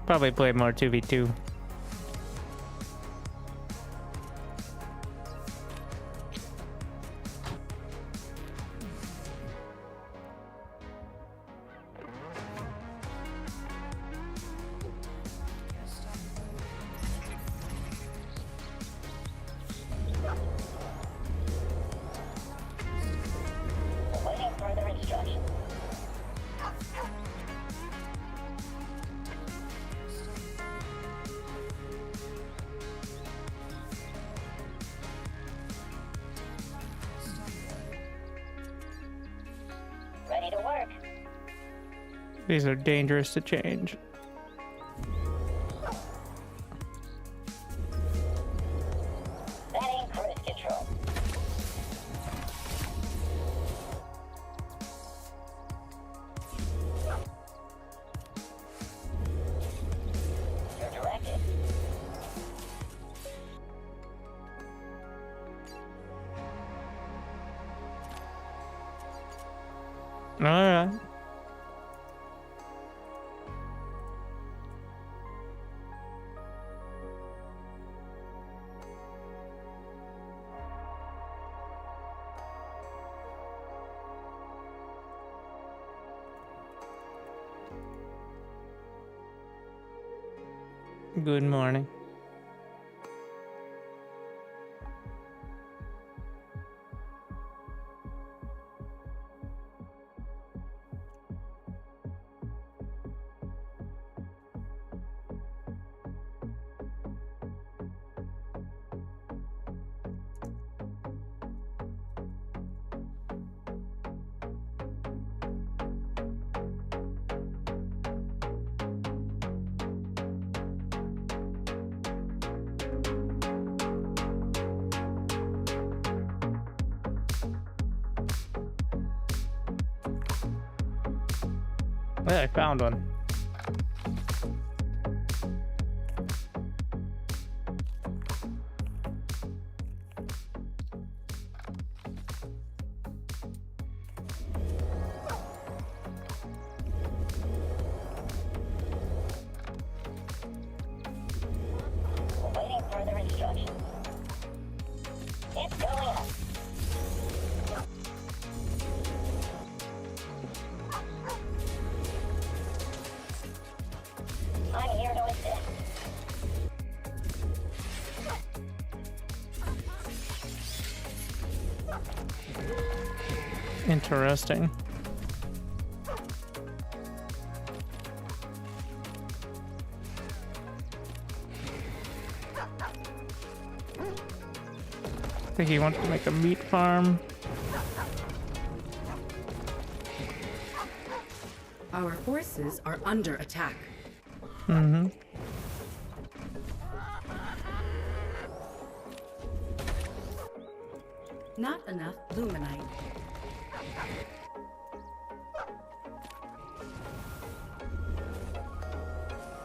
Probably play more 2v2. Awaiting further instructions. Ready to work. These are dangerous to change. Setting cruise control. You're directed. Alright. Good morning. Yeah, I found one. Awaiting further instructions. It's going up. I'm here to assist. Interesting. I think he wants to make a meat farm. Our forces are under attack. Mm-hmm. Not enough luminite.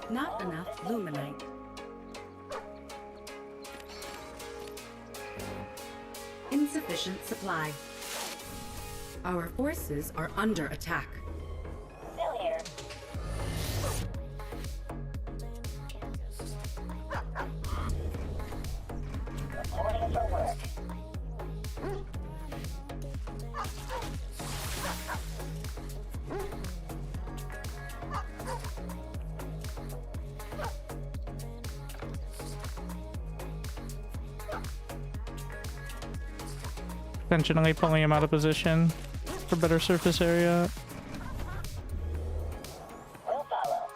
Not enough luminite. Insufficient supply. Our forces are under attack. Still here. Reporting for work. Intentionally pulling him out of position for better surface area. We'll follow.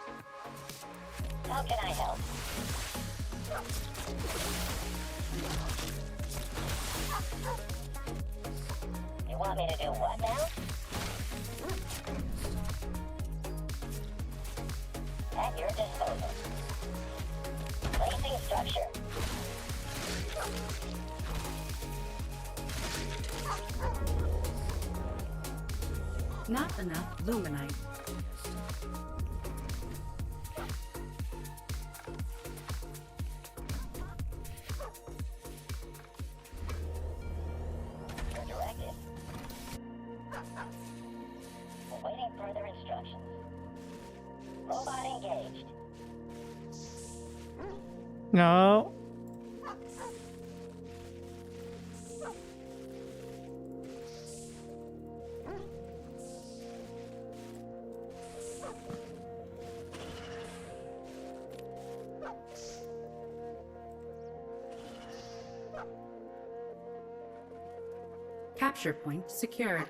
How can I help? You want me to do what now? At your disposal. Placing structure. Not enough luminite. You're directed. Awaiting further instructions. Robot engaged. No. Capture point secured.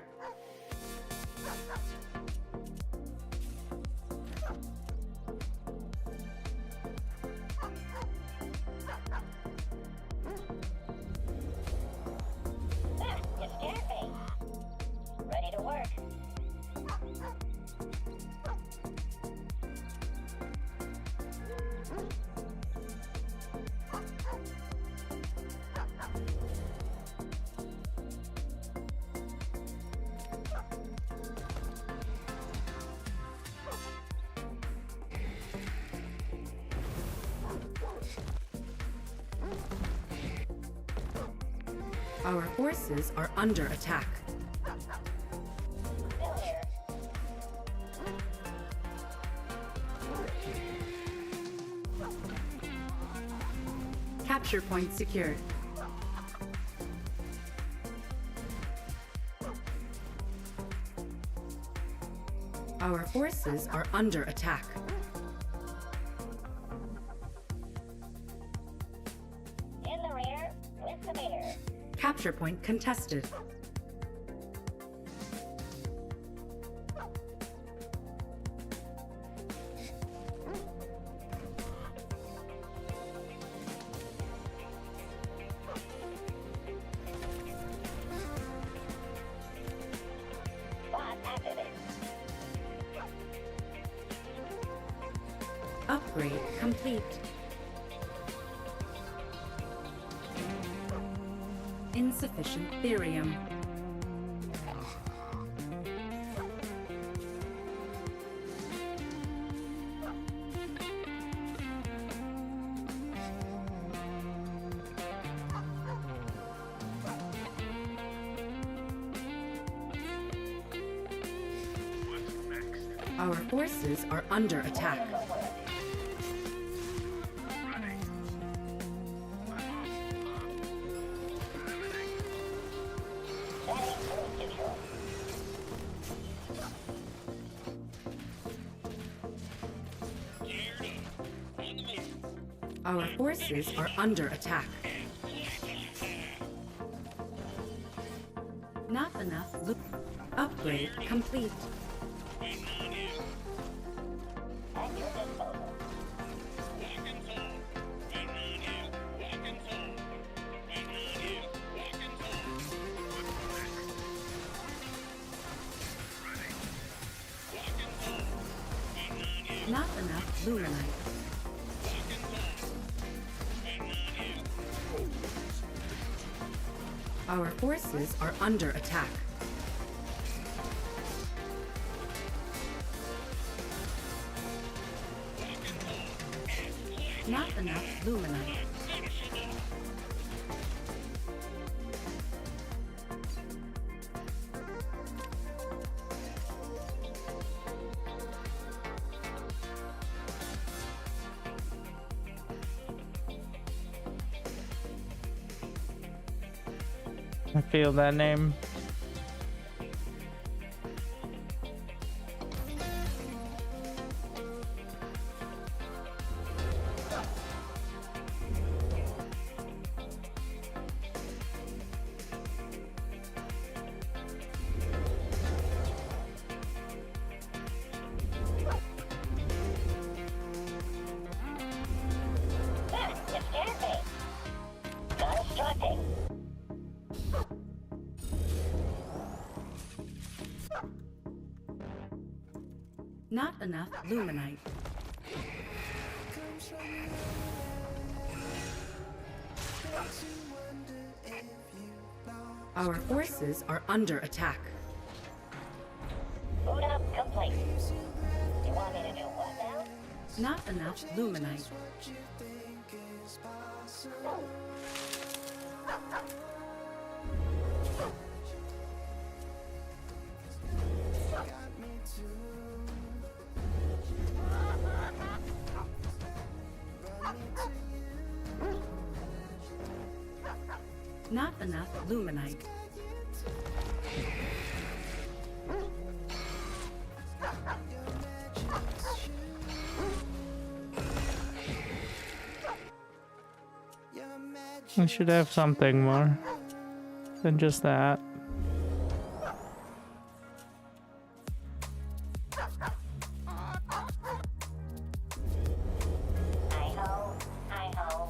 You scared me. Ready to work. Our forces are under attack. Still here. Capture point secured. Our forces are under attack. In the rear with the meter. Capture point contested. Bot activated. Upgrade complete. Insufficient therium. Our forces are under attack. Setting cruise control. Our forces are under attack. Not enough loot. Upgrade complete. At your disposal. Not enough luminite. Our forces are under attack. Not enough luminite. I feel that name. You scared me. Constructing. Not enough luminite. Our forces are under attack. Boot up complete. You want me to do what now? Not enough luminite. Not enough luminite. We should have something more than just that. Hi-ho, hi-ho.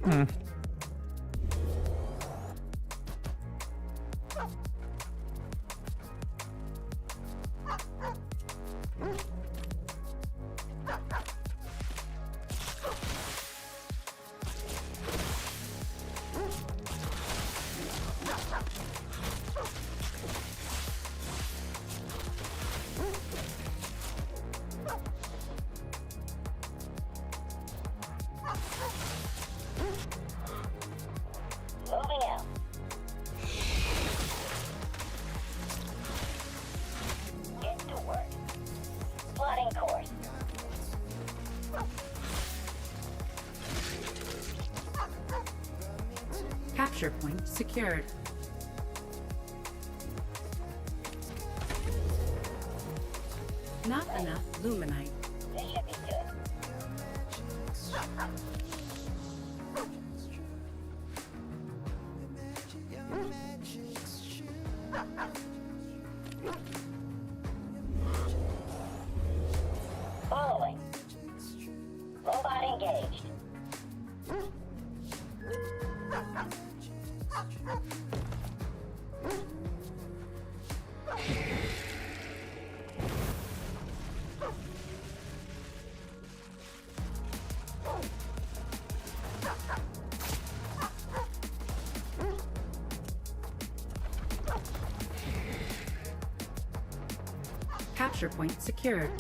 Hmm. Moving out. Get to work. Plotting course. Capture point secured. Not enough luminite. This should be good. Following. Robot engaged. Capture point secured.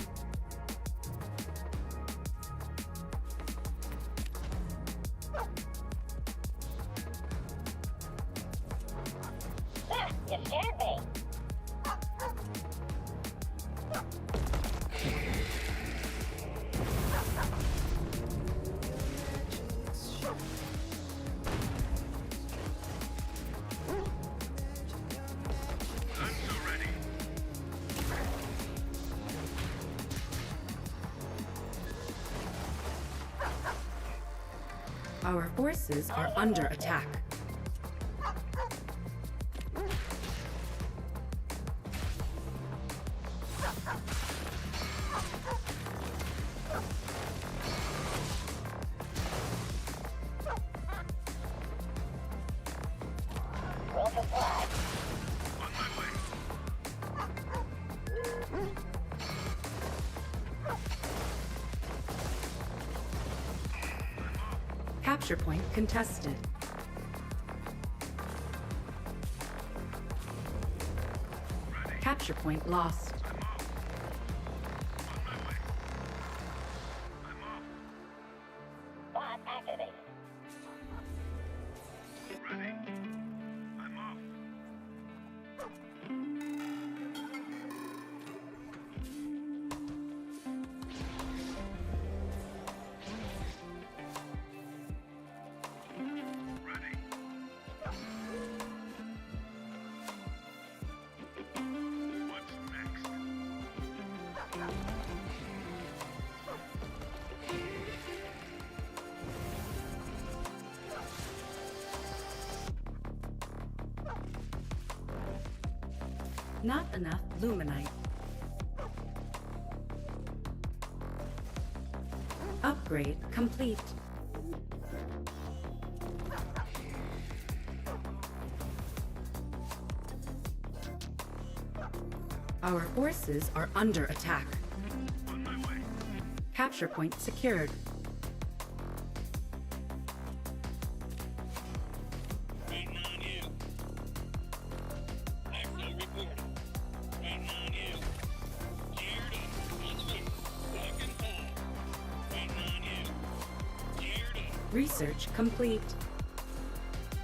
Ah, you scared me. Our forces are under attack. Will comply. Capture point contested. Capture point lost. Bot activated. Not enough luminite. Upgrade complete. Our forces are under attack. Capture point secured. Waiting on you. Axel reporting. Waiting on you. Geared up. On the way. Lock and form. Waiting on you. Geared up. Research complete.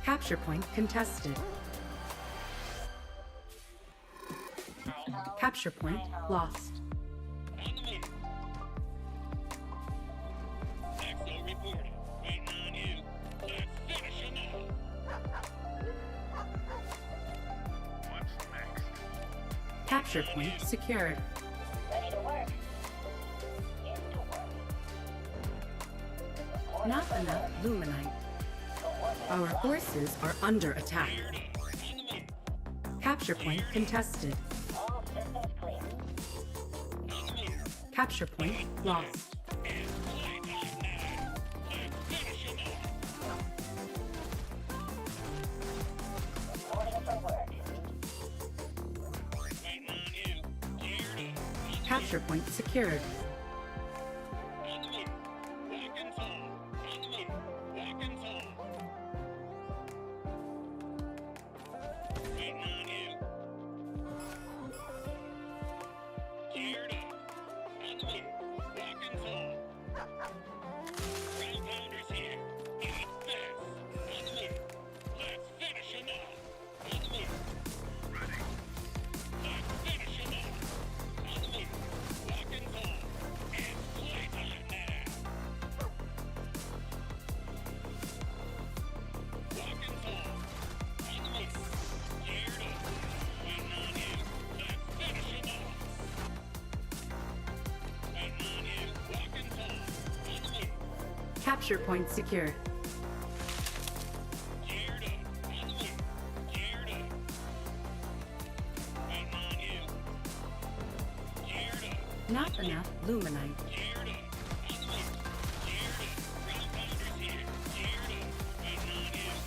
Capture point contested. Hi-ho. Capture point lost. On the move. Axel reporting. Waiting on you. Let's finish him off. Capture point secured. Ready to work. Into work. Report Not for enough work. luminite. Coordinates Our locked. forces are under attack. Geared up. On the move. Capture point contested. All systems clear. On the move. Capture point lost. It's playtime now. Let's finish him off. Reporting for work. Waiting on you. Geared up. On the Capture point secured. On the move. Lock and fall. On the move. Lock and fall. Waiting on you. Geared up. On the move. Lock and fall. Ground pounders here. Eat this. On the move. Let's finish him off. On the move. Ready. Let's finish him off. On the move. Lock and fall. It's playtime now. Lock and fall. On the move. Geared up. Waiting on you. Let's finish him off. Waiting on you. Lock and fall. On the move. Capture point secured. Geared up. On the move. Geared up. Waiting on you. Geared up. Not enough luminite. Geared up. On the move. Geared up. Ground pounders here. Geared up.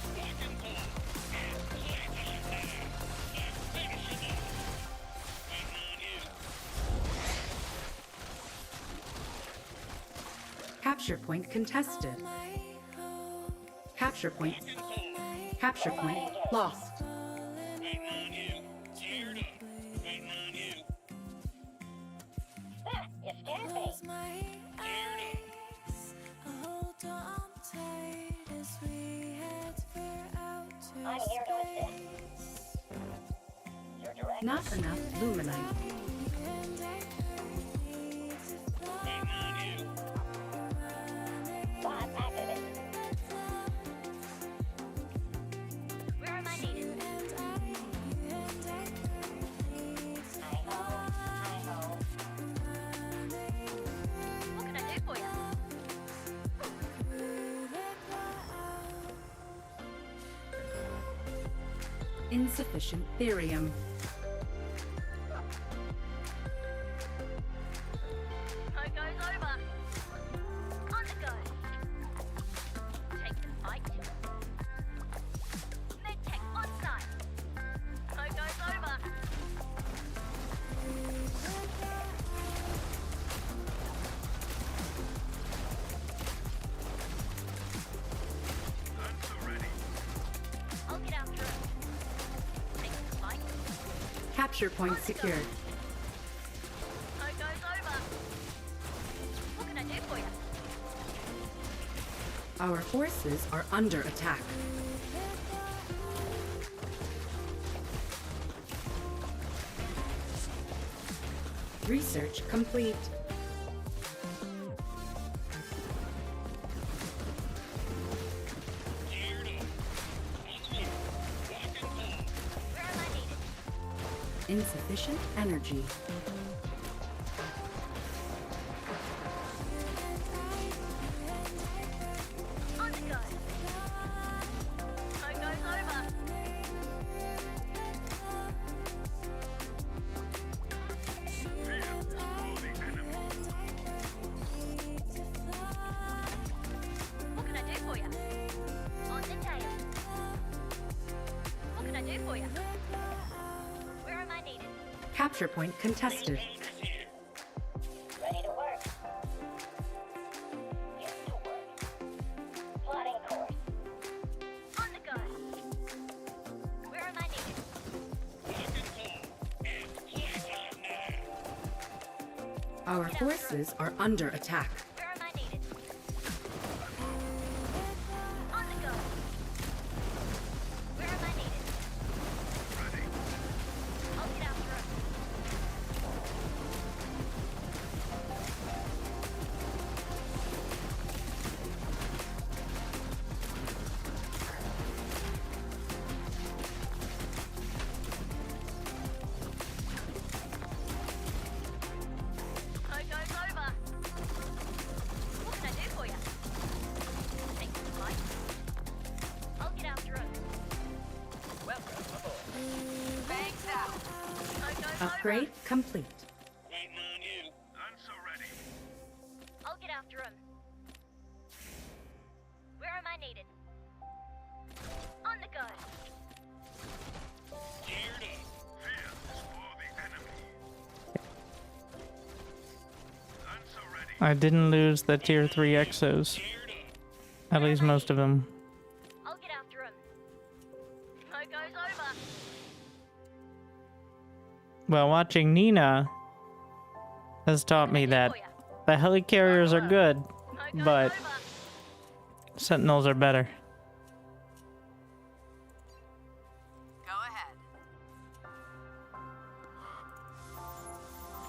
Waiting on you. Lock and fall. It's playtime now. Let's finish him off. Waiting on you. Capture point contested. Capture point. Lock and fall. Capture point lost. Waiting on you. Geared up. Waiting on you. Ah, you scared me. Geared up. I'm here to assist. Your direct. Not enough luminite. Waiting on you. Bot activated. Where am I needed? I-ho. What can I do for you? Insufficient therium. Poke goes over. On the go. Take the fight. Medtech on site. Poke goes over. I'll get after it. Take the fight. Capture point secured. Poke goes over. What can I do for you? Our forces are under attack. Research complete. Geared up. On the move. Lock and fall. Where am I needed? Insufficient energy. On the go. Poke goes over. What can I do for you? On the tail. What can I do for you? Where am I needed? Capture point contested. Pounders here. Ready to work. Into work. Plotting course. On the go. Where am I needed? Lock and fall. It's playtime now. Our forces are under attack. Where am I needed? On the go. Where am I needed? I'll get after it. Upgrade complete. Waiting on you. I'm so ready. I'll get after him. Where am I needed? On the go. Geared up. Fear is for the enemy. I'm so ready. I didn't lose the tier 3 exos. Geared up. At least most of them. I'll get after him. Smoke goes over. Well, watching Nina has taught me that the helicarriers are good, Smoke goes but over. Sentinels are better. Go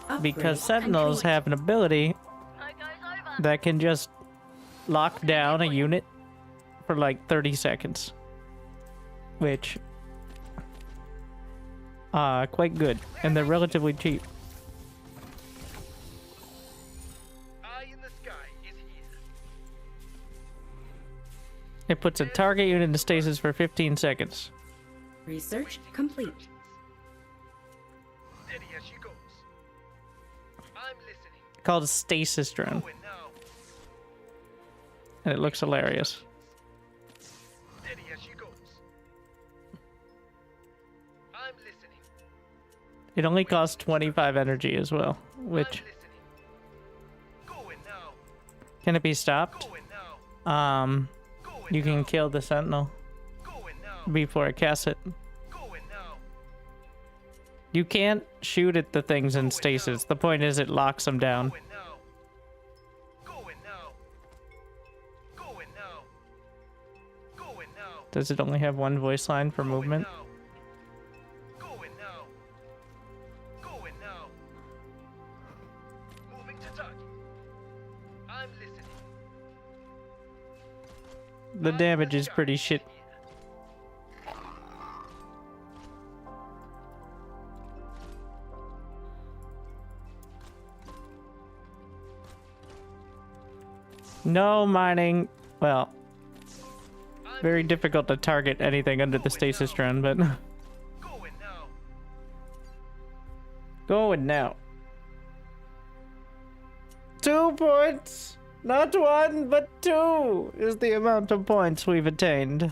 ahead. Because Sentinels have an ability Smoke goes over. that can just lock down a unit for like 30 seconds. Which, quite good. And they're relatively cheap. Eye in the sky is here. It puts a target unit into stasis for 15 seconds. Research complete. Steady as she goes. I'm listening. Called a stasis drone. Going now. And it looks hilarious. Steady as she goes. I'm listening. It only costs 25 energy as well. I'm Which, listening. Going now. can it be stopped? Going now. Going You can now. kill the Sentinel Going now. before it casts it. Going now. You can't shoot at the things in stasis. The point is it locks them down. Going now. Going now. Going now. Going now. Does it only have one voice line for movement? Going now. Going now. Moving to target. I'm listening. The damage is pretty shit. No mining. Well, very difficult to target anything under the stasis drone, but Going now. going now. 2 points! Not 1, but 2 is the amount of points we've attained.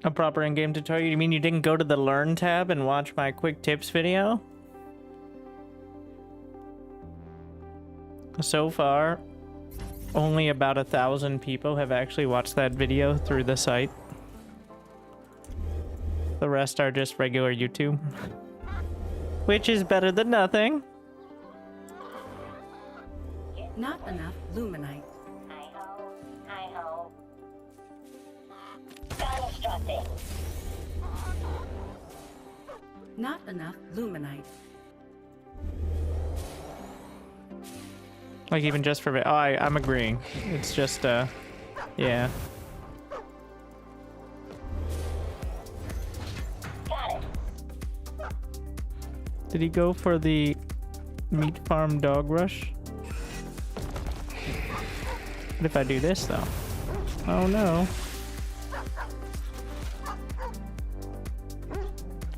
A proper in-game tutorial? You mean you didn't go to the Learn tab and watch my quick tips video? So far, only about 1,000 people have actually watched that video through the site. The rest are just regular YouTube. Which is better than nothing. Not enough luminite. Hi-ho. Hi-ho. Constructing. Not enough luminite. Like even just for... Oh, I'm agreeing. It's just, yeah. Got it. Did he go for the meat farm dog rush? What if I do this, though? Oh, no.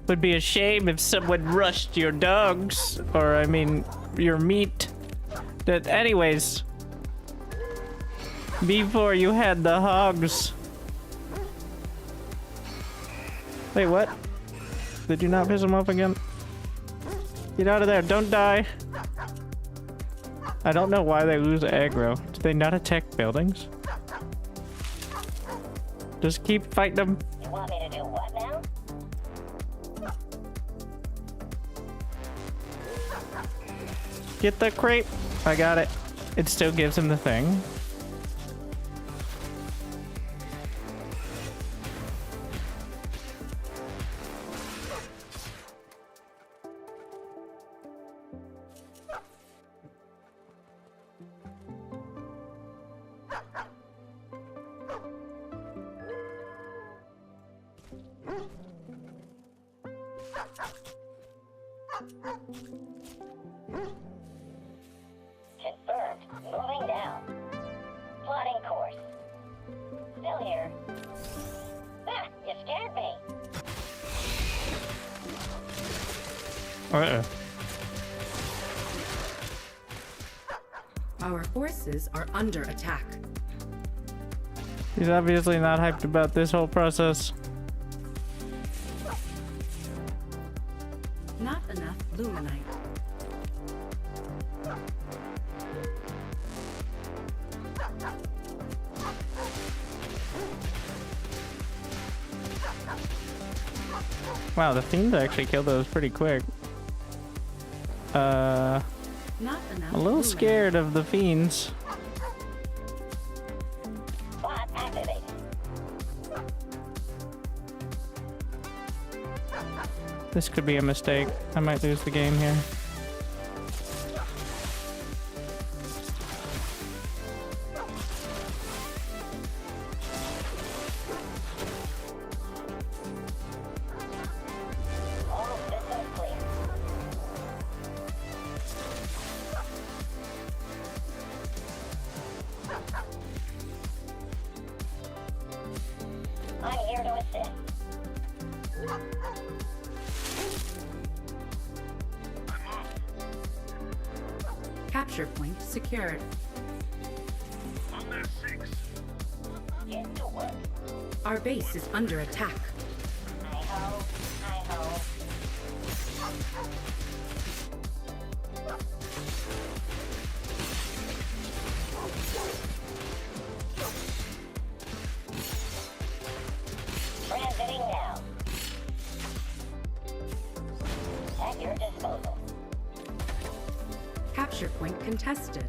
Would be a shame if someone rushed your dogs, or I mean, your meat. That, anyways, before you had the hogs. Wait, what? Did you not piss him off again? Get out of there! Don't die! I don't know why they lose aggro. Do they not attack buildings? Just keep fighting them. You want me to do what now? Get the creep. I got it. It still gives him the thing. Confirmed. Moving down. Plotting course. Still here. Ah, you scared me. Uh-oh. Our forces are under attack. He's obviously not hyped about this whole process. Not enough luminite. Wow, the fiends actually killed those pretty quick. Not enough A little luminite. scared of the fiends. Plot activated. This could be a mistake. I might lose the game here. All systems clear. I'm here to assist. Capture point secured. On their 6. Get to work. Our base is under attack. Hi-ho, hi-ho. Transiting now. At your disposal. Capture point contested.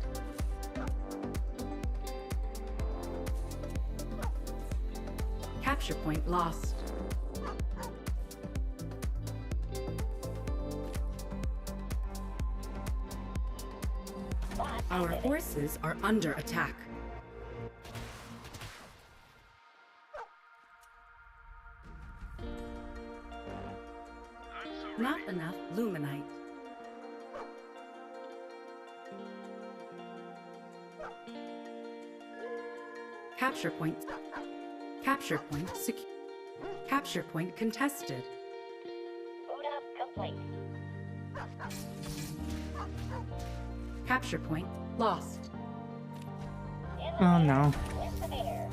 Capture point lost. Plot Our activated. forces are under attack. Not enough luminite. Capture point. Capture point secure. Capture point contested. Boot up complete. Capture point lost. In the Oh air, no. with the air.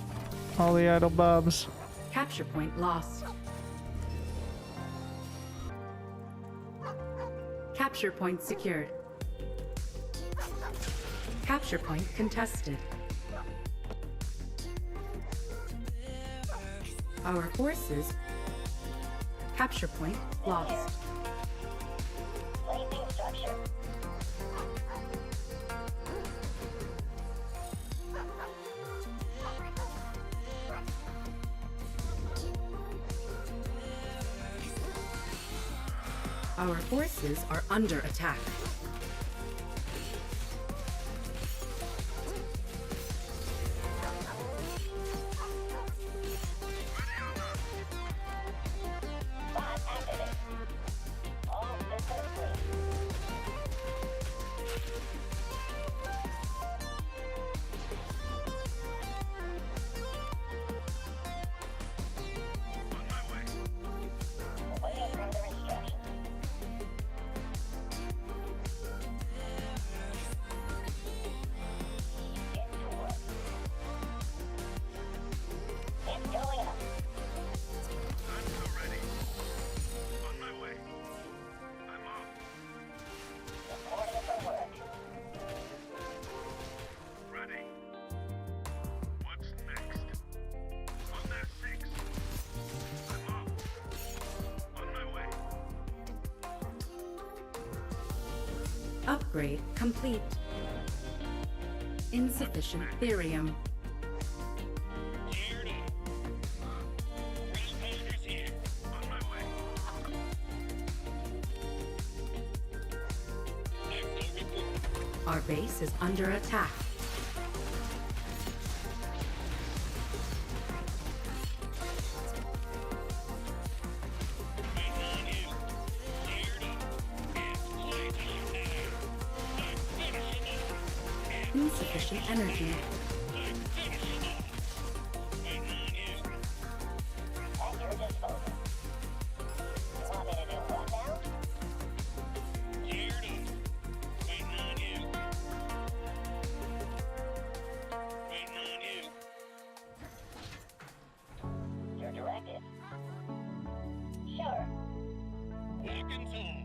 All the idle bobs. Capture point lost. Capture point secured. Capture point contested. Our forces. Capture point lost. Placing structure. Our forces are under attack. Bot activated. All systems clear. Waiting for the instructions. Upgrade complete. Insufficient therium. Geared up. Ground pounders here. On my way. Exo report. Our base is under attack. Waiting on you. Geared up. It's playtime now. I'm finishing off. Insufficient energy. I'm finishing off. Waiting on you. At your disposal. You want me to do what now? Geared up. Waiting on you. Waiting on you. Your directive. Sure. Walking tall.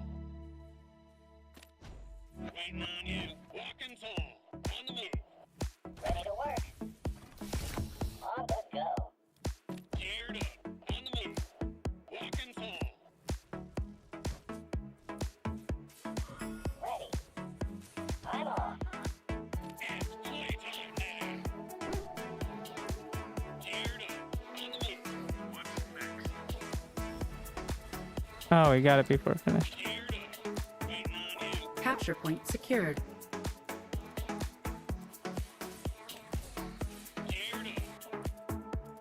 Waiting on you. Walking tall. On the move. Ready to work. On the go. Geared up. On the move. Walking tall. Ready. I'm off. It's playtime now. Geared up. On the move. What's next? Oh, we got it before finished. Geared up. Waiting on you. Capture point secured. Geared up.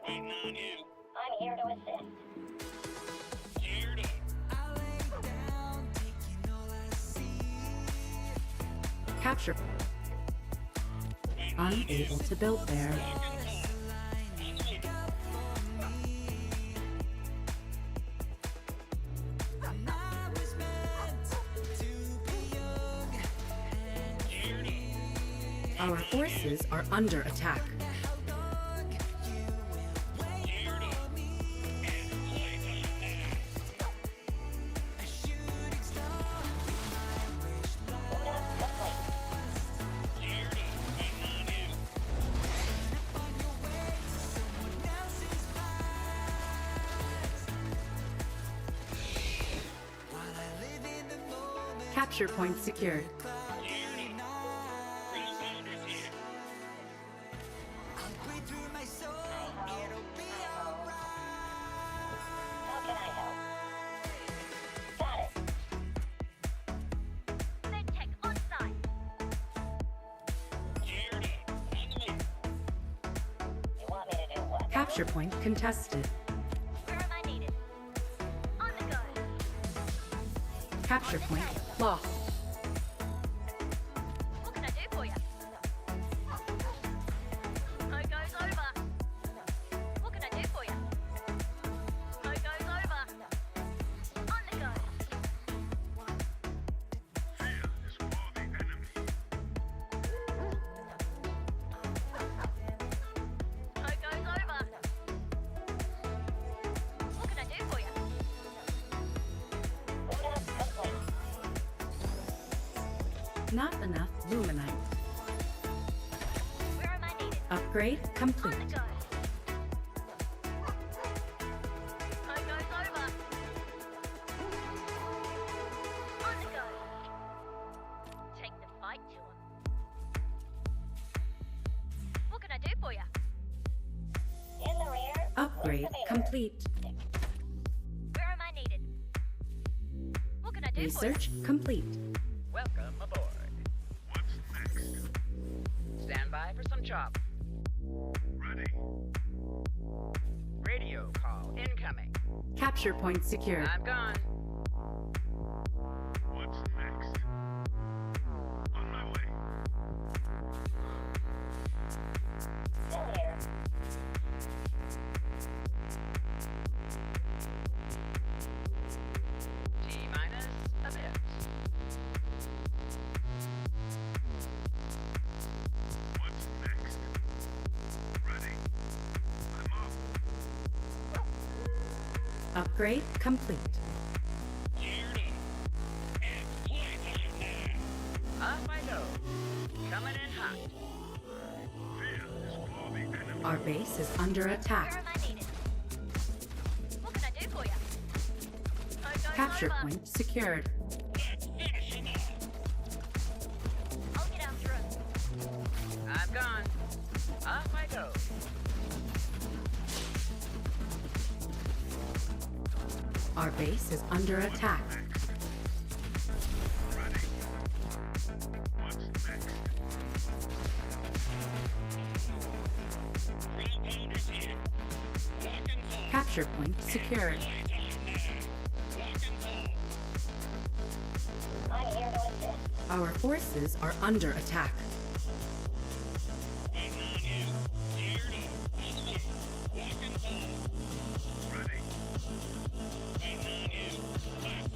Waiting on you. I'm here to assist. Geared up. Capture. Waiting on you. Unable to build there. Walking tall. On the move. Geared up. Our forces are under attack. Geared up. It's playtime now. Boot up complete. Geared up. Waiting on you. Capture point secured. Geared up. Ground pounders here. How can I help? Got it. Medtech on site. Geared up. On the move. You want me to do what? Capture point contested. Where am I needed? On the go. Capture point lost. What can I do for you? Smoke goes over. What can I do for you? Smoke goes over. On the go. Fear is for the enemy. Smoke goes over. What can I do for you? Boot up complete. Not enough luminite. Where am I needed? Upgrade On complete. the go. Smoke goes over. On the go. Take the fight to 'em. What can I do for you? In the rear. Upgrade complete. Where am I needed? What can I do Research complete. Welcome aboard. What's next? Stand by for some chop. Ready. Radio call incoming. Capture point secured. I'm gone. What's next? On my way. Still here. T minus a bit. What's next? Ready. I'm off. Upgrade complete. Geared up. It's playtime now. Off I go. Coming in hot. Fear is for the enemy. Our base is under Where attack. am I needed? What can I do for you? Smoke goes Capture over. point secured. Let's finish him off. Off I go. Our base is under attack. Compounders here. Lock and hold. Capture point secured. Lights on now. Lock and hold. I'm here to assist. Our forces are under attack. Waiting on you. Geared up. On the move. Lock and hold. Ready. Waiting on you.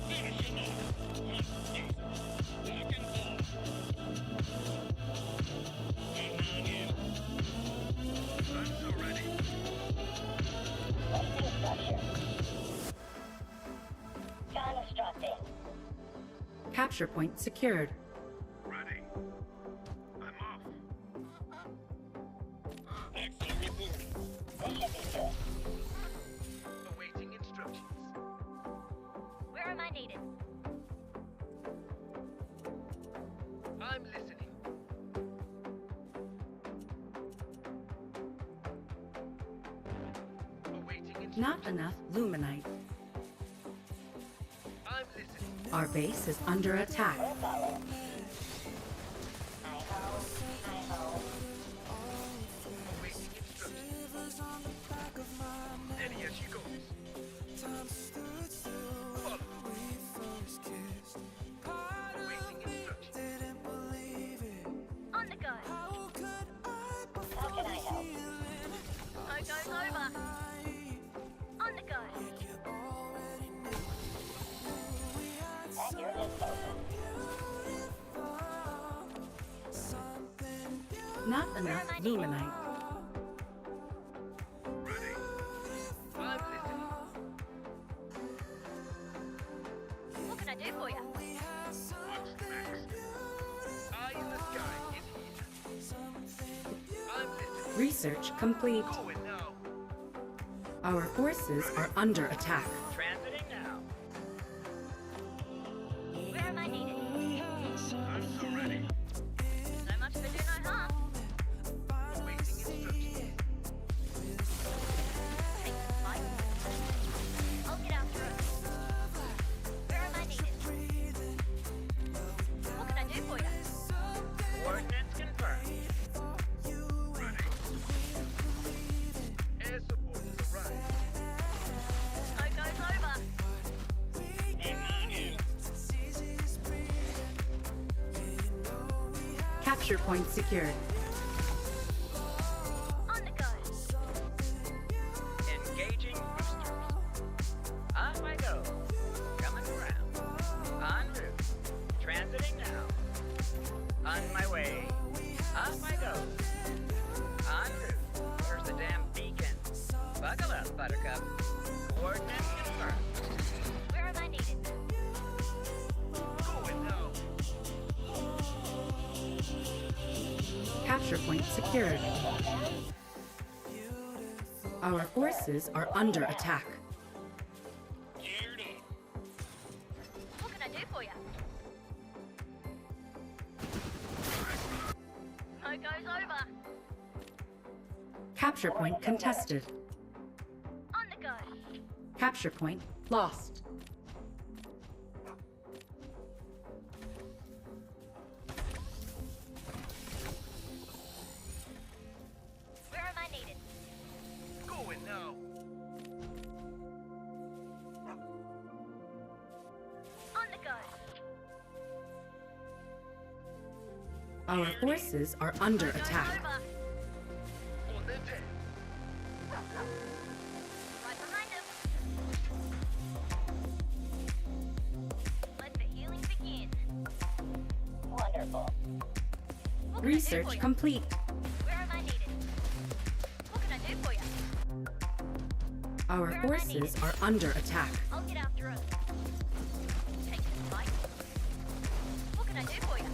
Let's finish him off. Let's see. Lock and hold. Waiting on you. I'm so ready. Placing structure. Constructing. Capture point secured. Ready. I'm off. Axel reporting. This should be good. Awaiting instructions. Where am I needed? I'm listening. Awaiting instructions. Not enough luminite. I'm listening. Our base is under attack. We'll follow. I ho. I ho. Awaiting instructions. Steady as she goes. Follow. Awaiting instructions. On the go. How can I help? Smoke goes over. On the go. At your disposal. Not enough luminite. Ready. I'm listening. What can I do for you? What's next? Eye in the sky is here. I'm listening. Research complete. Going now. Our forces are under attack. Transiting now. Where am I needed? I'm so ready. So much for do no harm. Awaiting instructions. Take this fight. I'll get after it. Where am I needed? What can I do for you? Coordinates confirmed. Ready. Air support has arrived. Smoke goes over. Waiting on you. Capture point secured. On the go. Engaging boosters. Off I go. Coming around. En route. Transiting now. On my way. Off I go. En route. Where's the damn beacon? Buckle up, Buttercup. Coordinates confirmed. Where am I needed? Going now. Capture point secured. Our forces are under attack. Geared up. What can I do for you? Smoke goes over. Capture point contested. On the go. Capture point lost. Where am I needed? Going now. On the go. Our forces are under Smoke goes attack. over. On their deck. Right behind him. Let the healing begin. Wonderful. What can I do Research for you? complete. Where am I needed? What can I do for you? Our forces are under attack. I'll get after it. Take this fight. What can I do for you?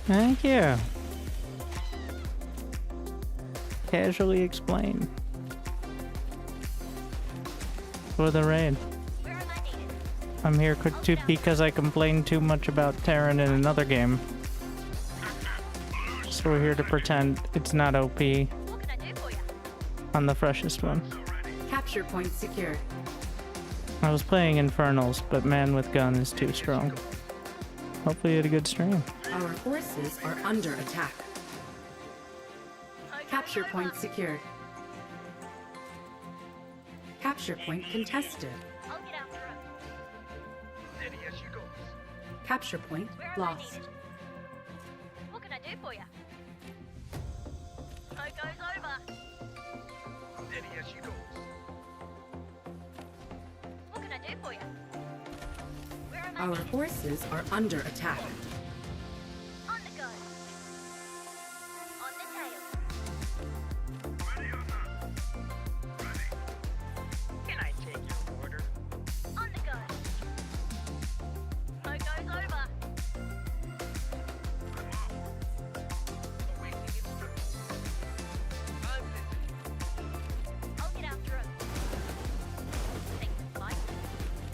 Thank you. Casually explain. For the raid. Where am I needed? I'm here because I complained too much about Terran in another game. So we're here to pretend it's not OP What can I do for you? on the freshest one. Capture point secured. I was playing Infernals, but man with gun is too strong. Hopefully you had a good stream. Our forces are under attack. Capture point secured. Capture point contested. I'll get after him. Steady as she goes. Capture point Where am I lost. needed? What can I do for you? Smoke goes over. Steady as she goes. What can I do for you? Where am I Our needed? forces are under attack. On the go. On the tail. Can I take your order? On the go. Smoke goes over. Awaiting instructions. I'm listening. I'll get after him. Take the fight.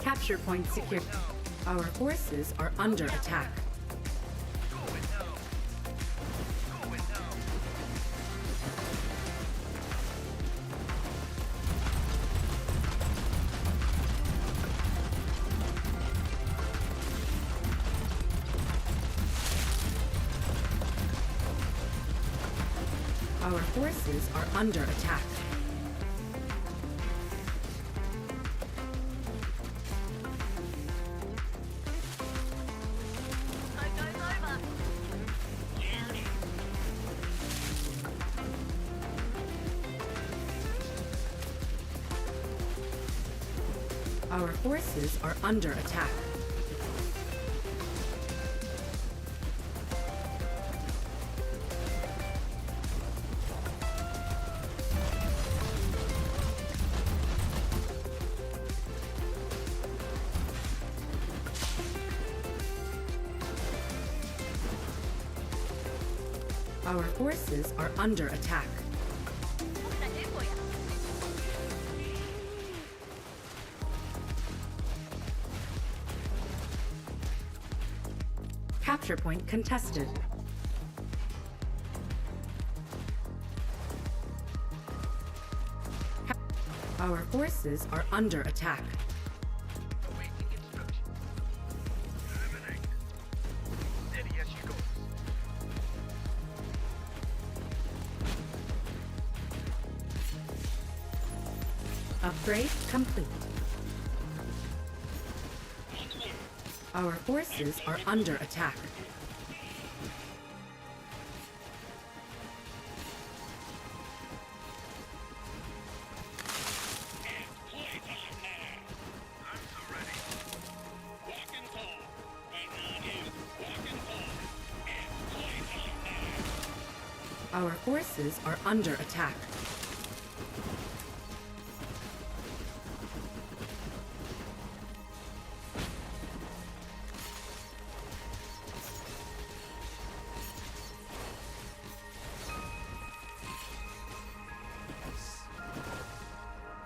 Capture point secured. Our forces are under attack. Going now. Going now. Our forces are under attack. Smoke goes over. Our forces are under attack. Our forces are under attack. What can I do for you? Capture point contested. Our forces are under attack. Awaiting instructions. Eliminate. Steady as she goes. Upgrade complete. Our forces are under attack. I'm so ready. Walk and tall. Waiting on you. Walk and tall. Our forces are under attack.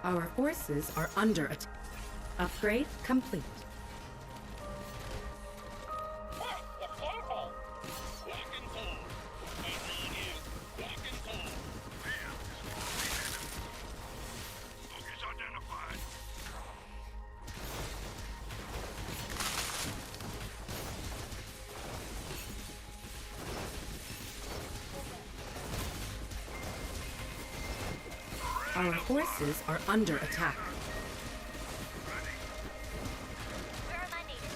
Our forces are under attack. Upgrade complete. Huh, you scared me. Walk and tall. Waiting on you. Walk and tall. Focus identified. Our forces are under attack. Where am I needed?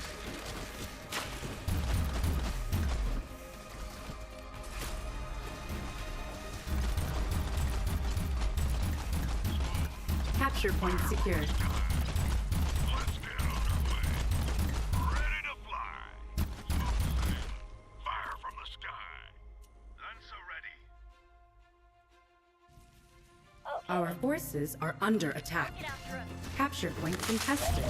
Capture point secured. Let's get underway. Ready to fly. Smoke sail. Fire from the sky. I'm so ready. Our forces are under attack. Get after him. Capture point contested.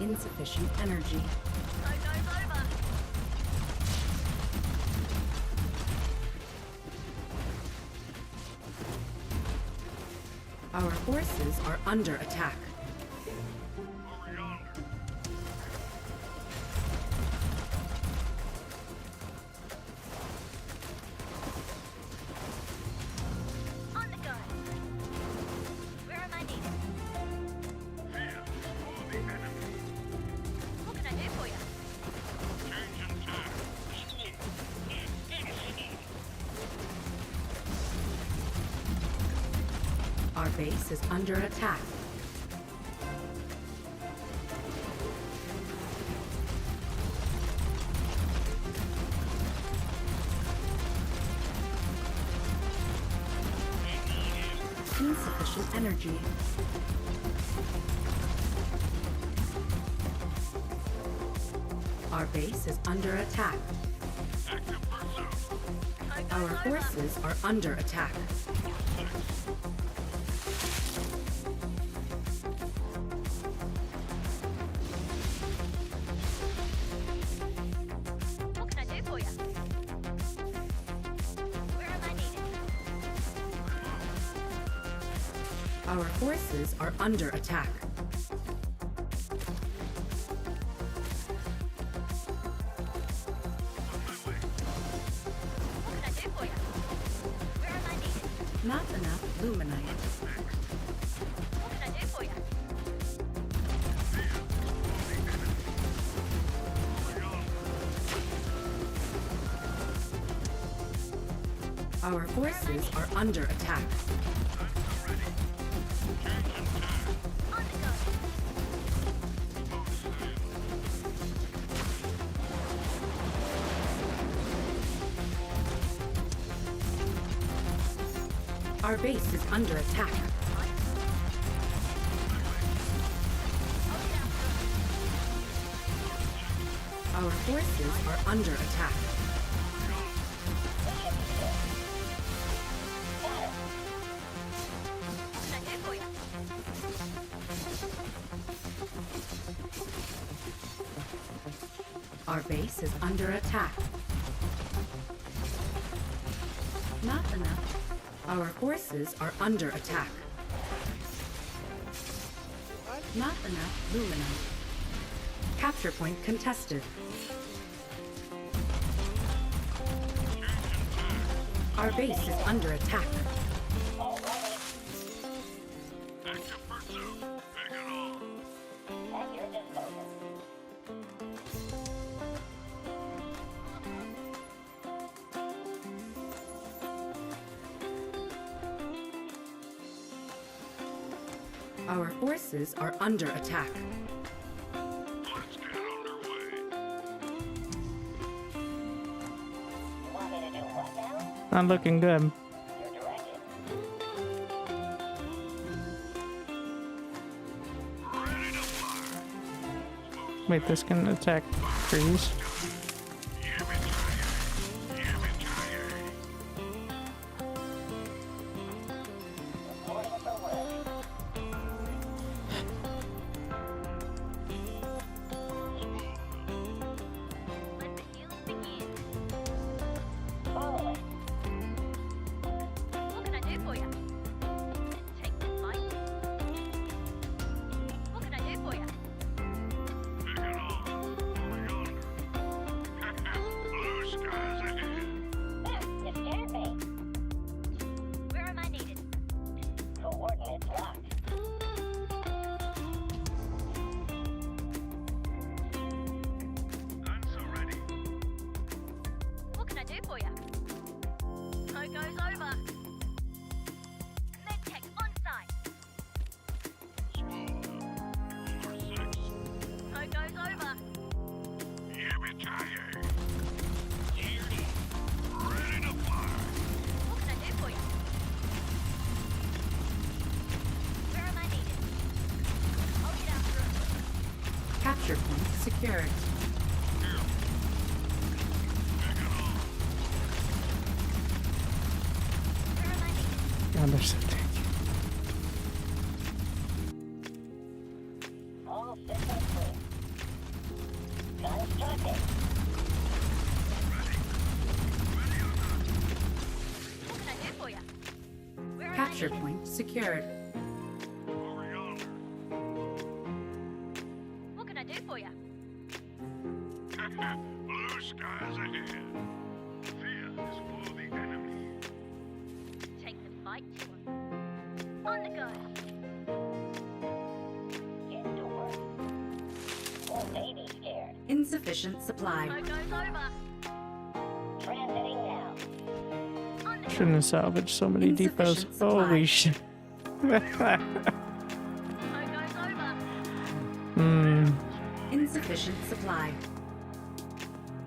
Insufficient energy. Smoke goes over. Our forces are under attack. Over yonder. On the go. Where am I needed? Hands for the enemy. What can I do for you? Changing tack. Our base is under attack. Insufficient energy. Our base is under attack. Active pursuit. Our forces are under attack. What can I do for you? Where am I needed? Our forces are under attack. What can I do for you? Where am I needed? Not enough luminite. What can I do for you? Our forces are under attack. On the go. Our base is under attack. Our forces are under attack. What can I do for you? Our base is under attack. Not enough. Our forces are under attack. Not enough luminite. Capture point contested. Our base is under attack. Active pursuit. Take it on. At your disposal. Our forces are under attack. Let's get underway. You want me to do what now? Not looking good. You're directed. Ready to fire. Wait, this can attack trees. Yippee-ki-yay. Yippee-ki-yay. Reporting for work. Let the healing begin. Following. What can I do for you? Take this fight. What can I do for you? Take it on. Over yonder. Blue skies ahead. You scared me. Where am I needed? Coordinates locked. I'm so ready. What can I do for you? Smoke goes over. Medtech on site. Smooth. Over 6. Smoke goes over. Yippee-ki-yay. Ready to fire. What can I do for you? Where am I needed? I'll get after it. Capture point secured. Here. Take it on. Where am I needed? God, they're so tanky. All systems clear. Constructing. What can I do for you? Where am Capture I needed? point secured. skies ahead. Fear is for the enemy. Take the fight to 'em. On the go. Get to work. Won't they be scared? Insufficient supply. Smoke goes over. Transiting now. On the go. Shouldn't have salvaged so many depots. Insufficient supply. Holy shit. Smoke goes over. Hmm. Insufficient supply.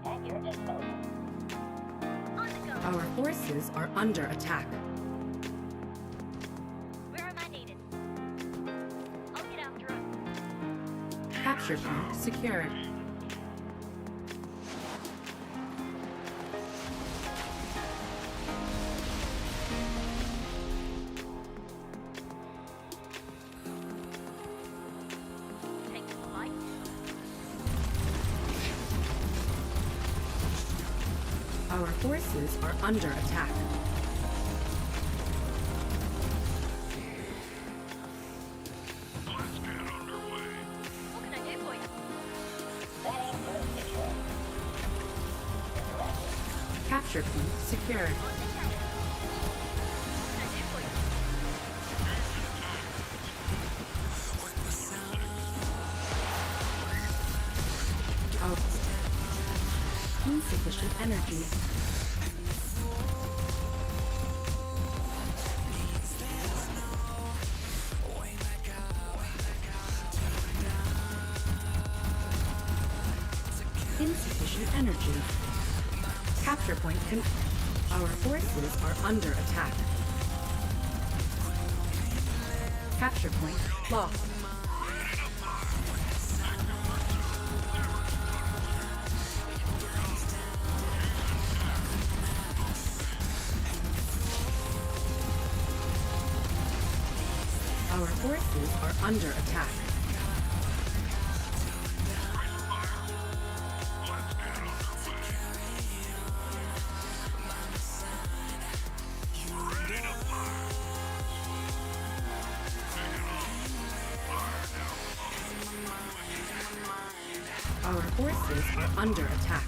At your disposal. On the go. Our forces are under attack. Where am I needed? I'll get after it. Capture point secured. Take the fight to 'em. Our forces are under attack. Let's get underway. What can I do for you? Setting cruise control. Capture point secured. On the tail. What can I do for you? Our insufficient energy. Insufficient energy. Capture point Our forces are under attack. Capture point lost. Our forces are under attack. Let's get underway. Ready to fire. Our forces are under attack.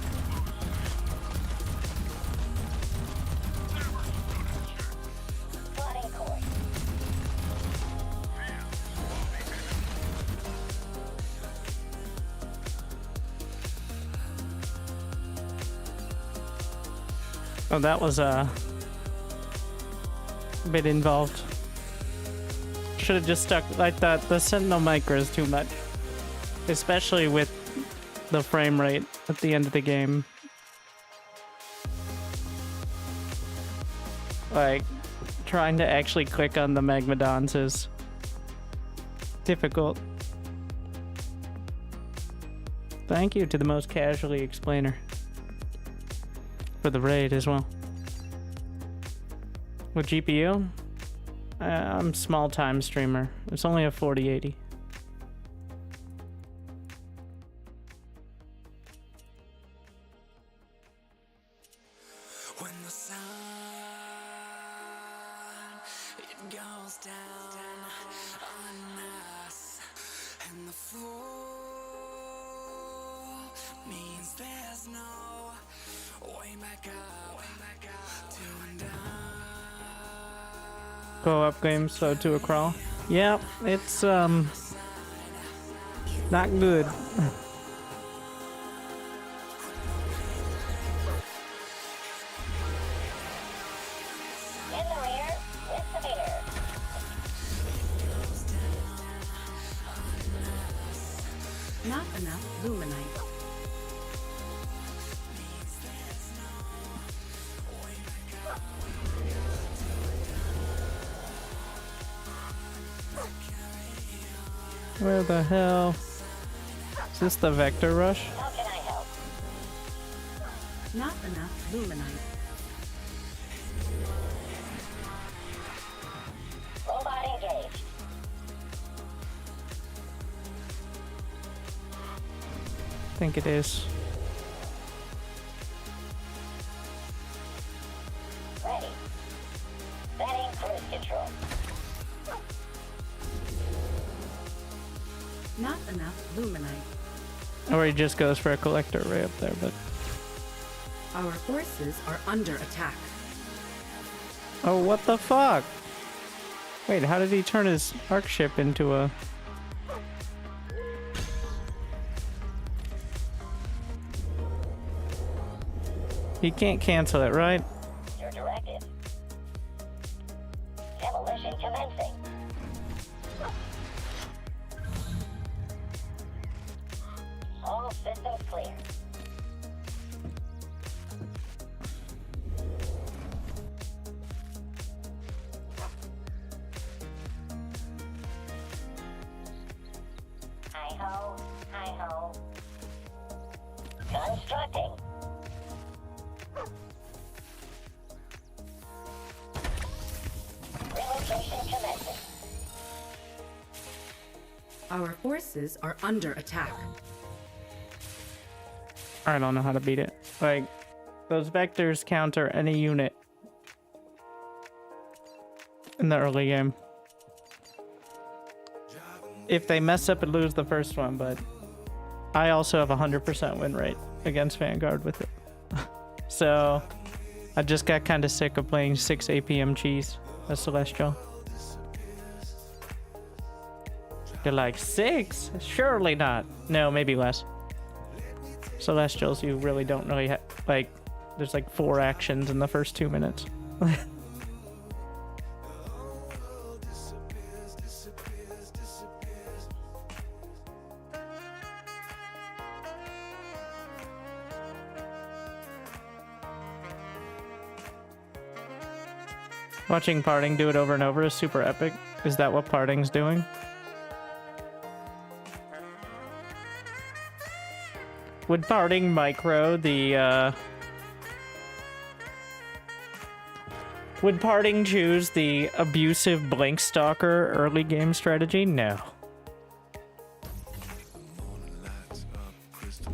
Plotting course. Oh, that was a bit involved. Should have just stuck. I thought the Sentinel micro is too much, especially with the frame rate at the end of the game. Like, trying to actually click on the Magmadons is difficult. Thank you to the most casually explainer for the raid as well. With GPU, I'm small time streamer. It's only a 4080. When the sun it goes down on us, and the fall means there's no way back up to undone. Go up game, so to a crawl. Yeah, it's not good. In the rear, with the meter. Not enough luminite. Where the hell? Is this the vector rush? How can I help? Not enough luminite. Robot engaged. I think it is. Ready. Setting cruise control. Not enough luminite. Or he just goes for a collector array up there, but Our forces are under attack. Oh, what the fuck? Wait, how did he turn his arc ship into a... He can't cancel it, right? Your directive. Demolition commencing. All systems clear. Hi-ho, hi-ho. Constructing. Relocation commencing. Our forces are under attack. I don't know how to beat it. Like, those vectors counter any unit in the early game. If they mess up and lose the first one, but I also have a 100% win rate against Vanguard with it. So I just got kind of sick of playing 6 APM cheese as Celestial. They're like, 6? Surely not. No, maybe less. Celestials, you really don't really like, there's like 4 actions in the first 2 minutes. Watching Parting do it over and over is super epic. Is that what Parting's doing? Would Parting micro the, Would Parting choose the abusive Blink Stalker early game strategy? No.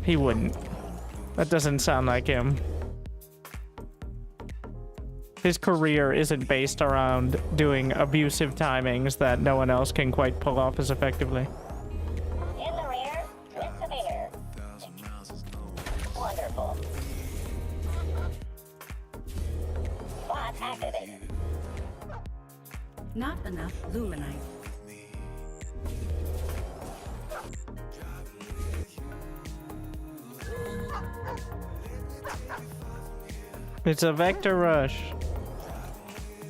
He wouldn't. That doesn't sound like him. His career isn't based around doing abusive timings that no one else can quite pull off as effectively. In the rear, with the mirror. Wonderful. Bot activated. Not enough luminite. It's a vector rush.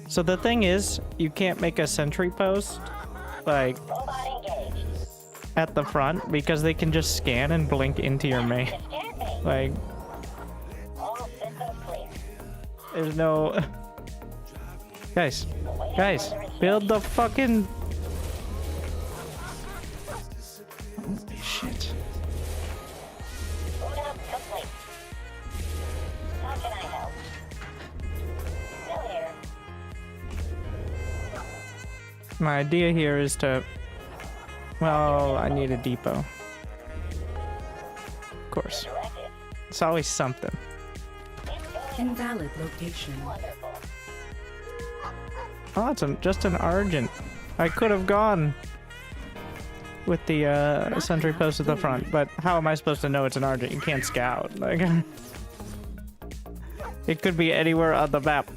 So the thing is, you can't make a sentry post, like, Robot engaged. at the front because they can just scan and blink into your main. You scared me. Like, All systems clear. there's no... Guys, guys, build the fucking... Holy shit. Boot up complete. How can I help? Still here. My idea here is to... Well, I need a depot. Of course. Directive. It's always something. Invalid location. Wonderful. Oh, it's just an Argent. I could have gone with the sentry post at the front, but how am I supposed to know it's an Argent? You can't scout. Like, it could be anywhere on the map.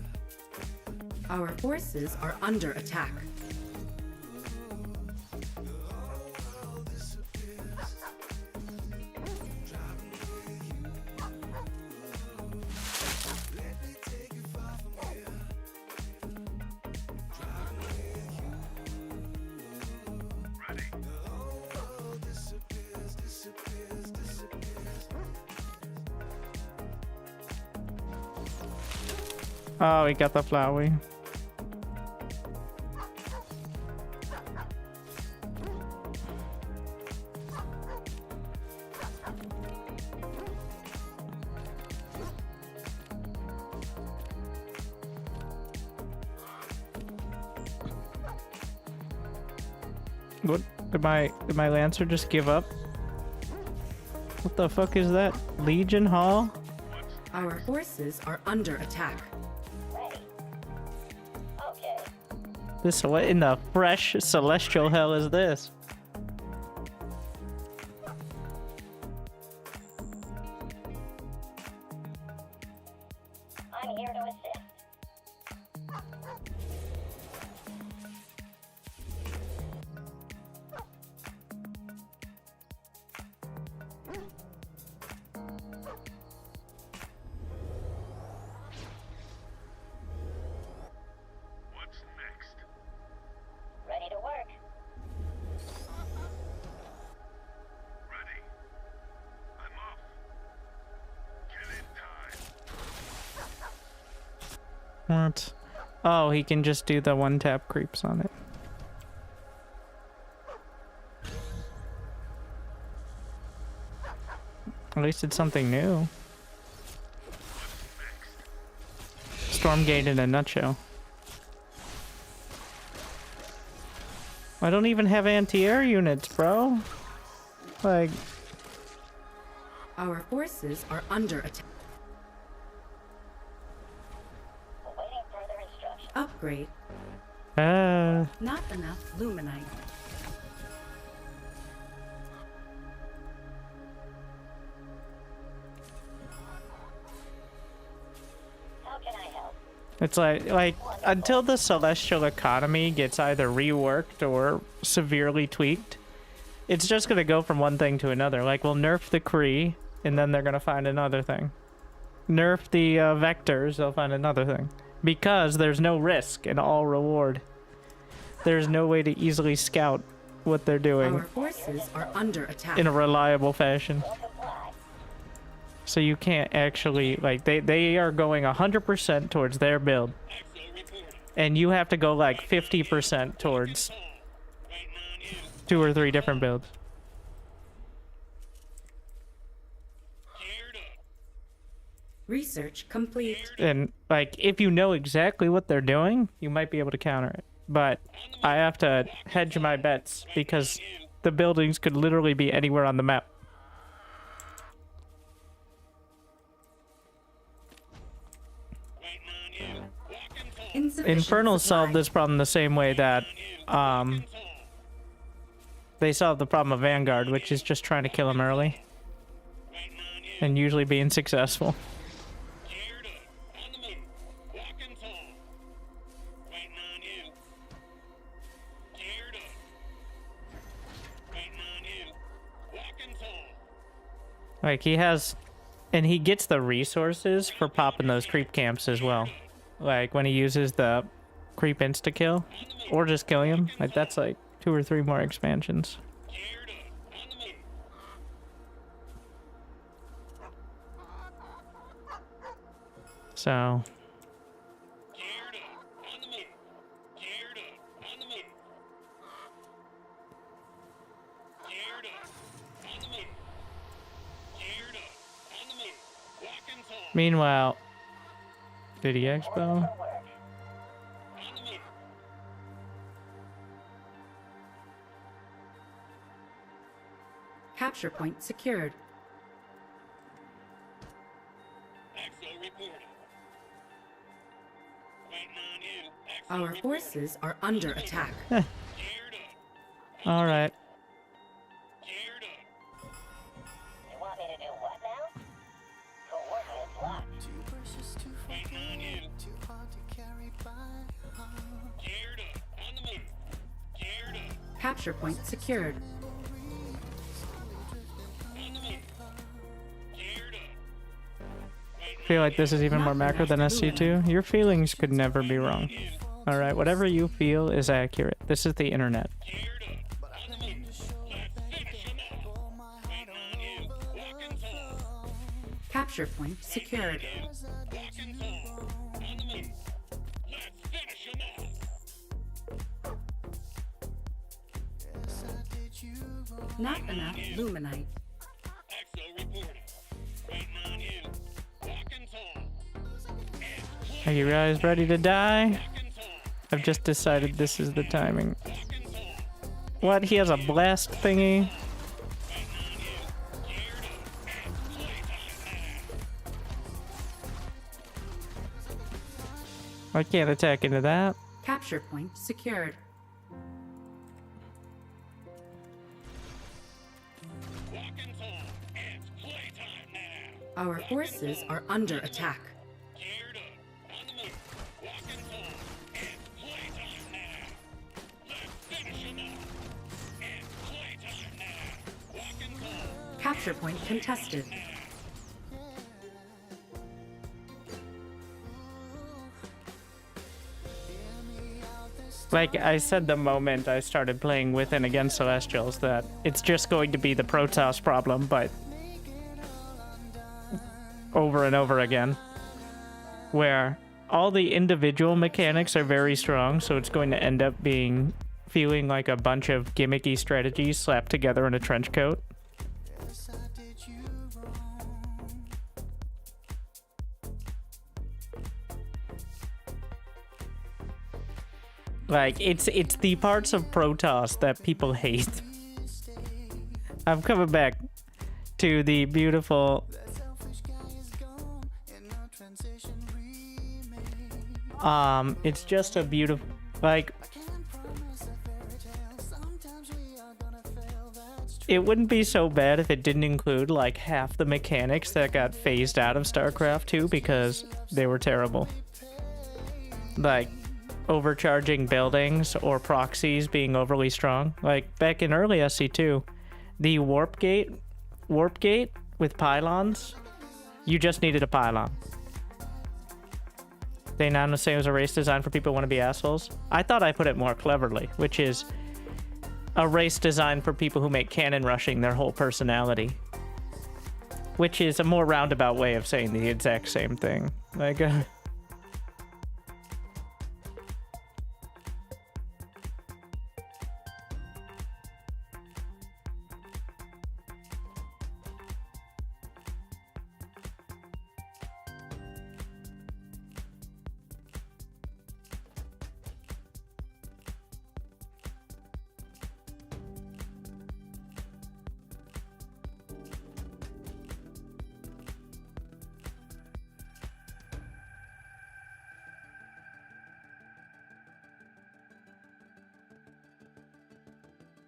Our forces are under attack. Oh, we got the flowery. What? Did my Lancer just give up? What the fuck is that? Legion Hall? Our forces are under attack. Ready. Okay. This, what in the fresh celestial hell is this? I'm here to assist. What's next? Ready to work. Ready. I'm off. Kill in time. What? Oh, he can just do the one tap creeps on it. At least it's something new. Stormgate in a nutshell. I don't even have anti-air units, bro. Like, Our forces are under attack. Awaiting further instructions. Upgrade. Not enough luminite. How can I help? it's like until the celestial economy gets either reworked or severely tweaked, it's just gonna go from one thing to another. Like, we'll nerf the Kree, and then they're gonna find another thing. Nerf the vectors, they'll find another thing. Because there's no risk and all reward. There's no way to easily scout what they're doing Our forces are under attack. in a reliable fashion. Will comply. So you can't actually, like, they are going 100% towards their build. And you have to go like 50% towards 2 or 3 different builds. Research complete. And like, if you know exactly what they're doing, you might be able to counter it. But I have to hedge my bets because the buildings could literally be anywhere on the map. Insufficient Infernals supply. solved this problem the same way that they solved the problem of Vanguard, which is just trying to kill him early and usually being successful. Like, he has, and he gets the resources for popping those creep camps as well. Like, when he uses the creep insta-kill, or just killing him, like, that's like 2 or 3 more expansions. So, meanwhile, City Expo. Capture point secured. Our forces are under attack. All right. You want me to do what now? Coordinates locked. Capture point secured. I feel like this is even more macro than SC2. Your feelings could never be wrong. All right, whatever you feel is accurate. This is the internet. Capture point secured. Not enough luminite. Are you guys ready to die? I've just decided this is the timing. What? He has a blast thingy? I can't attack into that. Capture point secured. Our forces are under attack. Capture point contested. Like I said the moment I started playing with and against Celestials, that it's just going to be the Protoss problem, but over and over again, where all the individual mechanics are very strong, so it's going to end up feeling like a bunch of gimmicky strategies slapped together in a trench coat. Like, it's the parts of Protoss that people hate. I'm coming back to the beautiful... it's just a beautiful... Like... It wouldn't be so bad if it didn't include, like, half the mechanics that got phased out of StarCraft 2 because they were terrible. Like... overcharging buildings or proxies being overly strong. Like back in early SC2, the warp gate with pylons, you just needed a pylon. They now say it was a race designed for people who want to be assholes. I thought I put it more cleverly, which is a race designed for people who make cannon rushing their whole personality. Which is a more roundabout way of saying the exact same thing. Like,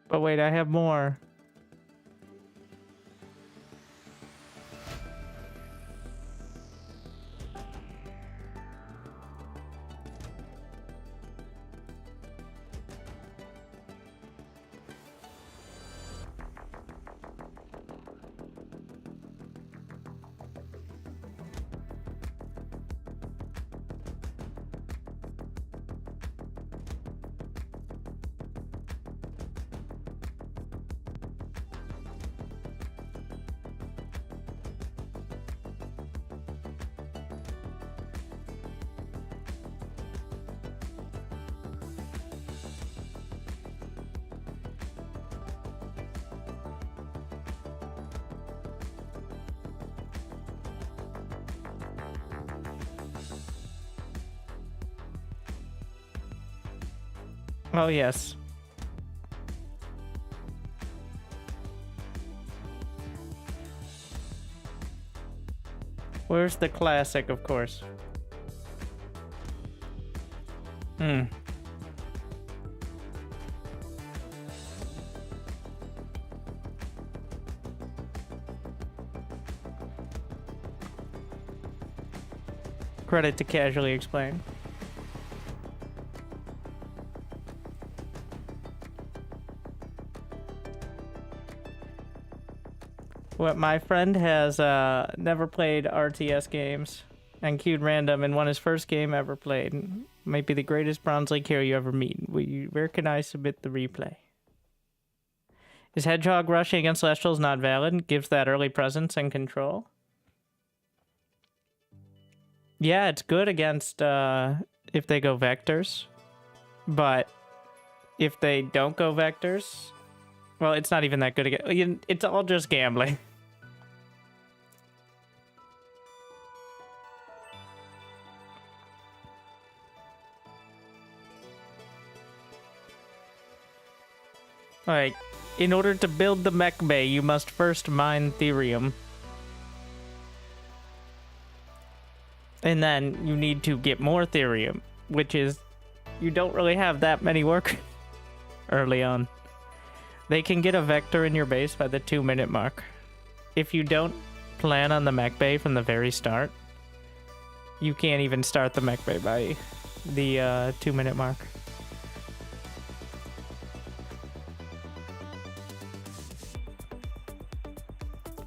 but wait, I have more. Oh, yes. Where's the classic, of course? Credit to Casually Explained. What, my friend has never played RTS games and queued random and won his first game ever played. Might be the greatest Bronze League hero you ever meet. Where can I submit the replay? Is Hedgehog rushing against Celestials not valid? Gives that early presence and control? Yeah, it's good against if they go vectors. But if they don't go vectors... Well, it's not even that good again. It's all just gambling. Alright, in order to build the mech bay, you must first mine Therium. And then you need to get more Therium, which is... You don't really have that many workers early on. They can get a vector in your base by the 2-minute mark. If you don't plan on the mech bay from the very start, you can't even start the mech bay by the 2-minute mark.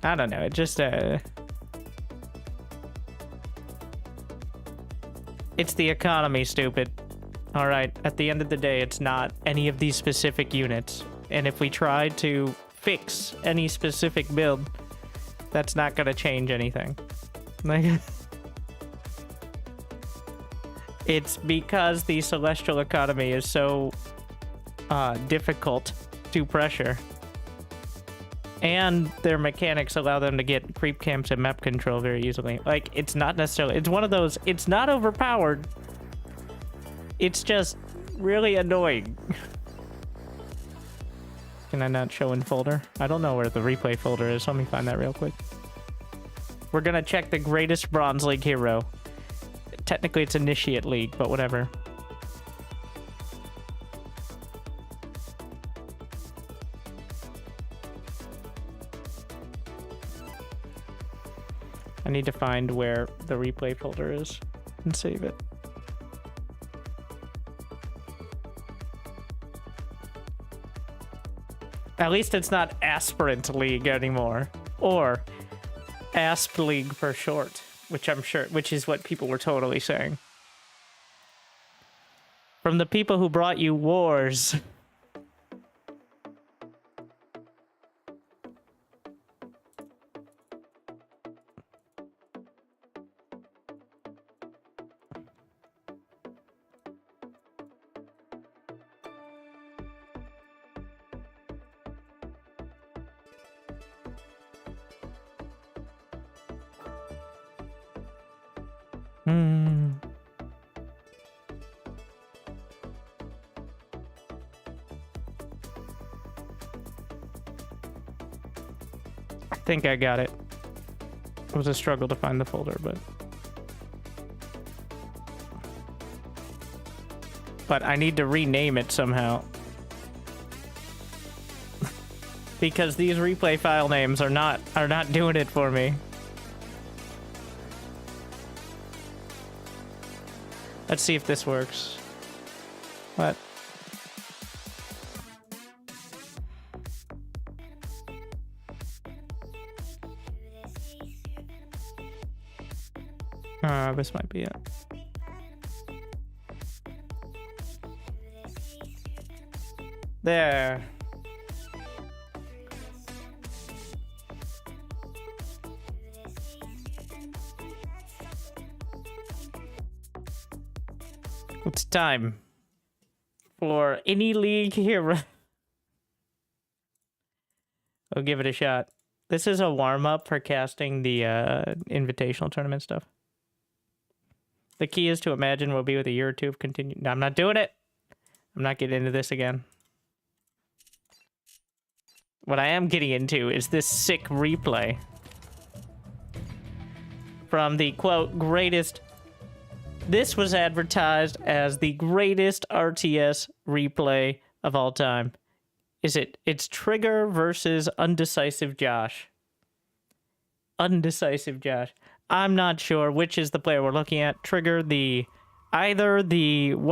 I don't know. It just it's the economy, stupid. All right. At the end of the day, it's not any of these specific units. And if we try to fix any specific build, that's not gonna change anything. Like, it's because the celestial economy is so difficult to pressure. And their mechanics allow them to get creep camps and map control very easily. Like, it's not necessarily... It's one of those... It's not overpowered. It's just really annoying. Can I not show in folder? I don't know where the replay folder is. Let me find that real quick. We're gonna check the greatest Bronze League hero. Technically, it's Initiate League, but whatever. I need to find where the replay folder is and save it. At least it's not Aspirant League anymore. Or Asp League for short, which is what people were totally saying. From the people who brought you wars. I think I got it. It was a struggle to find the folder, but I need to rename it somehow. Because these replay file names are not doing it for me. Let's see if this works. What? This might be it. There. It's time for any league hero. We'll give it a shot. This is a warm-up for casting the invitational tournament stuff. The key is to imagine we'll be with a year or two of continued... No, I'm not doing it. I'm not getting into this again. What I am getting into is this sick replay. From the, quote, greatest... This was advertised as the greatest RTS replay of all time. It's Trigger versus Undecisive Josh. Undecisive Josh. I'm not sure which is the player we're looking at. Trigger, one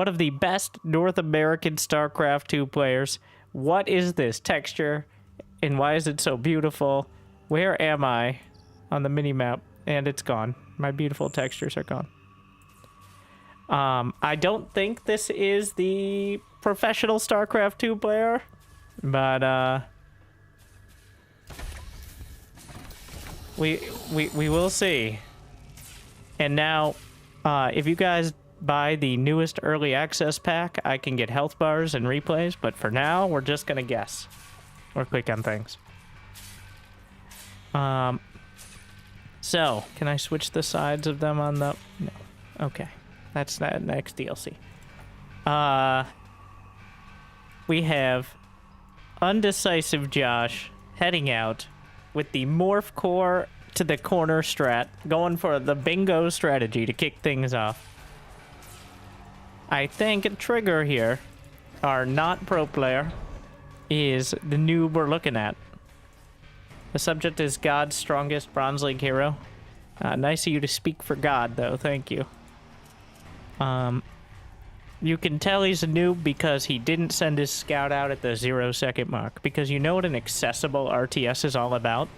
of the best North American StarCraft 2 players. What is this texture? And why is it so beautiful? Where am I on the minimap? And it's gone. My beautiful textures are gone. I don't think this is the professional StarCraft 2 player, but we will see. And now, if you guys buy the newest early access pack, I can get health bars and replays, but for now, we're just gonna guess or click on things. So, can I switch the sides of them on the... No. Okay. That's that next DLC. We have Undecisive Josh heading out with the Morph Core to the corner strat, going for the bingo strategy to kick things off. I think Trigger here, our not pro player, is the noob we're looking at. The subject is God's strongest Bronze League hero. Nice of you to speak for God, though. Thank you. You can tell he's a noob because he didn't send his scout out at the 0-second mark. Because you know what an accessible RTS is all about?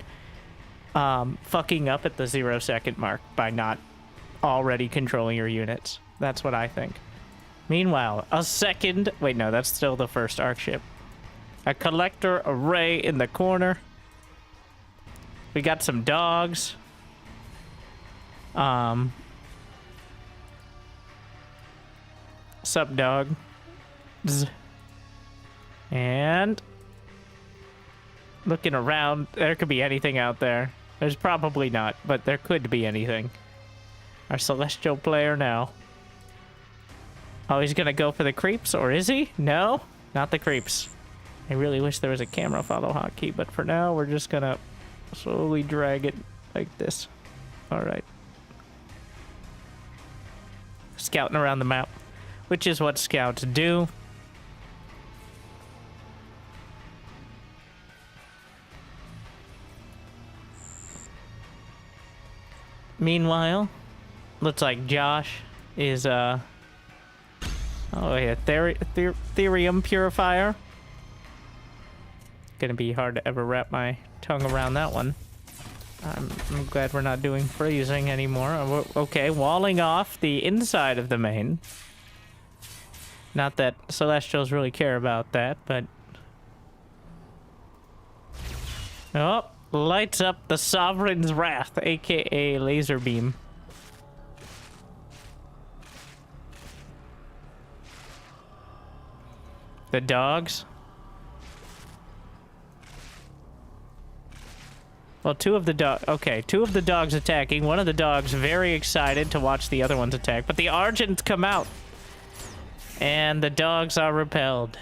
fucking up at the 0-second mark by not already controlling your units. That's what I think. Meanwhile, a second... Wait, no, that's still the first arc ship. A collector array in the corner. We got some dogs. Sup, dog? Zzz. And... looking around, there could be anything out there. There's probably not, but there could be anything. Our celestial player now. Oh, he's gonna go for the creeps, or is he? No, not the creeps. I really wish there was a camera follow hotkey, but for now, we're just gonna slowly drag it like this. All right. Scouting around the map, which is what scouts do. Meanwhile, looks like Josh is, oh yeah, Therium Purifier. Gonna be hard to ever wrap my tongue around that one. I'm glad we're not doing freezing anymore. Okay, walling off the inside of the main. Not that Celestials really care about that, but... Oh, lights up the Sovereign's Wrath, aka Laser Beam. The dogs. Well, two of the dogs attacking. One of the dogs very excited to watch the other ones attack, but the Argents come out. And the dogs are repelled.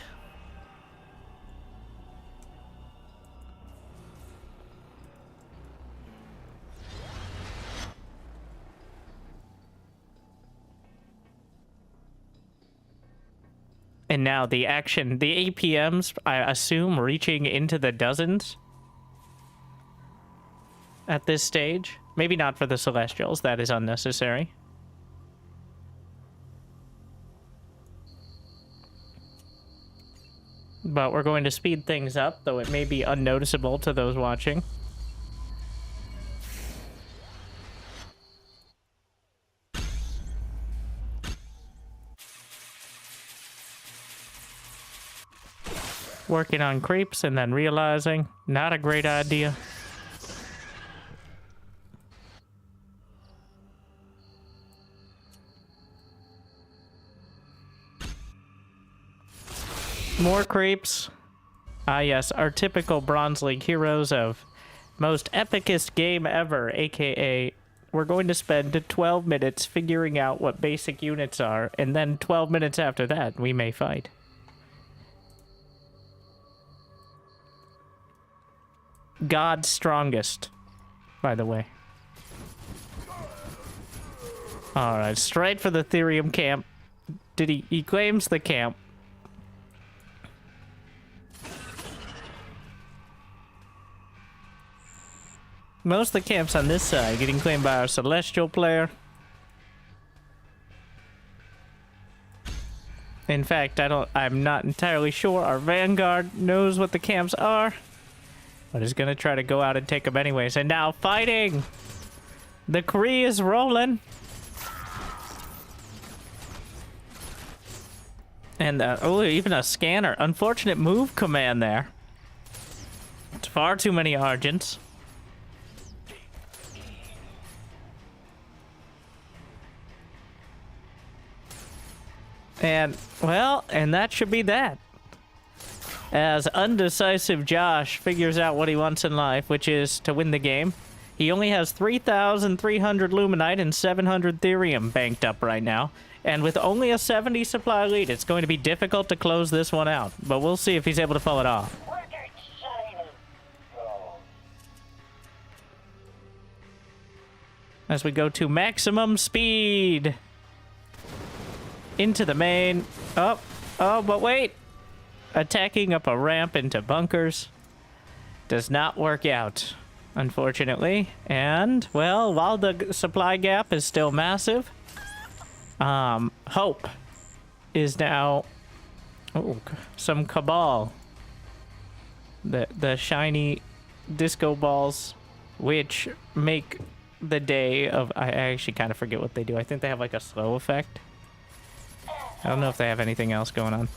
And now the action, the APMs, I assume, reaching into the dozens at this stage. Maybe not for the Celestials, that is unnecessary. But we're going to speed things up, though it may be unnoticeable to those watching. Working on creeps and then realizing, not a great idea. More creeps. Ah yes, our typical Bronze League heroes of most epicest game ever, aka we're going to spend 12 minutes figuring out what basic units are, and then 12 minutes after that, we may fight. God's strongest, by the way. Alright, straight for the Therium camp. He claims the camp. Most of the camps on this side getting claimed by our Celestial player. In fact, I'm not entirely sure our Vanguard knows what the camps are. But he's gonna try to go out and take them anyways. And now fighting! The Kree is rolling! And, oh, even a scanner. Unfortunate move command there. It's far too many Argents. And, well, and that should be that. As undecisive Josh figures out what he wants in life, which is to win the game. He only has 3,300 Luminite and 700 Therium banked up right now. And with only a 70 supply lead, it's going to be difficult to close this one out. But we'll see if he's able to pull it off. As we go to maximum speed. Into the main. Oh, but wait. Attacking up a ramp into bunkers does not work out, unfortunately. And, well, while the supply gap is still massive, Hope is now... Oh, some Cabal. The shiny disco balls which make the day of... I actually kind of forget what they do. I think they have like a slow effect. I don't know if they have anything else going on.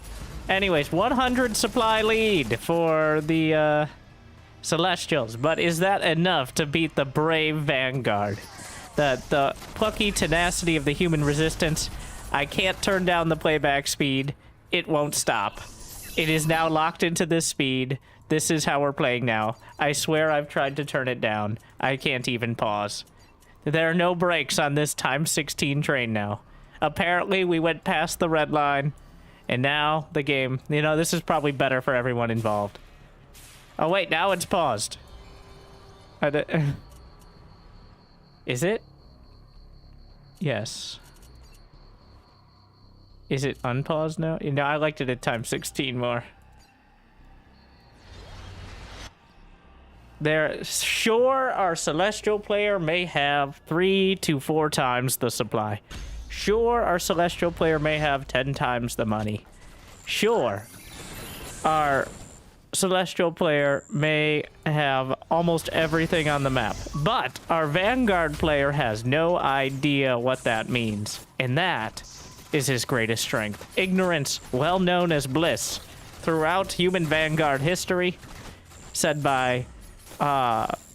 Anyways, 100 supply lead for the Celestials, but is that enough to beat the brave Vanguard? The plucky tenacity of the human resistance. I can't turn down the playback speed. It won't stop. It is now locked into this speed. This is how we're playing now. I swear I've tried to turn it down. I can't even pause. There are no brakes on this times 16 train now. Apparently, we went past the red line, and now the game... You know, this is probably better for everyone involved. Oh, wait, now it's paused. Is it? Yes. Is it unpaused now? You know, I liked it at times 16 more. Sure, our Celestial player may have 3 to 4 times the supply. Sure, our Celestial player may have 10 times the money. Sure, our Celestial player may have almost everything on the map. But our Vanguard player has no idea what that means. And that is his greatest strength. Ignorance, well known as bliss. Throughout human Vanguard history, said by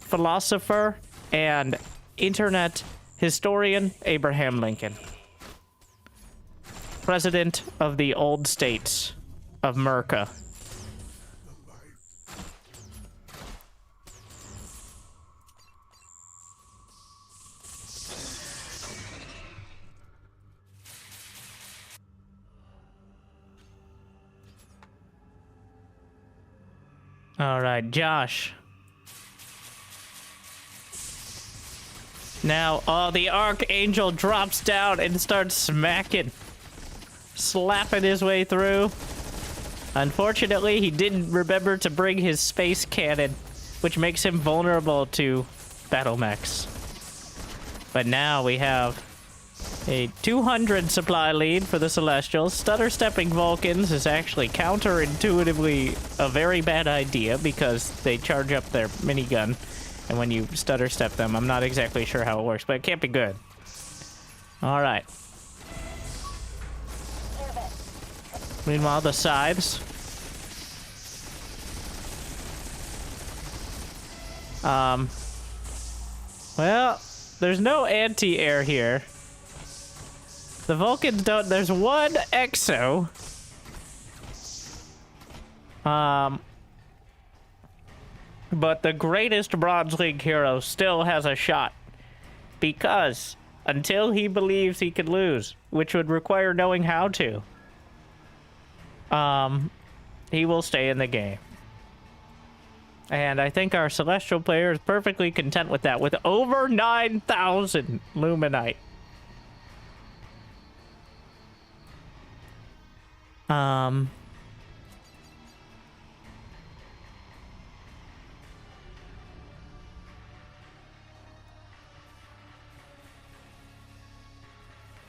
philosopher and internet historian Abraham Lincoln. President of the old states of Merca. All right, Josh. Now, the Archangel drops down and starts smacking. Slapping his way through. Unfortunately, he didn't remember to bring his space cannon, which makes him vulnerable to battle mechs. But now we have a 200 supply lead for the Celestials. Stutter stepping Vulcans is actually counterintuitively a very bad idea because they charge up their minigun. And when you stutter step them, I'm not exactly sure how it works, but it can't be good. All right. Meanwhile, the scythes. Well, there's no anti-air here. The Vulcans don't... There's one exo. But the greatest Bronze League hero still has a shot. Because until he believes he can lose, which would require knowing how to, he will stay in the game. And I think our Celestial player is perfectly content with that, with over 9,000 Luminite.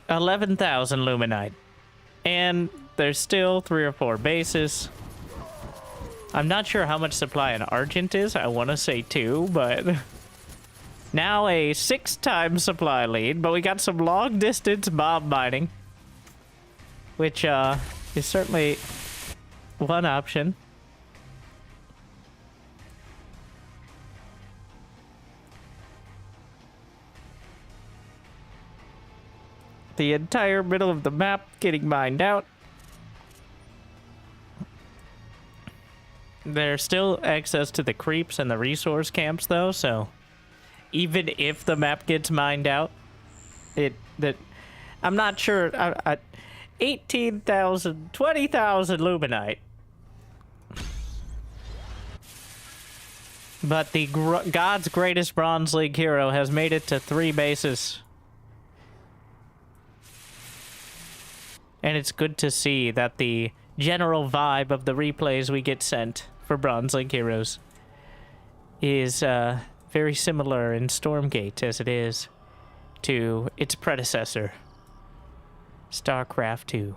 11,000 Luminite. And there's still 3 or 4 bases. I'm not sure how much supply an Argent is. I want to say 2, but... Now a 6 times supply lead, but we got some long distance mob mining. Which, is certainly one option. The entire middle of the map getting mined out. There's still access to the creeps and the resource camps, though, so even if the map gets mined out, I'm not sure. 18,000, 20,000 Luminite. But the God's greatest Bronze League hero has made it to 3 bases. And it's good to see that the general vibe of the replays we get sent for Bronze League heroes is very similar in Stormgate as it is to its predecessor, StarCraft 2.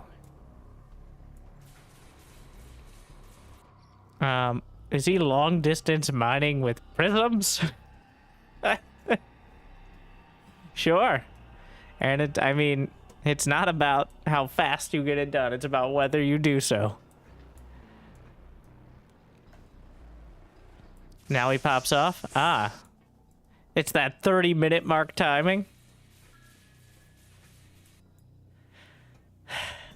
Is he long distance mining with prisms? Sure. And I mean, it's not about how fast you get it done. It's about whether you do so. Now he pops off. Ah. It's that 30-minute mark timing.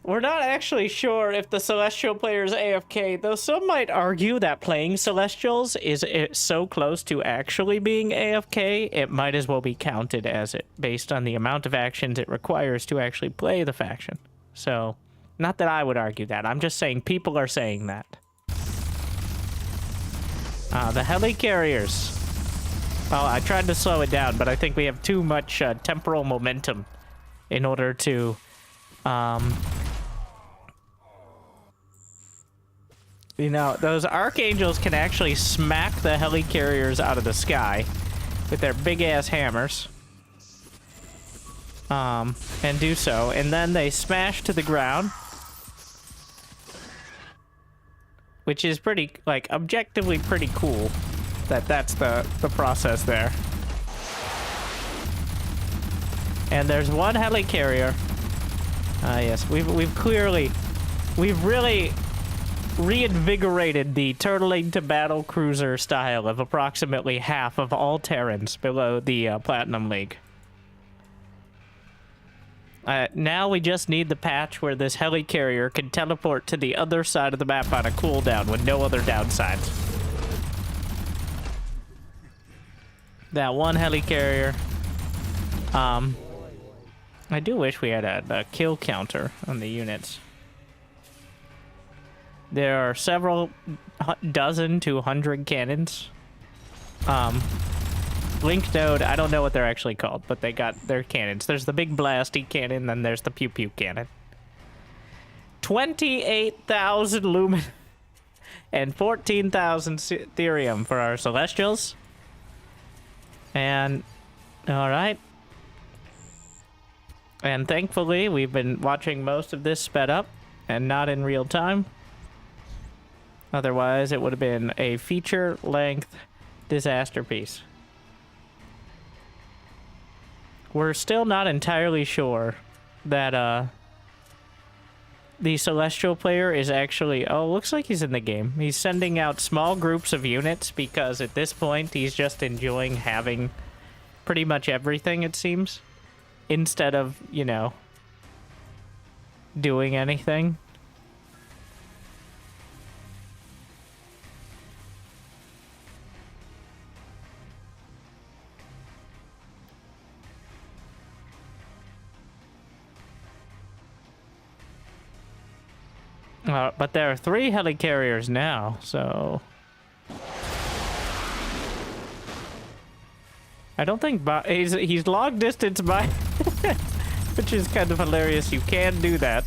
We're not actually sure if the Celestial player is AFK, though some might argue that playing Celestials is so close to actually being AFK, it might as well be counted as it, based on the amount of actions it requires to actually play the faction. So, not that I would argue that, I'm just saying people are saying that. The helicarriers. Oh, I tried to slow it down, but I think we have too much temporal momentum in order to... You know, those archangels can actually smack the helicarriers out of the sky with their big-ass hammers. And do so. And then they smash to the ground. Which is pretty, like, objectively pretty cool. That's the process there. And there's one helicarrier. Yes, we've really reinvigorated the turtling to battle cruiser style of approximately half of all Terrans below the Platinum League. Now we just need the patch where this helicarrier can teleport to the other side of the map on a cooldown with no other downsides. That one helicarrier. I do wish we had a kill counter on the units. There are several dozen to 100 cannons. Link Node, I don't know what they're actually called, but they got their cannons. There's the big blasty cannon, then there's the pew pew cannon. 28,000 lumen and 14,000 therium for our Celestials. And, alright. And thankfully, we've been watching most of this sped up and not in real time. Otherwise, it would have been a feature-length disaster piece. We're still not entirely sure that the Celestial player is actually... Oh, looks like he's in the game. He's sending out small groups of units because at this point he's just enjoying having pretty much everything, it seems. Instead of, you know, doing anything. But there are 3 helicarriers now, so... I don't think he's long distance by... Which is kind of hilarious. You can do that.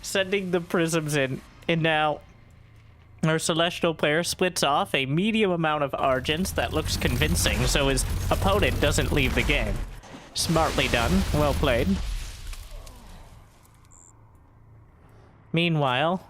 Sending the prisms in. And now, our Celestial player splits off a medium amount of Argents that looks convincing, so his opponent doesn't leave the game. Smartly done. Well played. Meanwhile,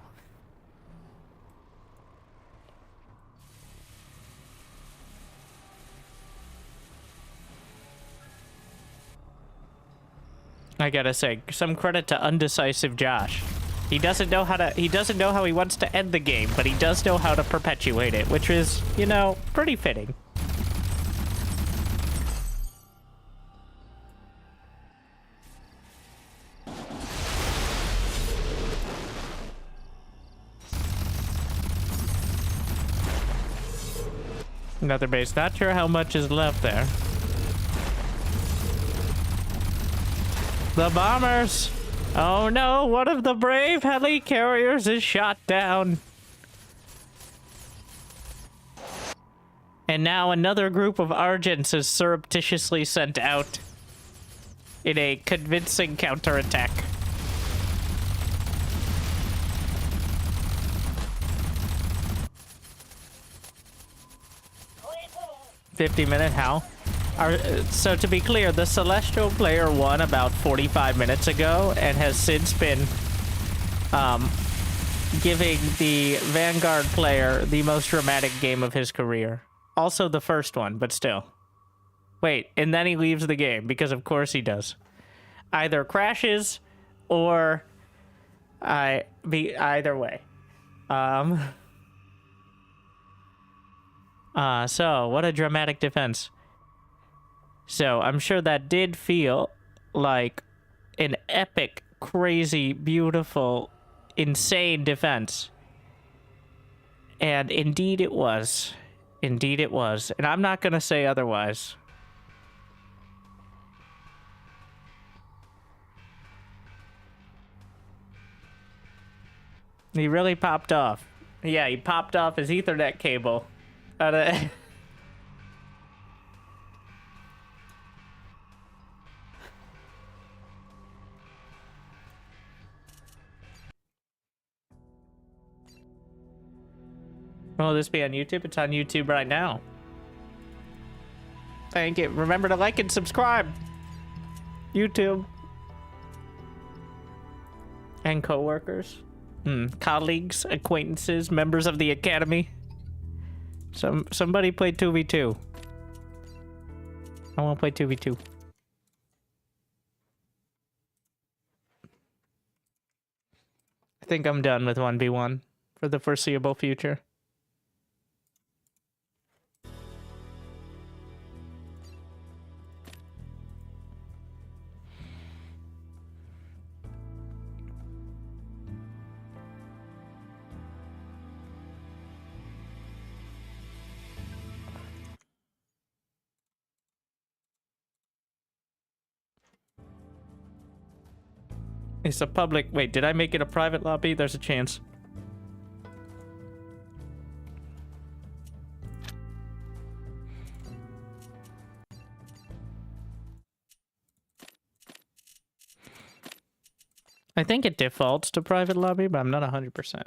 I gotta say, some credit to undecisive Josh. He doesn't know how he wants to end the game, but he does know how to perpetuate it, which is, you know, pretty fitting. Another base. Not sure how much is left there. The bombers! Oh no, one of the brave helicarriers is shot down. And now another group of Argents is surreptitiously sent out in a convincing counterattack. 50-minute how? So to be clear, the Celestial player won about 45 minutes ago and has since been giving the Vanguard player the most dramatic game of his career. Also the first one, but still. Wait, and then he leaves the game, because of course he does. Either crashes, or... either way. So, what a dramatic defense. So, I'm sure that did feel like an epic, crazy, beautiful, insane defense. And indeed it was. Indeed it was. And I'm not gonna say otherwise. He really popped off. Yeah, he popped off his Ethernet cable. Will this be on YouTube? It's on YouTube right now. Thank you. Remember to like and subscribe. YouTube. And coworkers. Colleagues, acquaintances, members of the academy. Somebody play 2v2. I want to play 2v2. I think I'm done with 1v1 for the foreseeable future. It's a public... Wait, did I make it a private lobby? There's a chance. I think it defaults to private lobby, but I'm not 100%.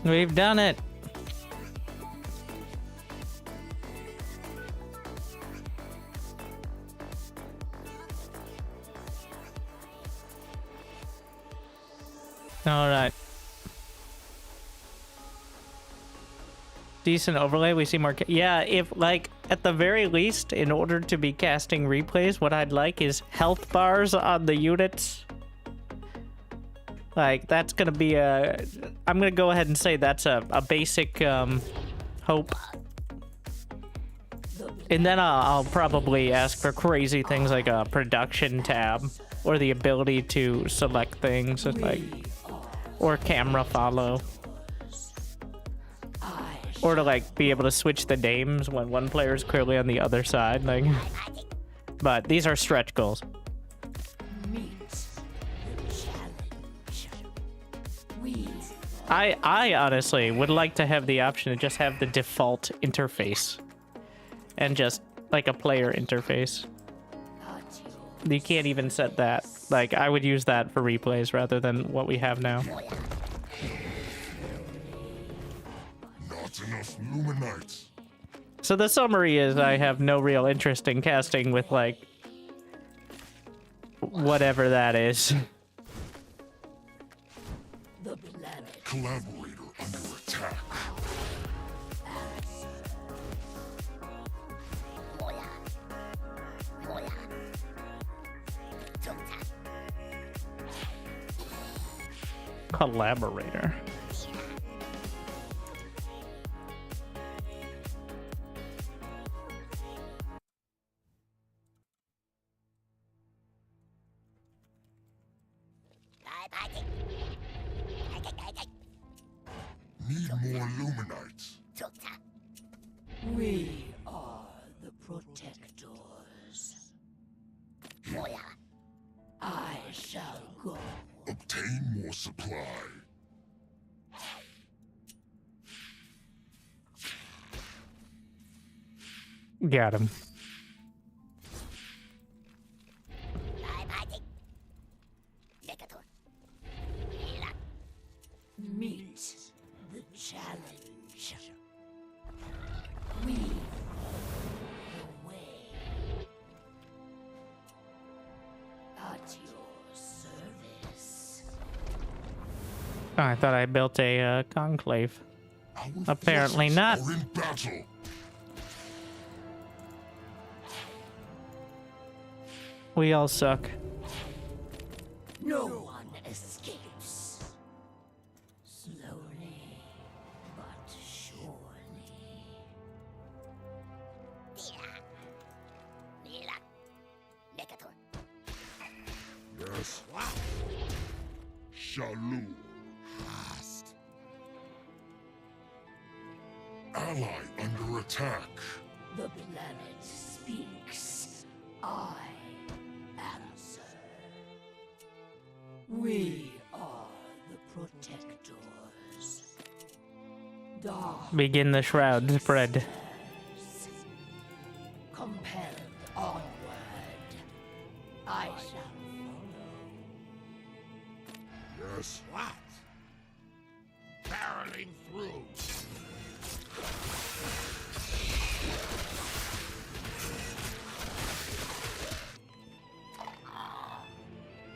We've done it. All right. Decent overlay. We see more. Yeah, if like at the very least, in order to be casting replays, what I'd like is health bars on the units. Like, that's gonna be a... I'm gonna go ahead and say that's a basic hope. And then I'll probably ask for crazy things like a production tab, or the ability to select things, like, or camera follow. Or to, like, be able to switch the names when one player is clearly on the other side. Like, but these are stretch goals. I honestly would like to have the option to just have the default interface. And just, like, a player interface. You can't even set that. Like, I would use that for replays rather than what we have now. Not enough Luminites. So the summary is I have no real interest in casting with, like, whatever that is. Collaborator under attack. Collaborator. Need more Luminites. Tukta. We are the protectors. Moya. I shall go. Obtain more supply. Got him. Invading. Negator. Hila. Meet the challenge. We the way. At your service. Oh, I thought I built a conclave. Our Apparently forces not. Are in battle. We all suck. No one escapes. Slowly, but surely. Hila. Hila. Negator. Yes. Shalom. Hast. Ally under attack. The planet speaks. I answer. We are the protectors. Dark Begin the shroud spread. compelled onward. I shall follow. Yes. What? Barreling through.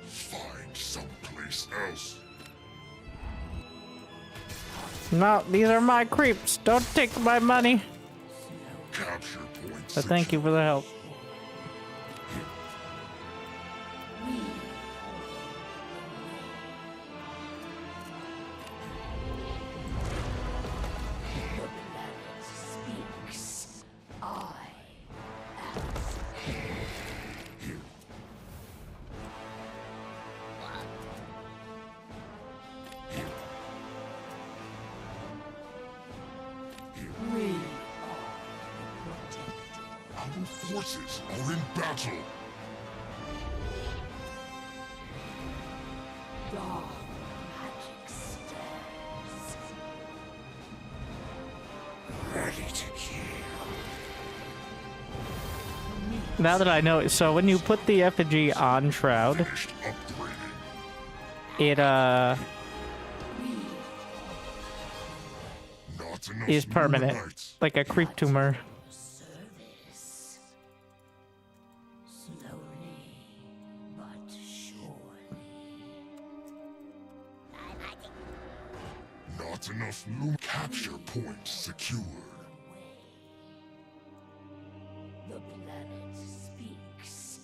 Find someplace else. No, these are my creeps. Don't take my money. Capture point. But thank you for the help. The planet speaks. I answer. We are the protectors. Our forces are in battle. Dark magic stirs. Ready to kill. Now that I know it, so when you put the effigy on shroud, Finished upgrading. it Not enough is permanent, Luminites. like a creep tumor. Service. Slowly, but surely. Not enough Lum. Capture point secured. The planet speaks.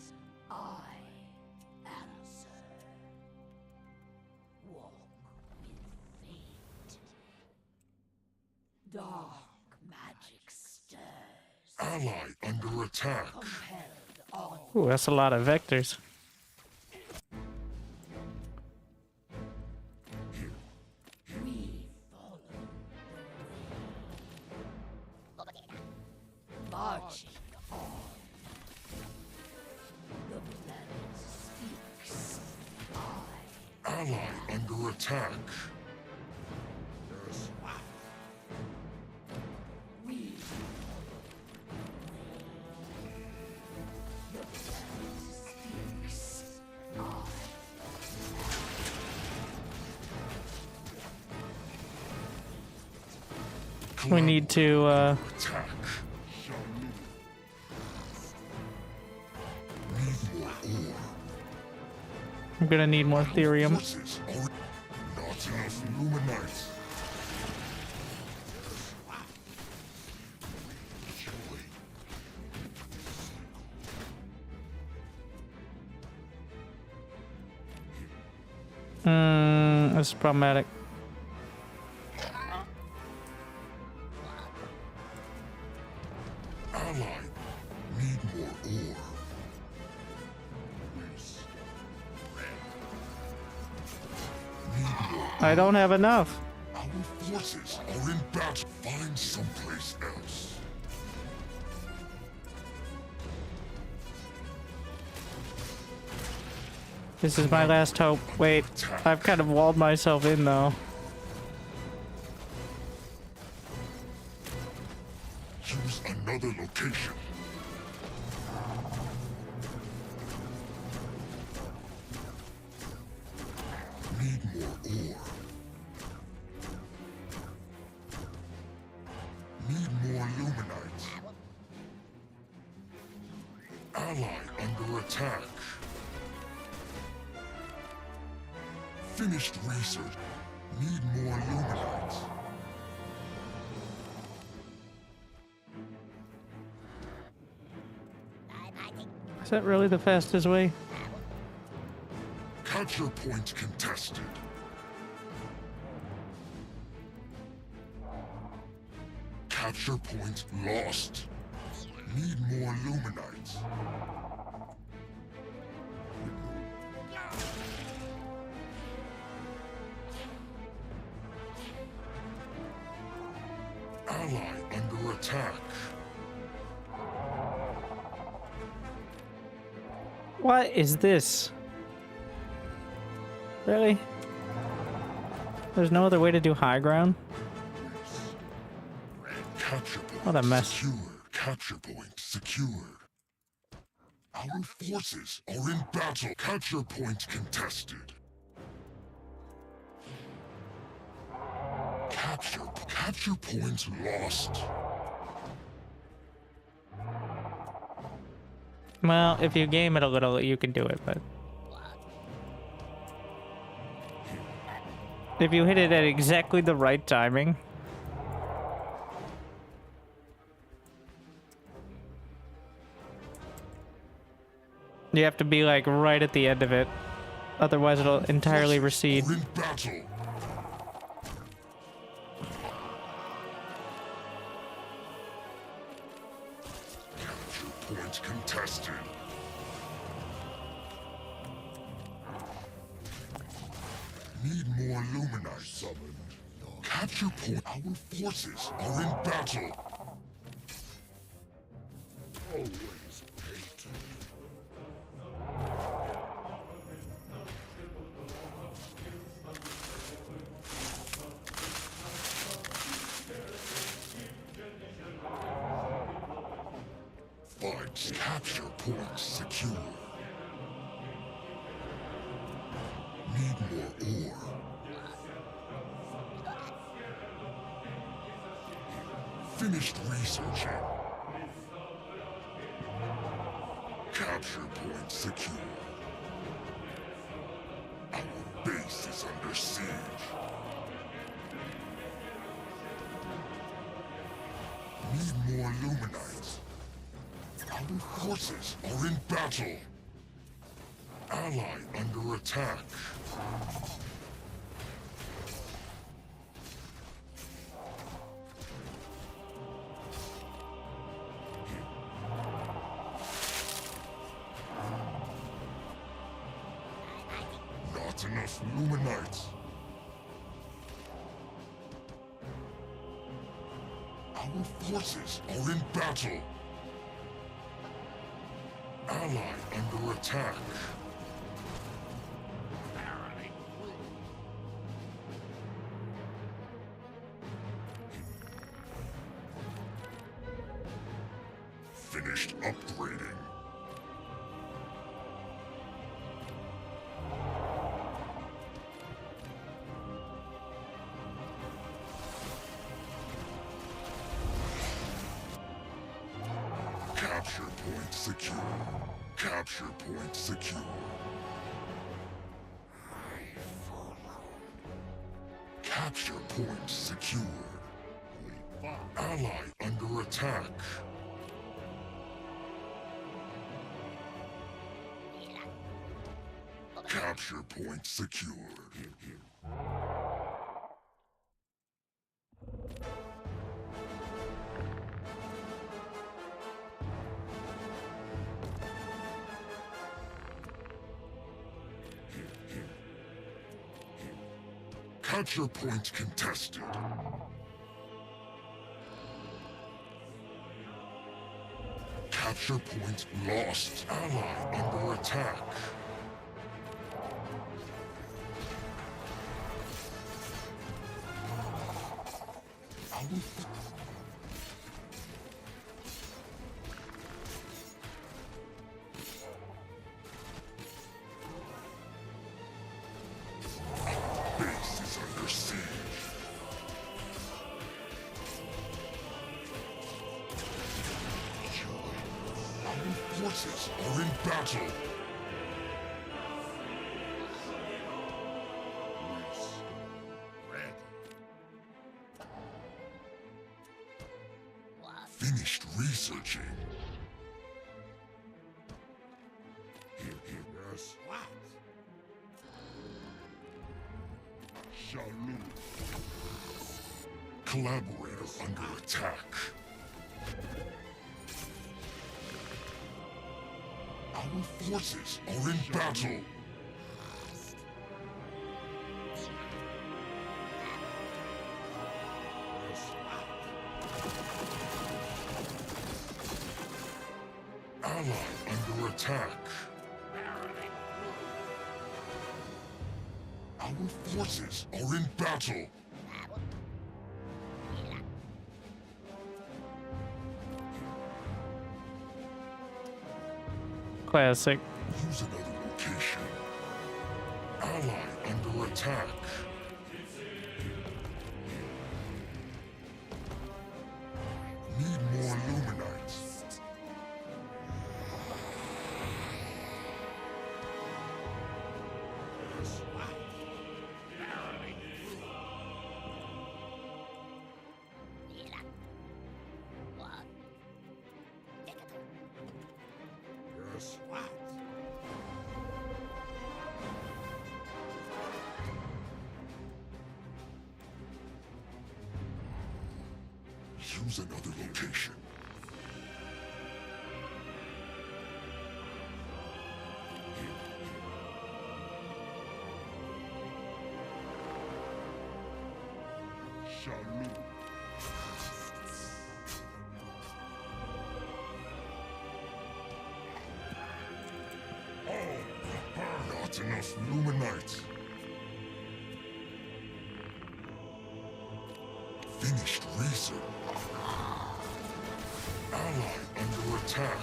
I answer. Walk with fate. Dark magic stirs. Ally under attack. Compelled on. Ooh, that's a lot of vectors. We follow the way. Marching on. The planet speaks. Ally under attack. We the planet speaks. We need to, Attack. Need more ore. I'm gonna need more therium. Forces are not enough Luminites. This is problematic. Ally. Need more ore. Please. Need more. I don't have enough. Our forces are in battle. Find someplace else. This is my last hope. Wait, I've kind of walled myself in though. Use another location. Need more ore. Need more luminite. Ally under attack. Finished research. Need more luminite. Is that really the fastest way? Capture point contested. Capture point lost. Need more luminite. Ally under attack. What is this? Really? There's no other way to do high ground? Capture point What a mess. secured. Capture point secured. Our forces are in battle. Capture point contested. Capture point lost. Well, if you game it a little, you can do it, but... if you hit it at exactly the right timing... you have to be, like, right at the end of it. Otherwise, it'll entirely recede. We're in battle. Capture point contested. Need more luminite summoned. Capture point. Our forces are in battle. Always hated. Fight. Capture point secure. Need more ore. Finished researching. Capture point secure. Our base is under siege. Need more luminite. Our forces are in battle. Ally under attack. Not enough luminite. Our forces are in battle. Ally under attack. Finished upgrading. Capture point secure. Capture point secure. Capture point secured. Ally under attack. Capture point secured. Capture point contested. Capture point lost. Ally under attack. Base is under siege. Our forces are in battle. Finished researching. Here, yes. What? Shalom. Collaborator under attack. Our forces are in battle. Ally under attack. Our forces are in battle. Classic. Use another location. Ally under attack. Need more Luminites. Yes. What? Use another location. Shalom. Not enough Luminites. Finished research. Ally under attack.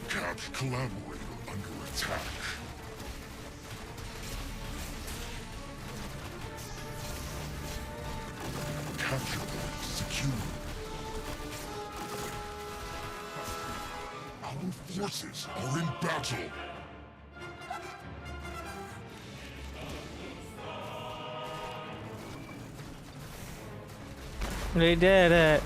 Capture collaborator under attack. Capture point secured. Our forces are in battle. They did it.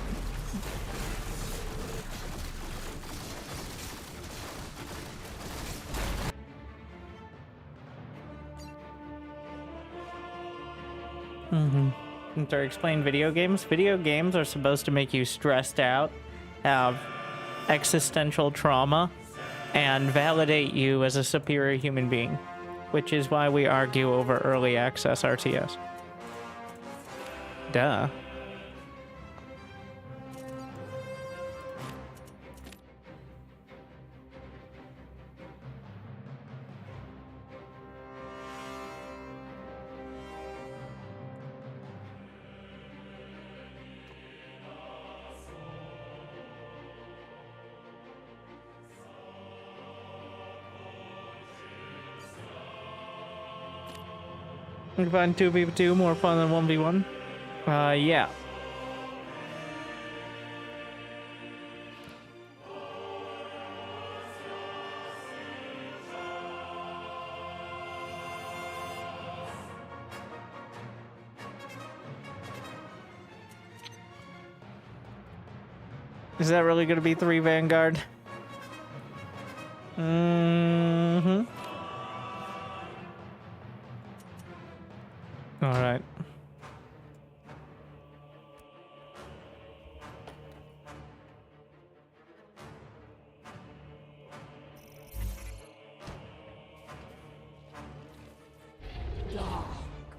To explain video games. Video games are supposed to make you stressed out, have existential trauma, and validate you as a superior human being, which is why we argue over early access RTS. Duh. You find 2v2 more fun than 1v1? Yeah. Is that really going to be 3 Vanguard? Mm-hmm. All right.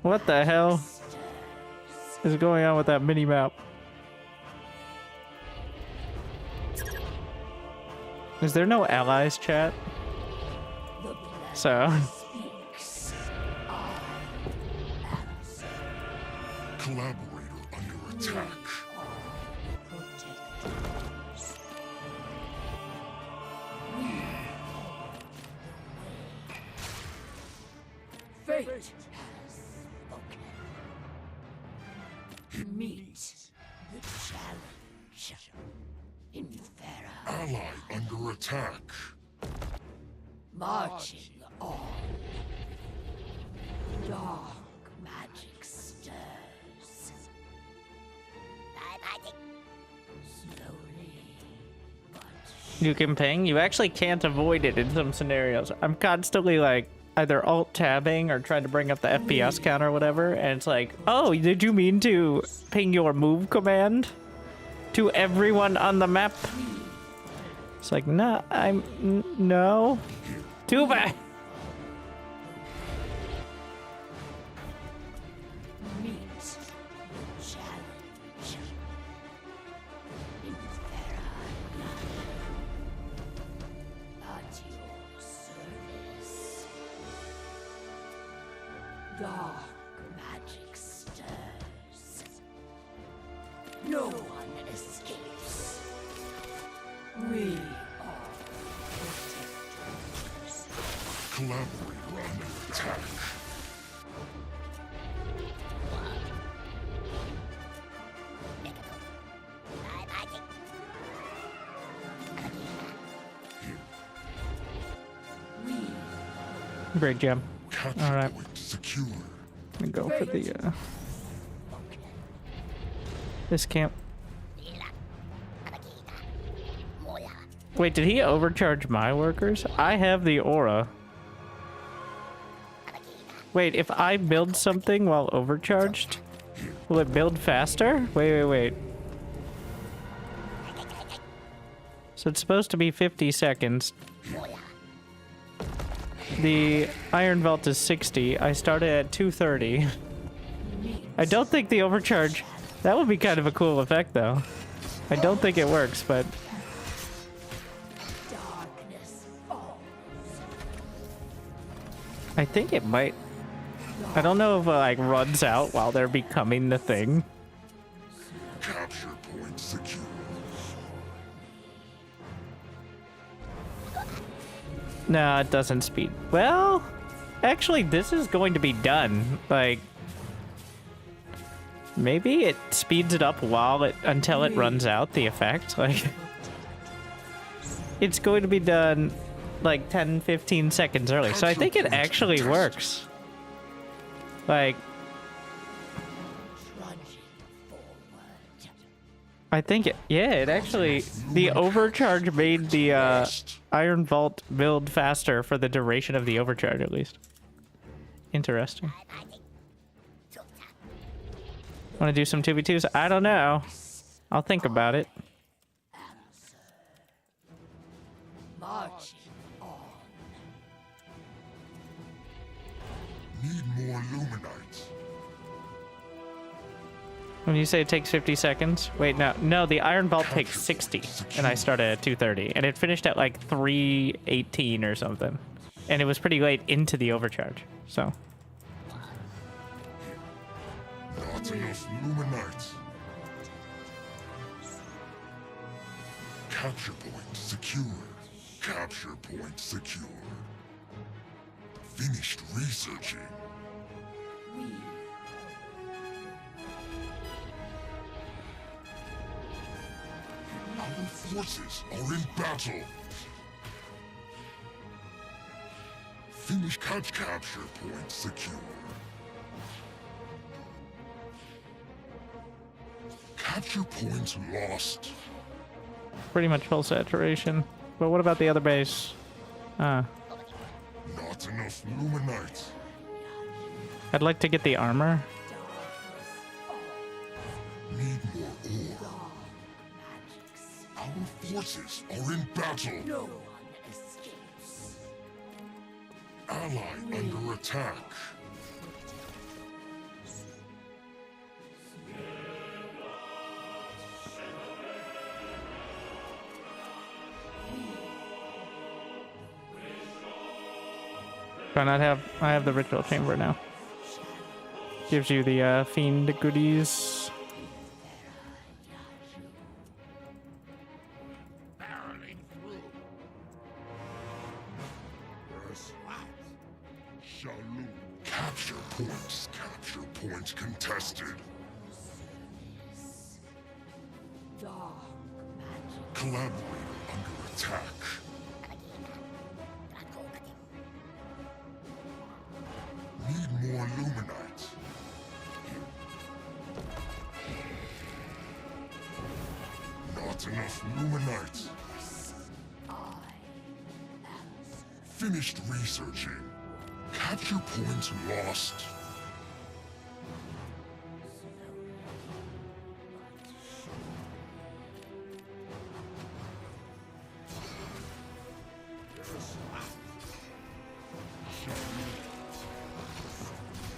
What the hell is going on with that mini map? Is there no allies, chat? So Collaborator under attack. Fate has spoken. Meet the challenge. Infera Ally under attack. marching on. Dark magic stirs. Slowly, but you can ping. You actually can't avoid it in some scenarios. I'm constantly like either alt tabbing or trying to bring up the FPS count or whatever, and it's like, oh, did you mean to ping your move command to everyone on the map? It's like, no, no. Too bad. meet the challenge. Infera at your service. Dark magic stirs. No one escapes. We are protectors. Collaborator under attack. Great job. Capture All right. point secure. I'm gonna go for the this camp. Wait, did he overcharge my workers? I have the aura. Wait, if I build something while overcharged, will it build faster? Wait. So it's supposed to be 50 seconds. The iron vault is 60. I started at 230. I don't think the overcharge... That would be kind of a cool effect, though. I don't think it works, but... Darkness falls. I think it might. I don't know if it like runs out while they're becoming the thing. Capture point secure. No, it doesn't speed. Well, actually, this is going to be done. Like, maybe it speeds it up until it runs out the effect. Like, it's going to be done like 10-15 seconds early. So I think it actually works. Like, Trudging forward. I think it actually, the overcharge made the Iron Vault build faster for the duration of the overcharge, at least. Interesting. Want to do some 2v2s? I don't know. I'll think about it. Marching on. Need more Luminites. When you say it takes 50 seconds, wait, no, the Iron Vault takes 60, and I started at 230, and it finished at like 318 or something, and it was pretty late into the overcharge. So Not enough Luminites. Capture point secure. Capture point secure. Finished researching. Our forces are in battle. Finish capture point secure. Capture point lost. pretty much full saturation. But what about the other base? Not enough Luminites. I'd like to get the armor. Need more ore. Our forces are in battle. No one escapes. Ally under attack. Do I not have? I have the ritual chamber now. Gives you the fiend goodies. Barreling through. Shalom. Capture points. Capture points contested. Dark magic. Collaborator under attack. Need more Luminite. Not enough Luminite. Finished researching. Capture points lost.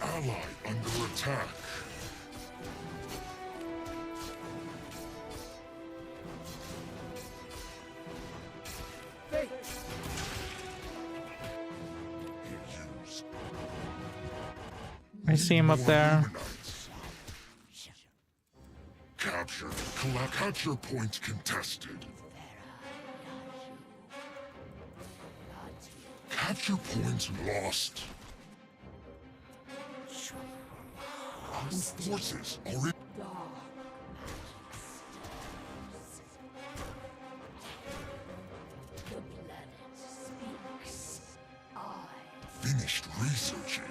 Ally under attack. Use I see him up there. Luminites. Capture. Capture points contested. Capture points lost. Our forces are in. The planet speaks. Finished researching.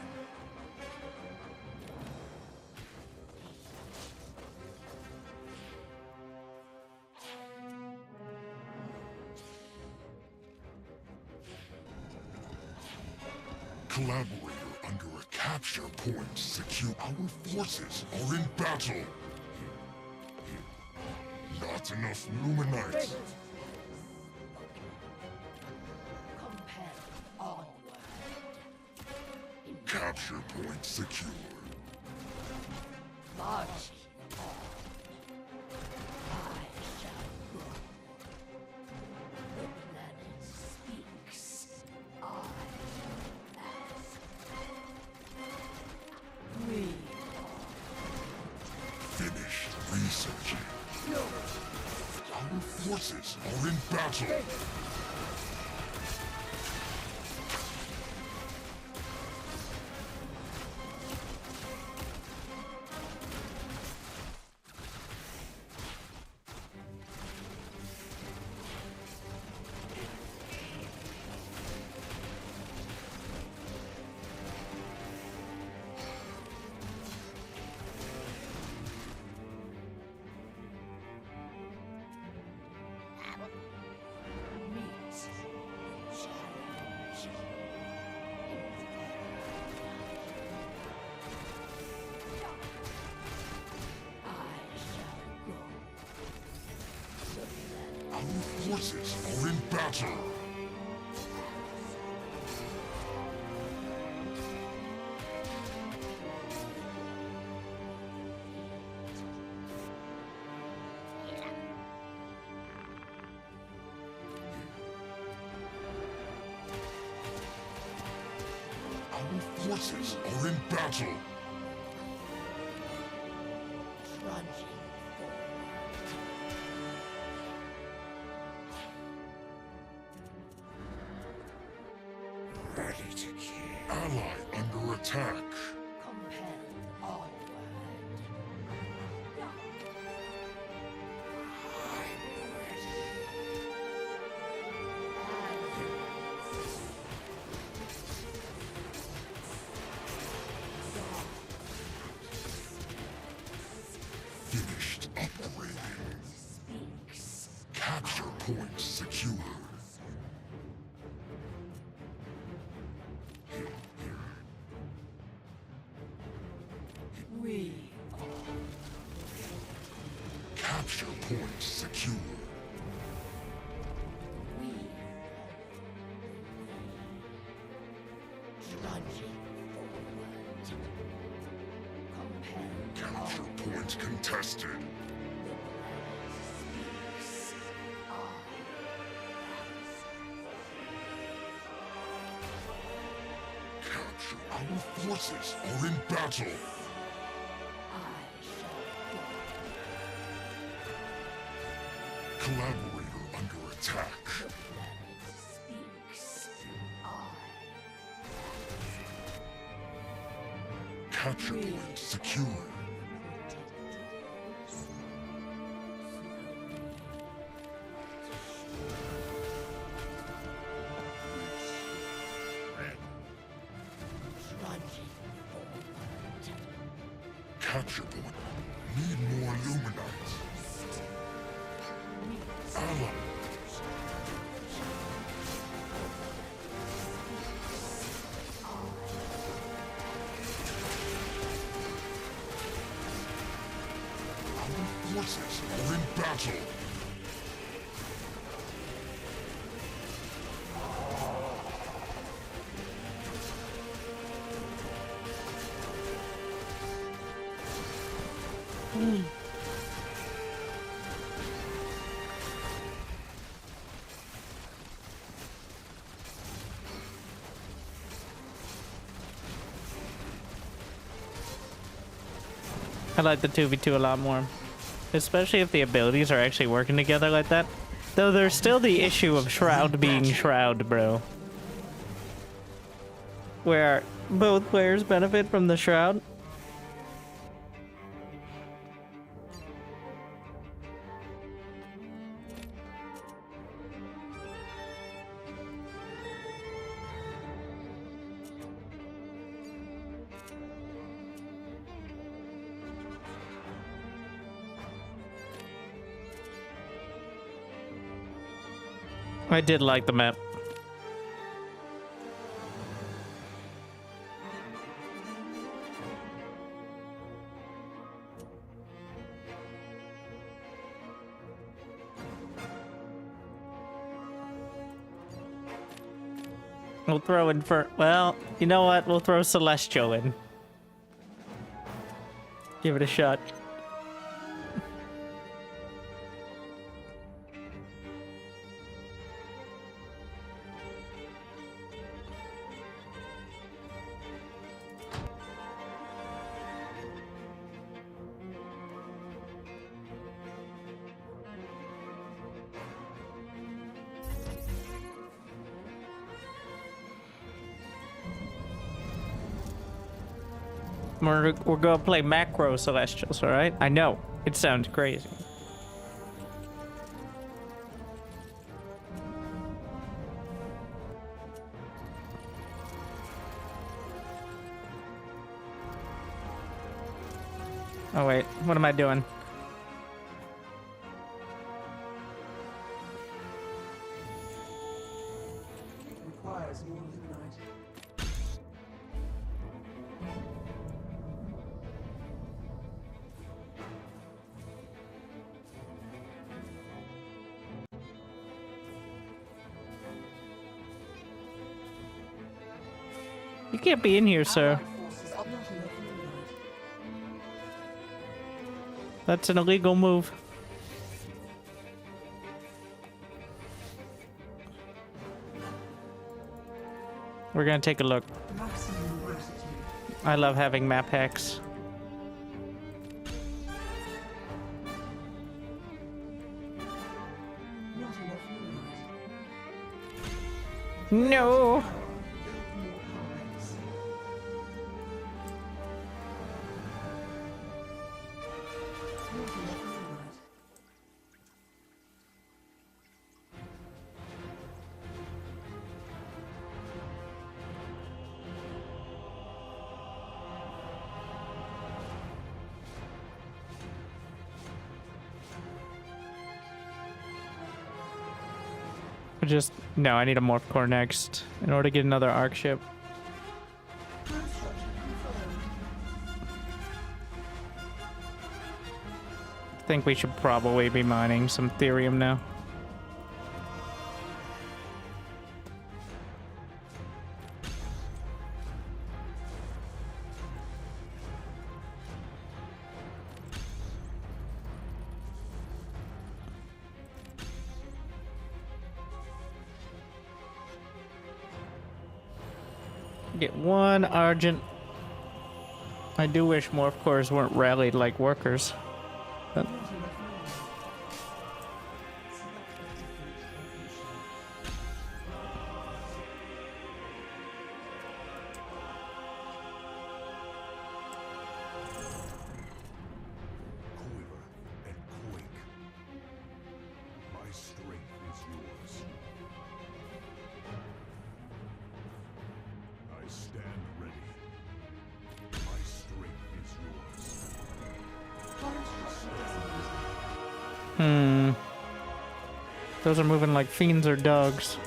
Collaborator under a capture point secure. Our forces are in battle. Not enough Luminite. Compel onward. Capture point secure. March on. I shall go. The planet speaks. I ask. We Finished researching. Our forces are in battle. meet. Challenge. I shall go. Our forces are in battle. Our forces are in battle. Trudging forward. Ready to kill. Ally under attack. Compel onward. Finished upgrading. Speaks. Capture point secure. Capture point secure. Trudging forward. Compelled. Capture point contested. Speaks. Capture. Our forces are in battle. I shall go. Collaborator under attack. Speaks. Capture point secure. Trudging forward. Capture point. Need more Luminites. Ally. Our forces are in battle. I like the 2v2 a lot more. Especially if the abilities are actually working together like that. Though there's still the issue of Shroud being Shroud, bro. Where both players benefit from the Shroud. I did like the map. We'll throw in for, well, you know what? We'll throw Celestial in. Give it a shot. We're gonna play macro Celestials, alright? I know, it sounds crazy. Oh wait, what am I doing? Requires more Luminite. You can't be in here, sir. Forces are not enough Luminite. That's an illegal move. We're gonna take a look. Maximum gratitude. I love having map hacks. Not enough Luminite. No! Build more hives. Not enough Luminite. Just, no, I need a morph core next in order to get another arc ship. think we should probably be mining some therium now. Get one Argent. I do wish more of cores weren't rallied like workers. But Not enough minerals. Select a different location. Quiver and quake. My strength is yours. I stand ready. My strength is yours. Current structure designated. those are moving like fiends or dogs.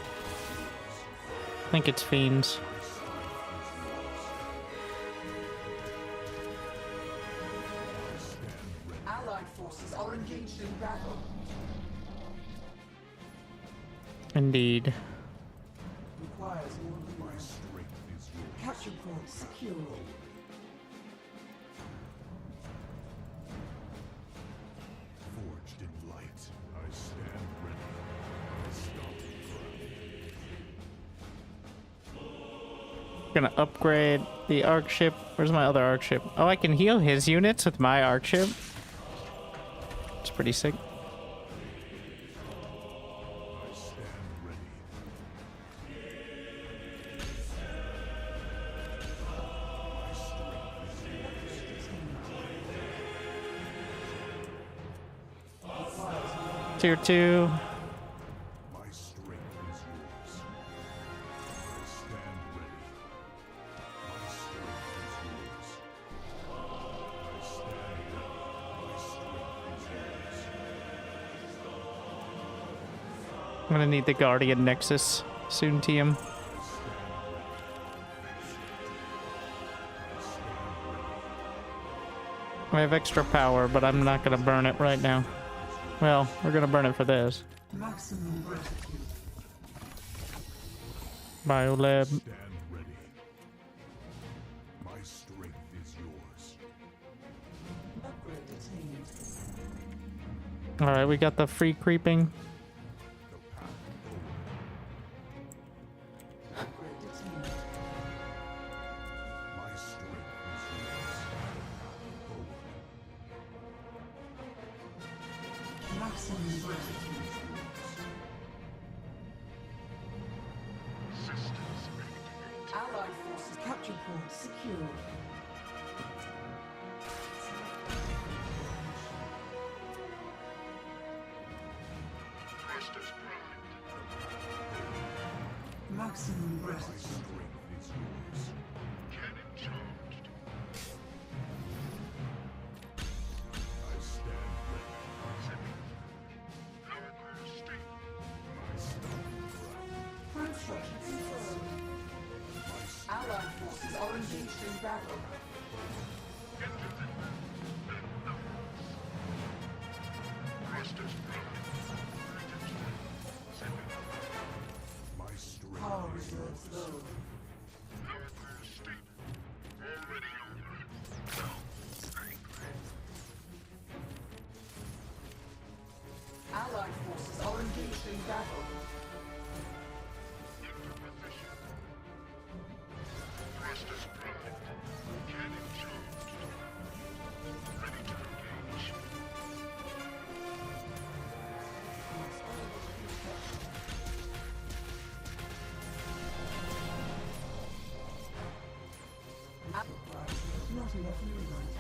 I think it's fiends. Allied forces are engaged in battle. Indeed. Requires more minerals. Strength is yours. Capture point secure. Forged in light, I stand ready. Stop. Gonna upgrade the arc ship. Where's my other arc ship? Oh, I can heal his units with my arc ship. It's pretty sick. I stand ready. My strength is yours. Tier 2. My strength is yours. I stand ready. My strength is yours. I stand ready. My strength is yours. I'm gonna need the Guardian Nexus soon, TM. I have extra power, but I'm not gonna burn it right now. Well, we're gonna burn it for this. Maximum gratitude. Biolab. Stand ready. My strength is yours. Upgrade attained. Alright, we got the free creeping. The path forward. Upgrade attained. My strength is yours. Forward. Maximum gratitude. Allied forces capture point secured. Maximum My gratitude. strength is yours. Cannon charged. I stand ready. Hardware state. My stomping ground. Prime structure confirmed. My Allied forces are engaged in battle. My strength Power is reserves yours. low. Hardware state. Already over. Allied forces are engaged in battle. Into position. Thrusters primed. Cannon charged. Ready to engage. Not enough minerals.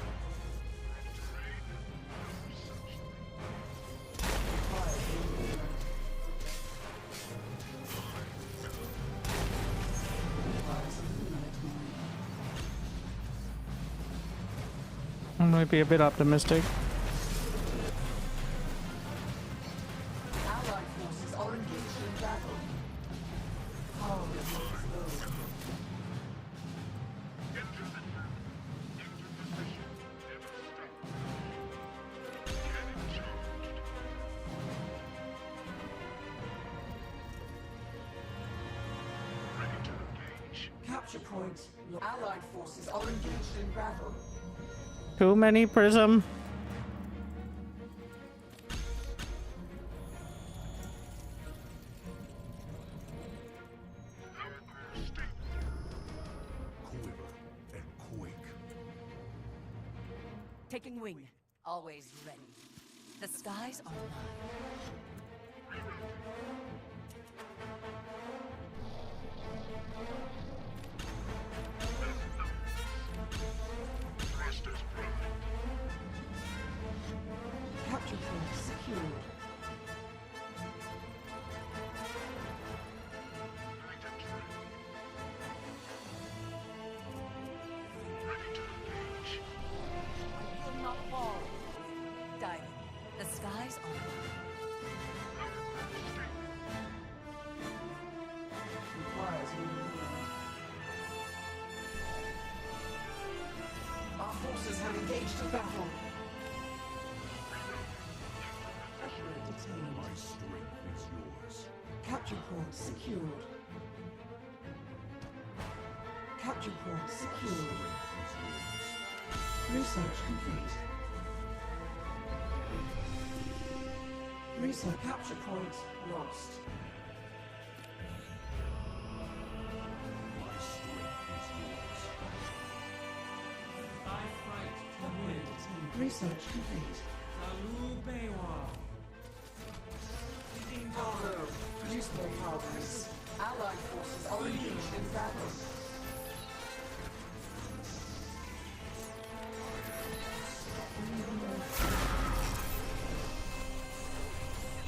I might be a bit optimistic. Allied forces are engaged in battle. Power reserves low. Into position. Never stop. Cannon Capture point. Allied forces are engaged in battle. Too many prism. Quiver and quake. Taking wing. Always ready. The skies are mine. Thrusters prime. Capture point secured. Ready to engage. Will not fall. Diving. The skies are mine. Requires movement. Our forces have engaged in battle. Detained. My strength is yours. Capture point secured. Capture point secured. Research complete. Research capture point lost. My strength is yours. Research complete. Cargo. Produce more cargoes. Allied forces are engaged in battle.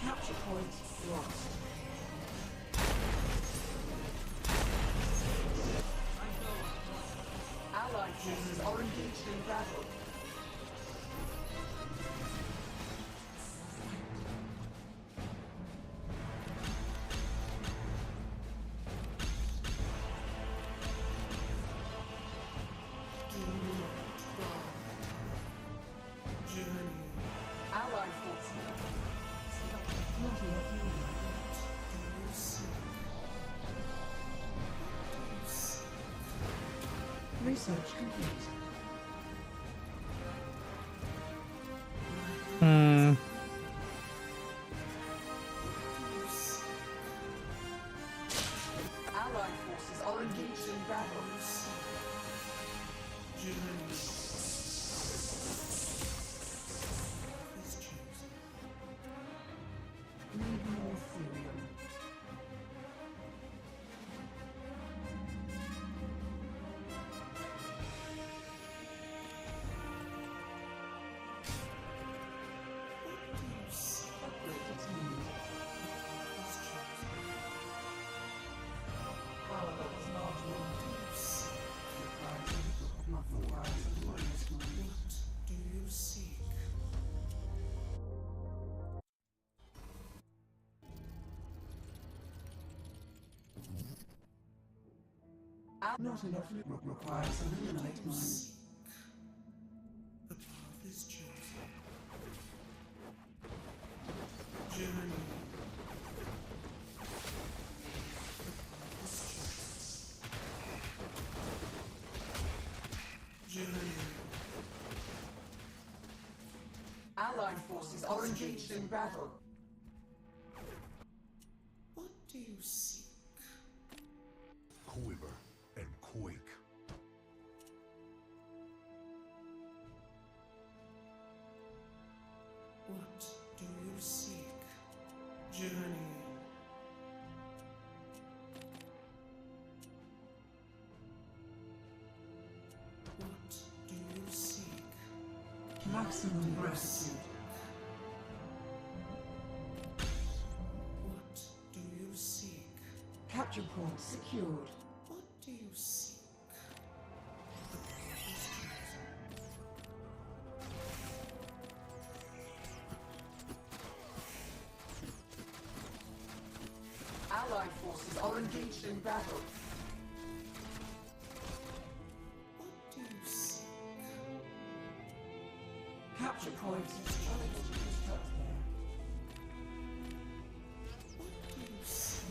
Capture point lost. Allied forces are engaged in battle. Allied forces. Plenty of fuel. Research complete. Hmm. Allied forces are engaged in battle. Need more helium. Upgrade attained. Power levels marginal. Nothing rise and minus money. Do you seek? Not enough requires illuminate mine. The path is chosen. Journey. Journey. Allied forces are engaged in battle. What do you seek? Quiver and quake. What do you seek? Journey. What do you seek? Maximum gratitude. What do you seek? Capture point secured. What do you seek? The path is chosen. Allied forces are engaged in battle. What do you seek? Capture point. What do you seek?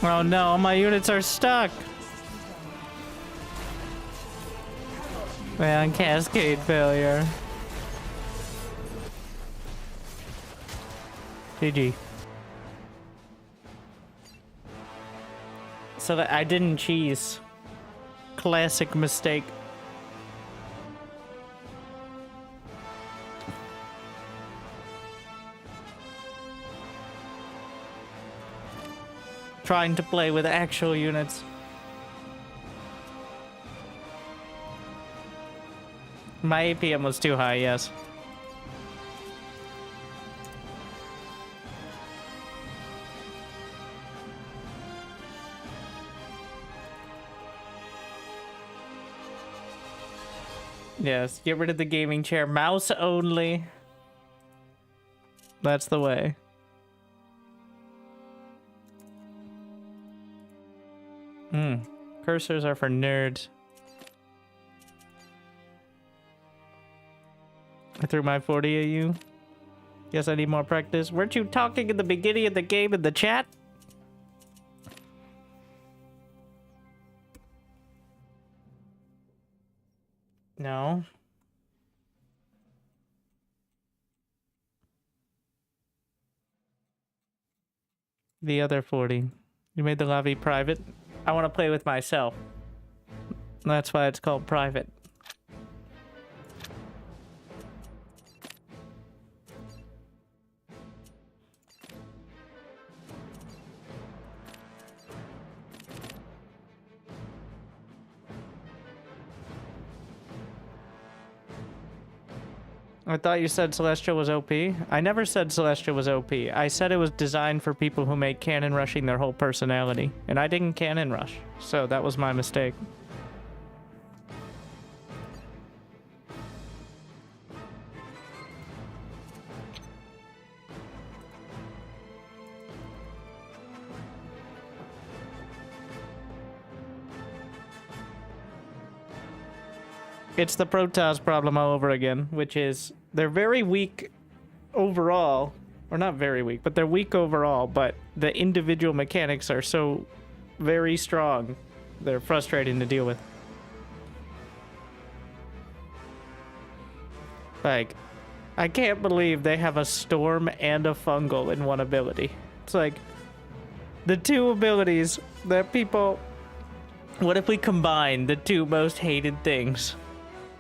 Oh no, my units are stuck. Man, cascade failure. GG. So that I didn't cheese. Classic mistake. Trying to play with actual units. My APM was too high, yes. Yes, get rid of the gaming chair. Mouse only. That's the way. Cursors are for nerds. I threw my 40 at you. Guess I need more practice. Weren't you talking in the beginning of the game in the chat? No. The other 40. You made the lobby private? I want to play with myself. That's why it's called private. I thought you said Celestial was OP. I never said Celestial was OP. I said it was designed for people who make cannon rushing their whole personality. And I didn't cannon rush. So that was my mistake. It's the Protoss problem all over again, which is they're very weak overall, or not very weak, but they're weak overall, but the individual mechanics are so very strong. They're frustrating to deal with. Like, I can't believe they have a storm and a fungal in one ability. It's like the two abilities that people... What if we combine the two most hated things?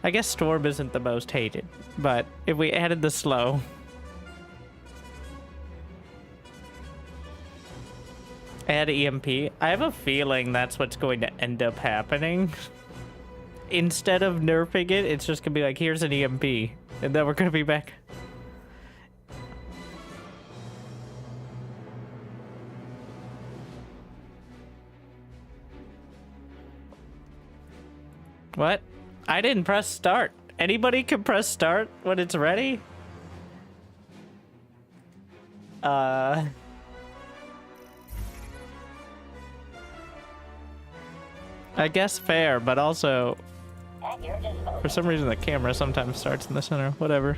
I guess Storm isn't the most hated, but if we added the slow... Add EMP. I have a feeling that's what's going to end up happening. Instead of nerfing it, it's just gonna be like, here's an EMP. And then we're gonna be back. What? I didn't press start. Anybody can press start when it's ready? I guess fair, but also At your disposal. for some reason the camera sometimes starts in the center. Whatever.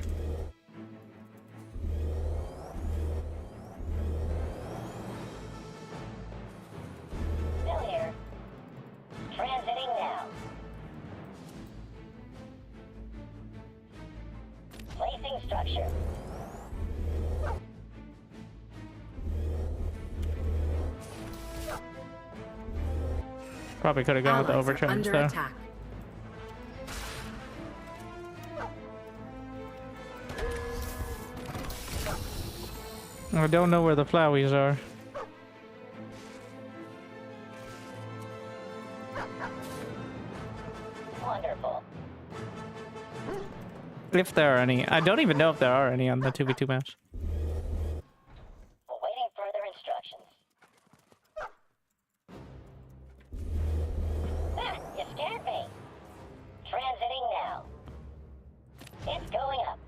Still here. Transiting now. Placing structure. Probably could have gone with the Allies are overcharge under though. attack. I don't know where the flowies are. Wonderful. If there are any. I don't even know if there are any on the 2v2 maps. Awaiting further instructions. Ah, you scared me. Transiting now. It's going up.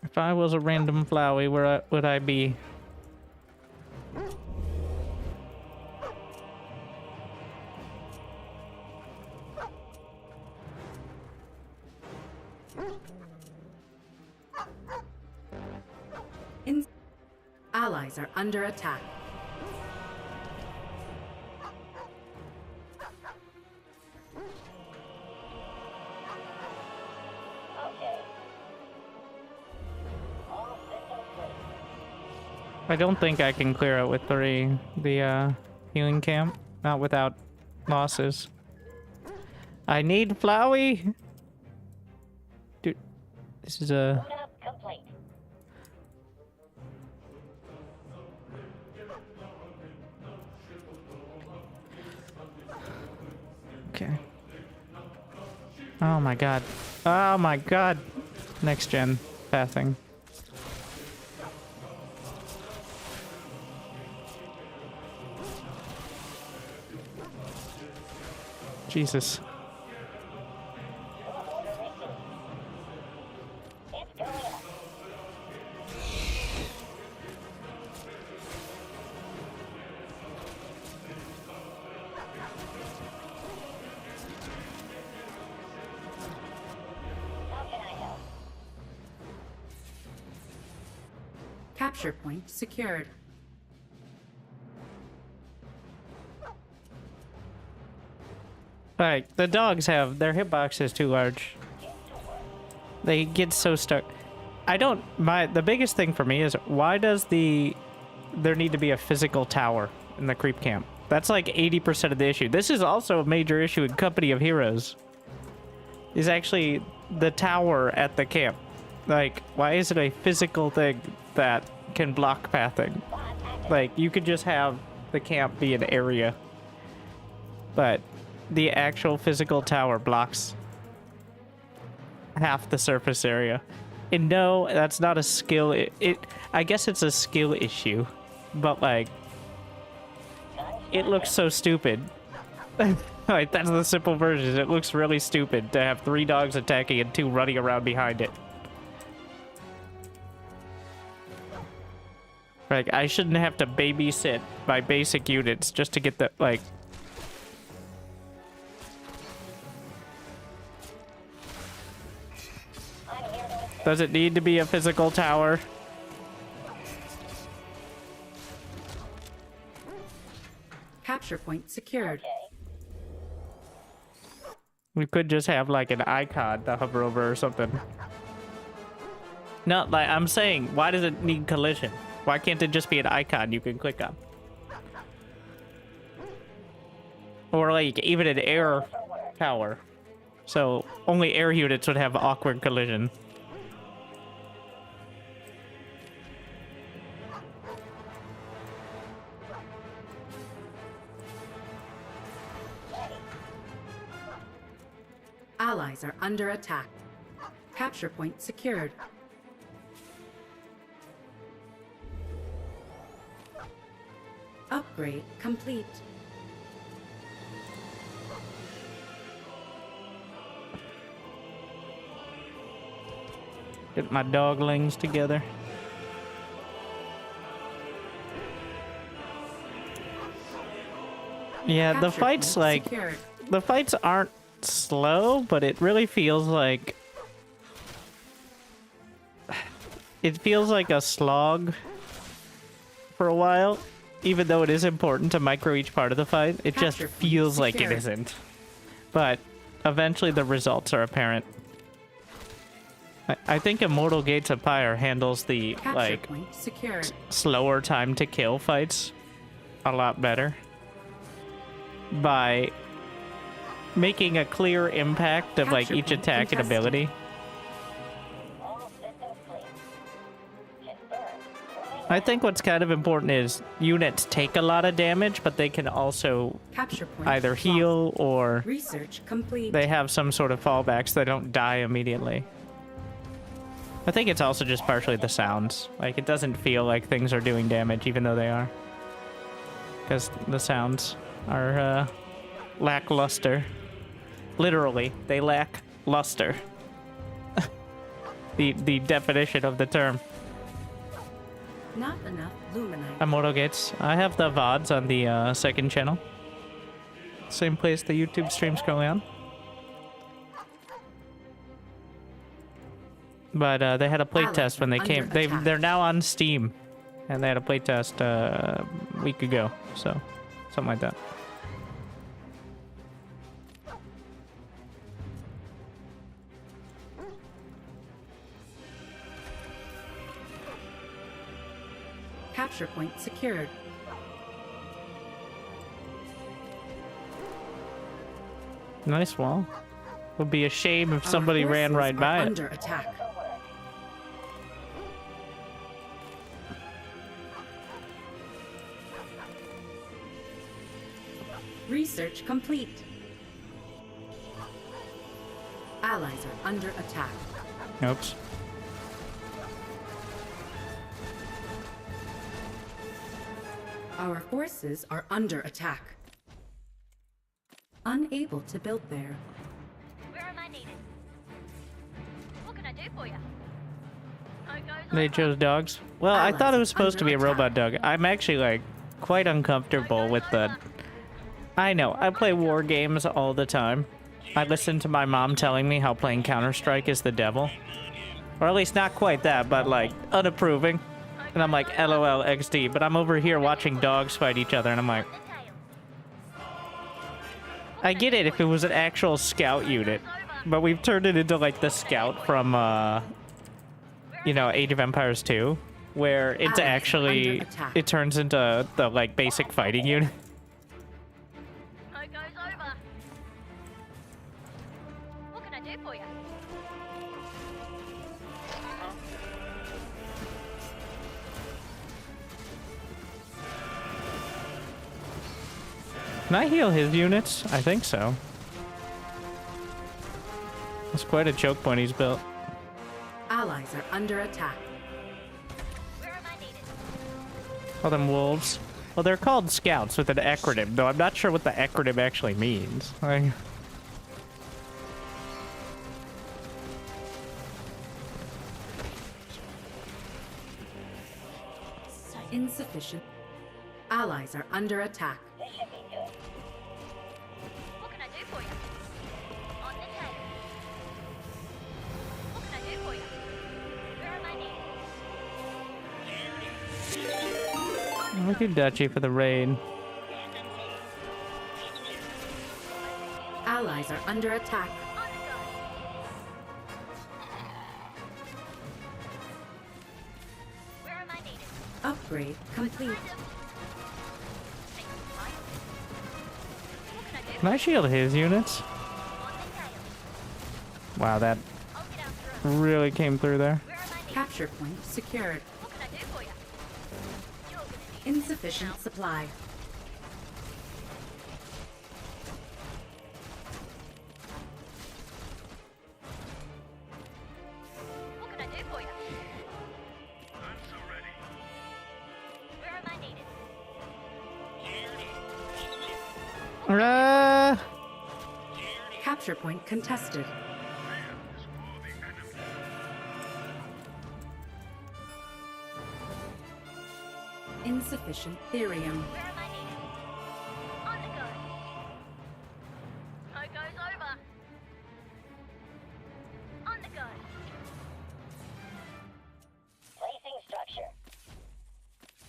If I was a random flowy, where would I be? Allies are under attack. I don't think I can clear it with 3. The healing camp, not without losses. I need Flowey. Dude, this is a. Load up complete. Okay. Oh my god. Oh my god. Next gen pathing. Jesus. It's going up. How can I help? Capture point secured. Like, the dogs have their hitbox is too large. They get so stuck. I don't the biggest thing for me is why does there need to be a physical tower in the creep camp? That's like 80% of the issue. This is also a major issue in Company of Heroes. Is actually the tower at the camp. Like, why is it a physical thing that can block pathing? Like, you could just have the camp be an area. But the actual physical tower blocks half the surface area. And no, that's not a skill. I guess it's a skill issue. But, like, it looks so stupid. Like, that's the simple version. It looks really stupid to have 3 dogs attacking and 2 running around behind it. Like, I shouldn't have to babysit my basic units just to get the, like... Does it need to be a physical tower? Capture point secured. We could just have like an icon to hover over or something. No, like I'm saying, why does it need collision? Why can't it just be an icon you can click on? Or like even an air tower. So only air units would have awkward collision. Allies are under attack. Capture point secured. Upgrade complete. Get my doglings together. Yeah, the Capture fights point like secured. the fights aren't slow, but it really feels like a slog for a while. Even though it is important to micro each part of the fight, it just Capture point feels like it secured. isn't. But eventually the results are apparent. I think Immortal Gates of Pyre handles the Capture like point secured. slower time to kill fights a lot better by making a clear impact of like Capture each point attack and contested. ability. All systems clear. Confirmed. I think what's kind of important is units take a lot of damage, but they can also Capture point either lost. heal or Research complete. they have some sort of fallback so they don't die immediately. I think it's also just partially the sounds. Like, it doesn't feel like things are doing damage, even though they are. Because the sounds are lackluster. Literally, they lack luster. the definition of the term. Not enough luminite. Immortal Gates. I have the VODs on the second channel. Same place the YouTube stream's currently on. But they had a playtest when they Allies are came. under attack. They're now on Steam, and they had a playtest a week ago. So, something like that. Capture point secured. Nice wall. Would be a shame if Our somebody ran forces right are by it. under attack. Research complete. Allies are under attack. Oops. Our forces are under attack. Unable to build there. Where am I needed? What can I do for you? They chose dogs. Well, I thought it was supposed to be a Under robot dog. I'm actually like quite uncomfortable with the. I know. I play war games all the time. I listen to my mom telling me how playing Counter-Strike is the devil. Or at least not quite that, but like unapproving. And I'm like, LOL XD. But I'm over here watching dogs fight each other and I'm like, I get it if it was an actual scout unit. But we've turned it into like the scout from, you know, Age of Empires 2. Where it's Allies are actually, under attack. it turns into the like basic fighting unit. It goes over. What can I do for you? Can I heal his units? I think so. That's quite a choke point he's built. Allies are under attack. Where am I needed? Call them wolves. Well, they're called scouts with an acronym, though I'm not sure what the acronym actually means. Like, Insufficient. Allies are under attack. This should be good. What can I do for you? On the table. What can I do for you? Where am I needed? look at Dutchy for the raid. Allies are under attack. On the go. Where am I needed? Upgrade complete. What can I do? Can I shield his units? On the tail. Wow, that I'll get after him. really came through there. Where am I needed? Capture point secured. What can I do for you? You're gonna need Insufficient supply. What can I do for you? I'm so ready. Where am I needed? Capture point contested. Man, this war the enemy. Insufficient therium. Where am I needed? On the go. It goes over. On the go. Placing structure.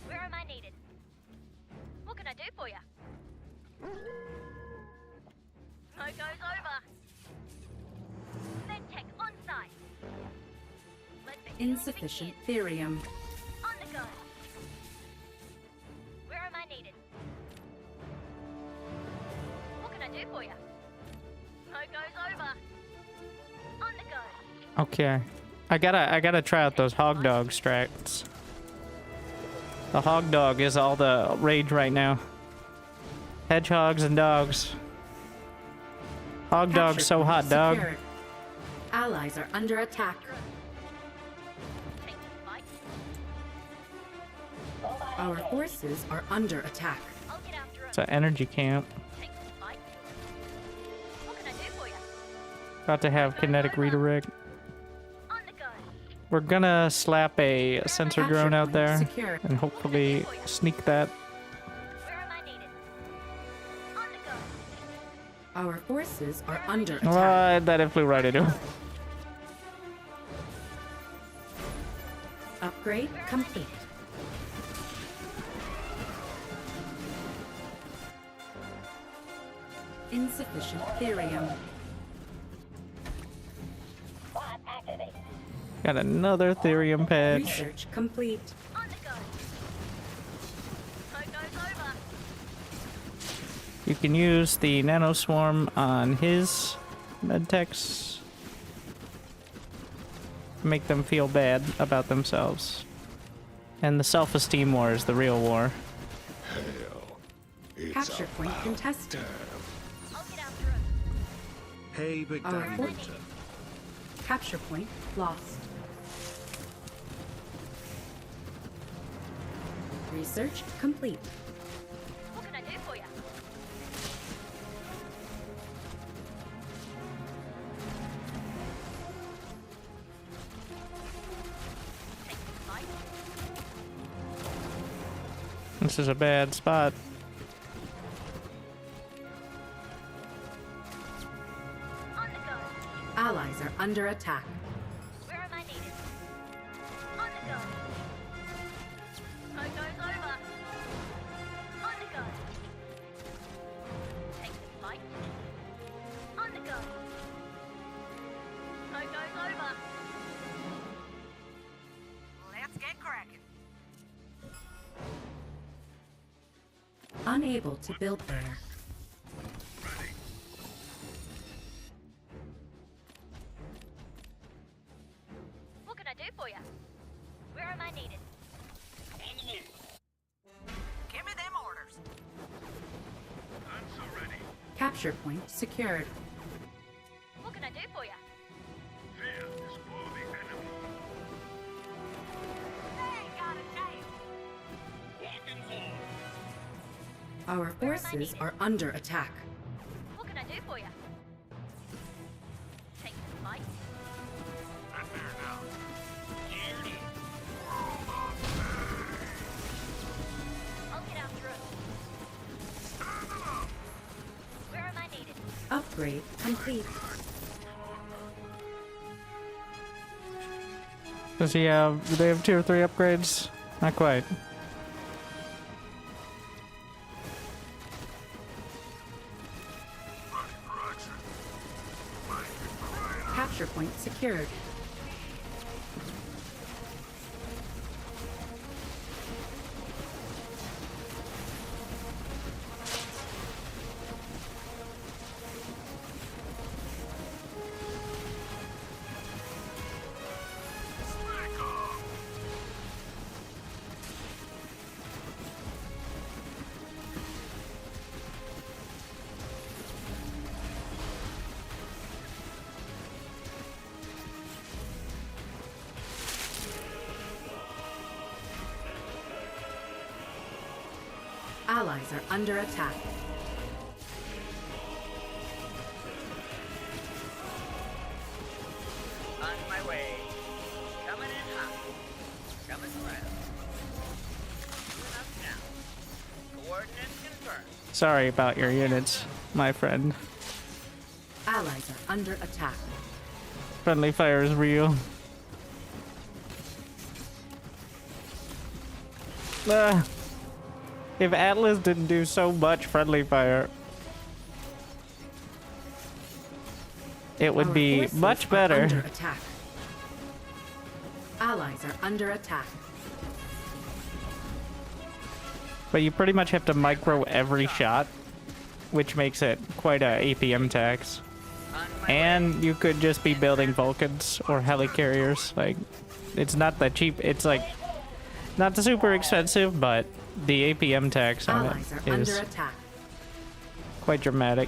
Where am I needed? What can I do for you? It goes over. Medtech on site. Let's begin. Insufficient therium. On the go. Where am I needed? What can I do for you? It goes over. On the go. Okay. I gotta try out those hog dog strats. The hog dog is all the rage right now. Hedgehogs and dogs. Hog dog's Capture so point hot, dog. secured. Allies are under attack. Take the fight. Our forces are under attack. I'll get after him. It's an energy camp. Take the fight. What can I do for you? About to have kinetic redirect. On the go. We're gonna slap a sensor Capture drone out point there secured. and hopefully sneak that. Where am I needed? On the go. Our forces are under Oh, attack. that it flew right into him. Upgrade complete. Insufficient therium. Bot activated. Got another therium patch. Research complete. On the go. You can use the nano swarm on his medtechs. Make them feel bad about themselves. And the self-esteem war is the real war. Capture point contested. I'll get after him. Hey, Big Our Daddy fort- Winter. Capture point lost. Research complete. What can I do for you? Take the fight. This is a bad spot. On the go. Allies are under attack. Where am I needed? On the go. Photo's over. On the go. Take the fight. On the go. Photo's over. Let's get cracking. Unable to build there. What can I do for you? Where am I needed? On the move. Give me them orders. I'm so ready. Capture point secured. What can I do for you? Fear is for the enemy. They ain't got a chance. Walking forward. Our forces are under attack. What can I do for you? Take the fight. And there now. Geared in. I'll get after him. Where am I needed? Upgrade complete. Does he have... Do they have tier 3 upgrades? Not quite. Ready for action. Fighting for right. Capture point secured. Smack off. Allies are under attack. On my way. Coming in hot. Coming around. Moving up now. Coordinates confirmed. Sorry about your units, my friend. Allies are under attack. Friendly fire is real. If Atlas didn't do so much friendly fire, it would Our be forces much are better. Under attack. Allies are under attack. But you pretty much have to micro every shot, which makes it quite a APM tax. On my way. And you could just be building Vulcans or helicarriers. Like, it's not that cheap. It's like not super expensive, but the APM tax on Allies are it under is attack. quite dramatic.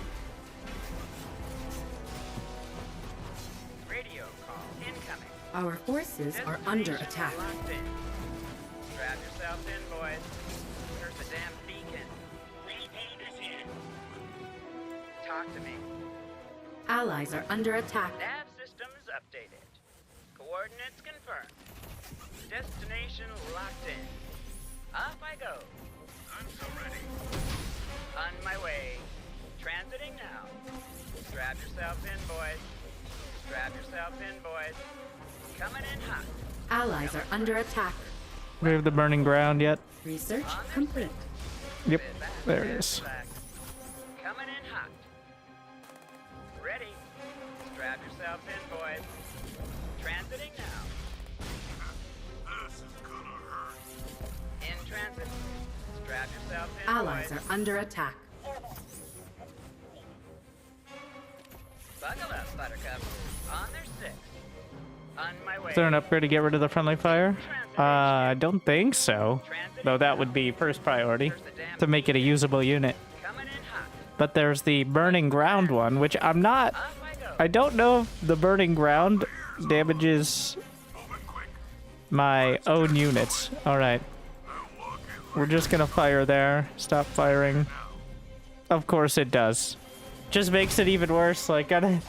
Radio call incoming. Our forces are under attack. Locked in. Strap yourselves in, boys. There's a damn beacon. Transponders here. Talk to me. Allies are under attack. Nav systems updated. Coordinates confirmed. Destination locked in. Off I go. I'm so ready. On my way. Transiting now. Strap yourselves in, boys. Strap yourselves in, boys. Coming in hot. Allies are under attack. Do we have the burning ground yet? Research complete. Yep, Sit back, there it sit is. back. Coming in hot. Ready. Strap yourselves in, boys. Transiting now. This is gonna hurt. In transit. Strap yourselves in, Allies boys. are under attack. backup on their 6. On my way. Is there an upgrade to get rid of the friendly fire? I don't think so. Though that would be first priority to make it a usable unit. Coming in hot. But there's the burning ground one, which I'm not. Off I go. I don't know if the burning ground damages my own units. All right. We're just gonna fire there. Stop firing. Of course it does. Just makes it even worse. Like you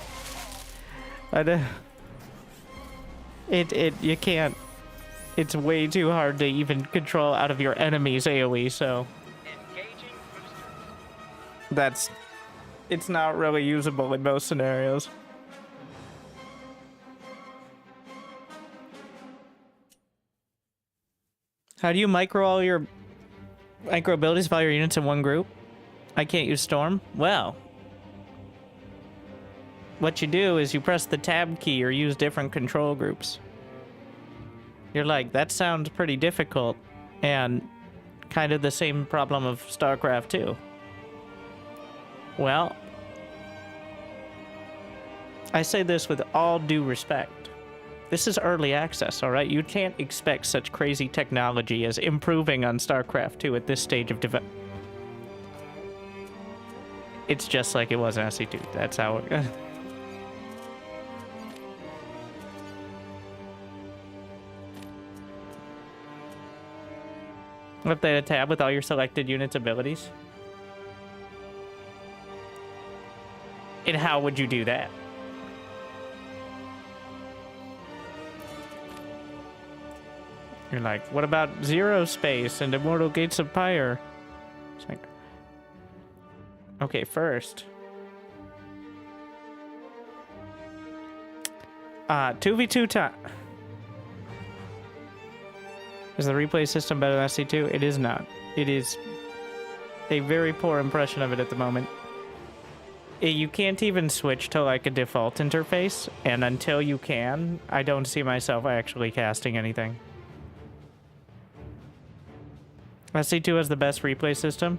can't. It's way too hard to even control out of your enemy's AoE. So Engaging boosters. that's. It's not really usable in most scenarios. How do you micro all your micro abilities of all your units in one group? I can't use Storm? Well, what you do is you press the tab key or use different control groups. You're like, that sounds pretty difficult, and kind of the same problem of StarCraft 2. Well, I say this with all due respect. This is early access, all right? You can't expect such crazy technology as improving on StarCraft 2 at this stage of development. It's just like it was in SC2. That's how it... Update a tab with all your selected units' abilities. And how would you do that? You're like, what about Zero Space and Immortal Gates of Pyre? It's like, okay, first. 2v2 time. Is the replay system better than SC2? It is not. It is a very poor impression of it at the moment. You can't even switch to like a default interface, and until you can, I don't see myself actually casting anything. SC2 has the best replay system.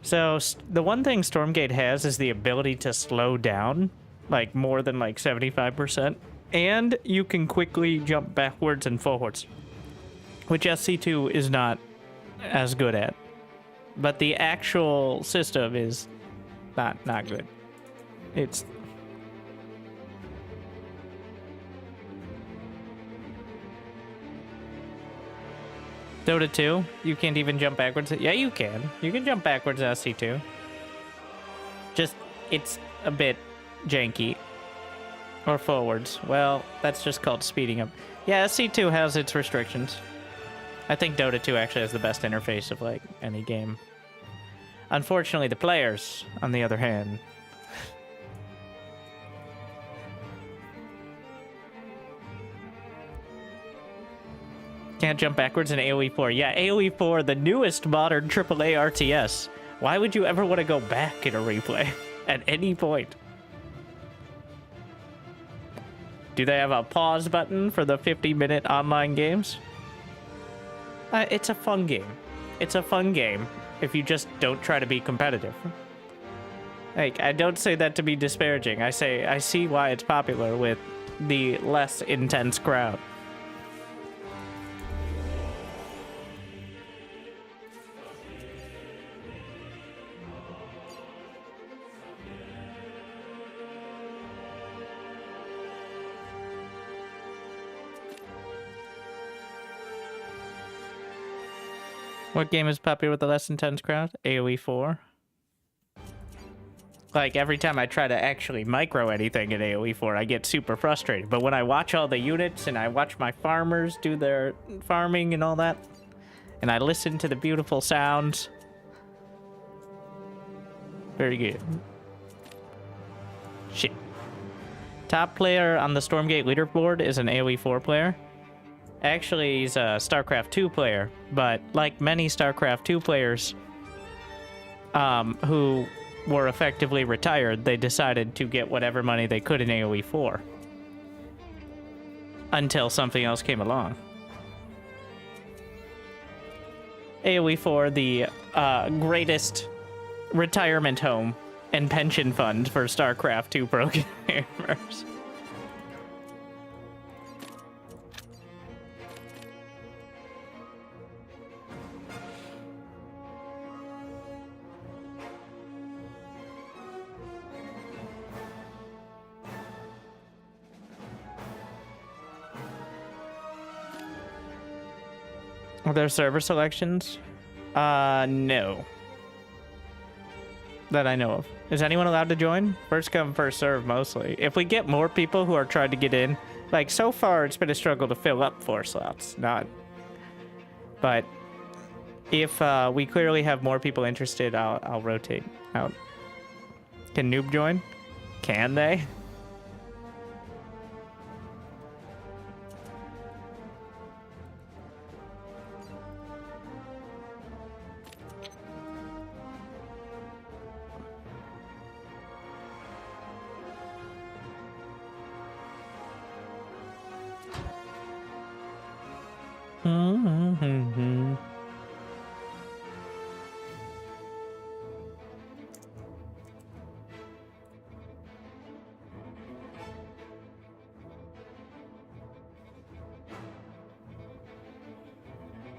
So the one thing Stormgate has is the ability to slow down, like more than like 75%, and you can quickly jump backwards and forwards, which SC2 is not as good at. But the actual system is not good. It's Dota 2, you can't even jump backwards. Yeah, you can. You can jump backwards in SC2. Just, it's a bit janky. Or forwards. Well, that's just called speeding up. Yeah, SC2 has its restrictions. I think Dota 2 actually has the best interface of, like, any game. Unfortunately, the players, on the other hand... Can't jump backwards in AoE 4. Yeah, AoE 4, the newest modern AAA RTS. Why would you ever want to go back in a replay at any point? Do they have a pause button for the 50-minute online games? It's a fun game. It's a fun game if you just don't try to be competitive. Like, I don't say that to be disparaging. I say I see why it's popular with the less intense crowd. What game is popular with the less intense crowd? AoE 4. Like, every time I try to actually micro anything in AoE 4, I get super frustrated. But when I watch all the units and I watch my farmers do their farming and all that, and I listen to the beautiful sounds, very good. Shit. Top player on the Stormgate leaderboard is an AoE 4 player. Actually, he's a StarCraft 2 player, but like many StarCraft 2 players who were effectively retired, they decided to get whatever money they could in AoE 4 until something else came along. AoE 4, the greatest retirement home and pension fund for StarCraft 2 pro gamers. Are there server selections? No. That I know of. Is anyone allowed to join? First come, first serve, mostly. If we get more people who are trying to get in, like, so far it's been a struggle to fill up 4 slots. Not. But if we clearly have more people interested, I'll rotate out. Can Noob join? Can they?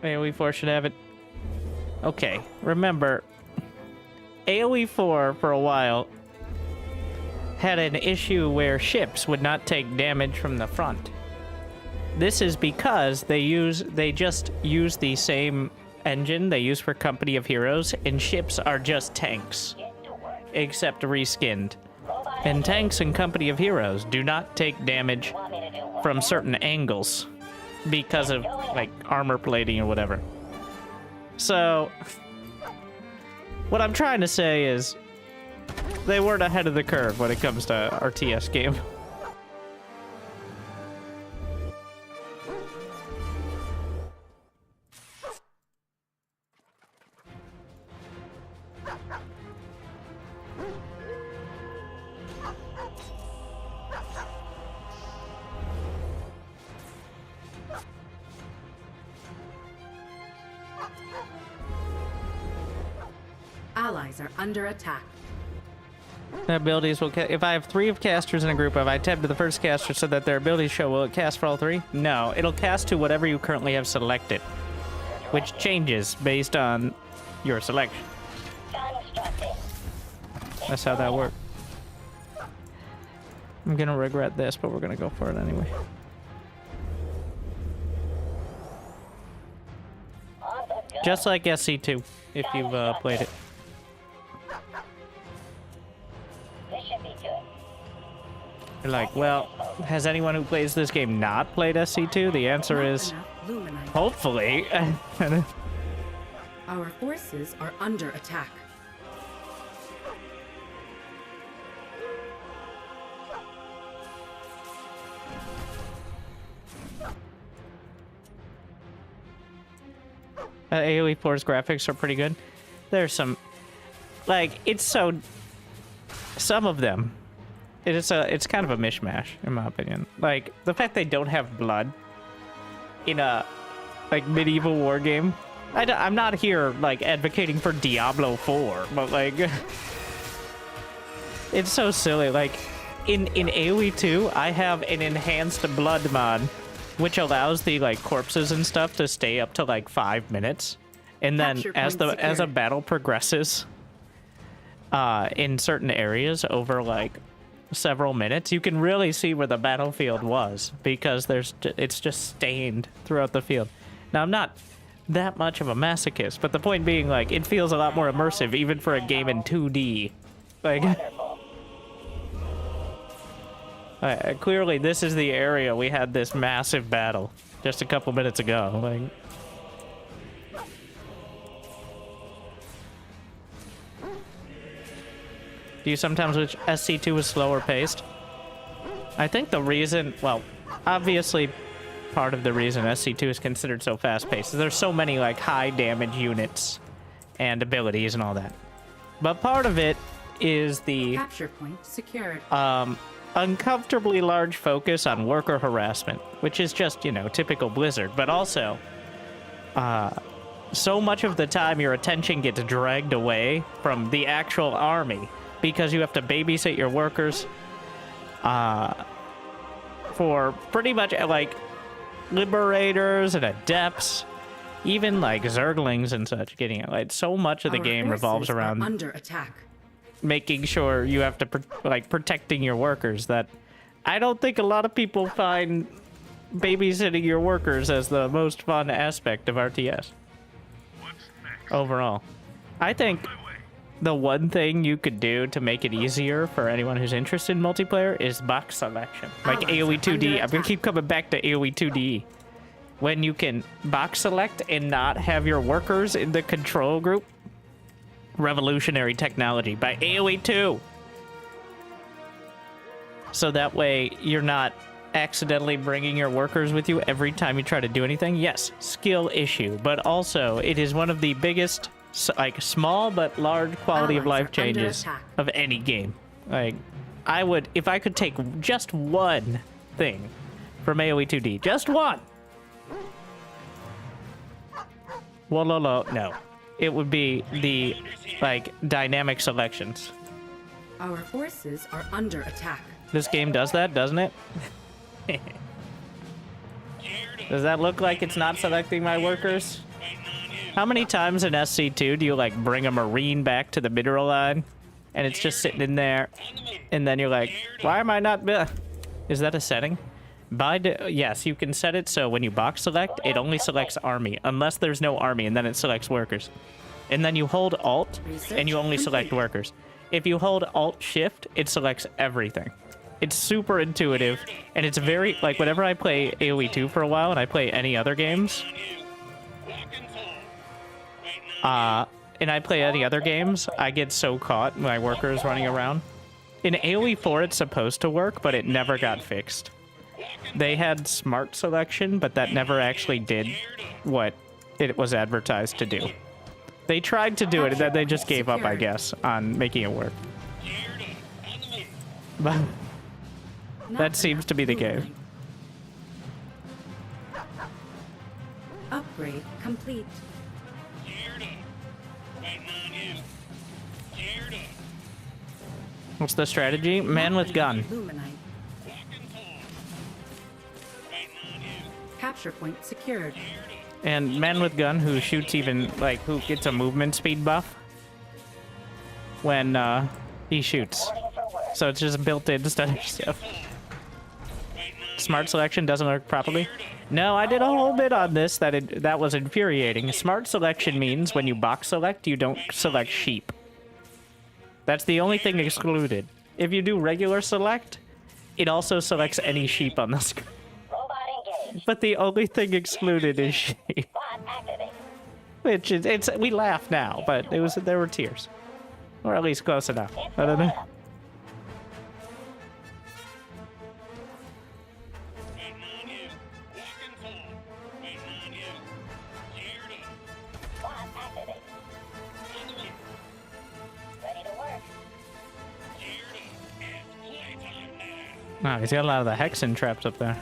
AoE 4 should have it. Okay, remember, AoE 4 for a while had an issue where ships would not take damage from the front. This is because they just use the same engine they use for Company of Heroes, and ships are just tanks, except reskinned. And tanks in Company of Heroes do not take damage from certain angles because of, like, armor plating or whatever. So, what I'm trying to say is, they weren't ahead of the curve when it comes to RTS game. Allies are under attack. The abilities will if I have 3 of casters in a group, if I tab to the first caster so that their abilities show, will it cast for all 3? No, it'll cast to whatever you currently have selected, which changes based on your selection. That's how that works. I'm gonna regret this, but we're gonna go for it anyway. Just like SC2, if you've played it. You're like, well, has anyone who plays this game not played SC2? The answer is, hopefully. Our forces are under attack. AoE 4's graphics are pretty good. There's some, like, it's so, some of them, it's kind of a mishmash, in my opinion. Like, the fact they don't have blood in a, like, medieval war game. I'm not here, like, advocating for Diablo 4, but, like, it's so silly. Like, in AoE 2, I have an enhanced blood mod, which allows the, like, corpses and stuff to stay up to, like, 5 minutes. And then as a battle progresses, in certain areas over, like, several minutes, you can really see where the battlefield was, because it's just stained throughout the field. Now, I'm not that much of a masochist, but the point being, like, it feels a lot more immersive even for a game in 2D. Like, clearly this is the area we had this massive battle just a couple minutes ago. Like, do you sometimes wish SC2 was slower paced? I think the reason, well, obviously part of the reason SC2 is considered so fast paced is there's so many, like, high damage units and abilities and all that. But part of it is the Capture point secured. uncomfortably large focus on worker harassment, which is just, you know, typical Blizzard, but also so much of the time your attention gets dragged away from the actual army because you have to babysit your workers for pretty much like liberators and adepts, even like zerglings and such. Getting it, like so much of the Our game revolves forces are around under attack. making sure you have to protecting your workers. That I don't think a lot of people find babysitting your workers as the most fun aspect of RTS overall. I think the one thing you could do to make it easier for anyone who's interested in multiplayer is box selection, like Allies AoE are 2D. under I'm gonna attack. keep coming back to AoE 2D. When you can box select and not have your workers in the control group. Revolutionary technology by AoE 2. So that way you're not accidentally bringing your workers with you every time you try to do anything. Yes, skill issue, but also it is one of the biggest, like, small but large quality of Allies life are under changes attack. of any game. Like, I would, if I could take just one thing from AoE 2D, just one. Well, no. It would be the, like, dynamic selections. Our forces are under attack. This game does that, doesn't it? Does that look like it's not selecting my workers? How many times in SC2 do you, like, bring a Marine back to the mineral line? And it's just sitting in there. And then you're like, why am I not... Is that a setting? Yes, you can set it so when you box select, it only selects army. Unless there's no army, and then it selects workers. And then you hold Alt, and you only select workers. If you hold Alt-Shift, it selects everything. It's super intuitive, and it's very... Like, whenever I play AoE 2 for a while, and I play any other games... and I play any other games, I get so caught my workers running around. In AoE 4, it's supposed to work, but it never got fixed. They had smart selection, but that never actually did what it was advertised to do. They tried to do it, and then they just gave up, I guess, on making it work. But that seems to be the case. Upgrade complete. What's the strategy? Man with gun. Luminite. Capture point secured. And man with gun who shoots even, like, who gets a movement speed buff when he shoots. So it's just built-in stuff. Smart selection doesn't work properly. No, I did a whole bit on this that was infuriating. Smart selection means when you box select, you don't select sheep. That's the only thing excluded. If you do regular select, it also selects any sheep on the screen. Robot engaged. But the only thing excluded is sheep. Bot activate. Which is, we laugh now, but there were tears. Or at least close enough. I don't know. Bot activate. Ready to work. Wow, he's got a lot of the hexen traps up there.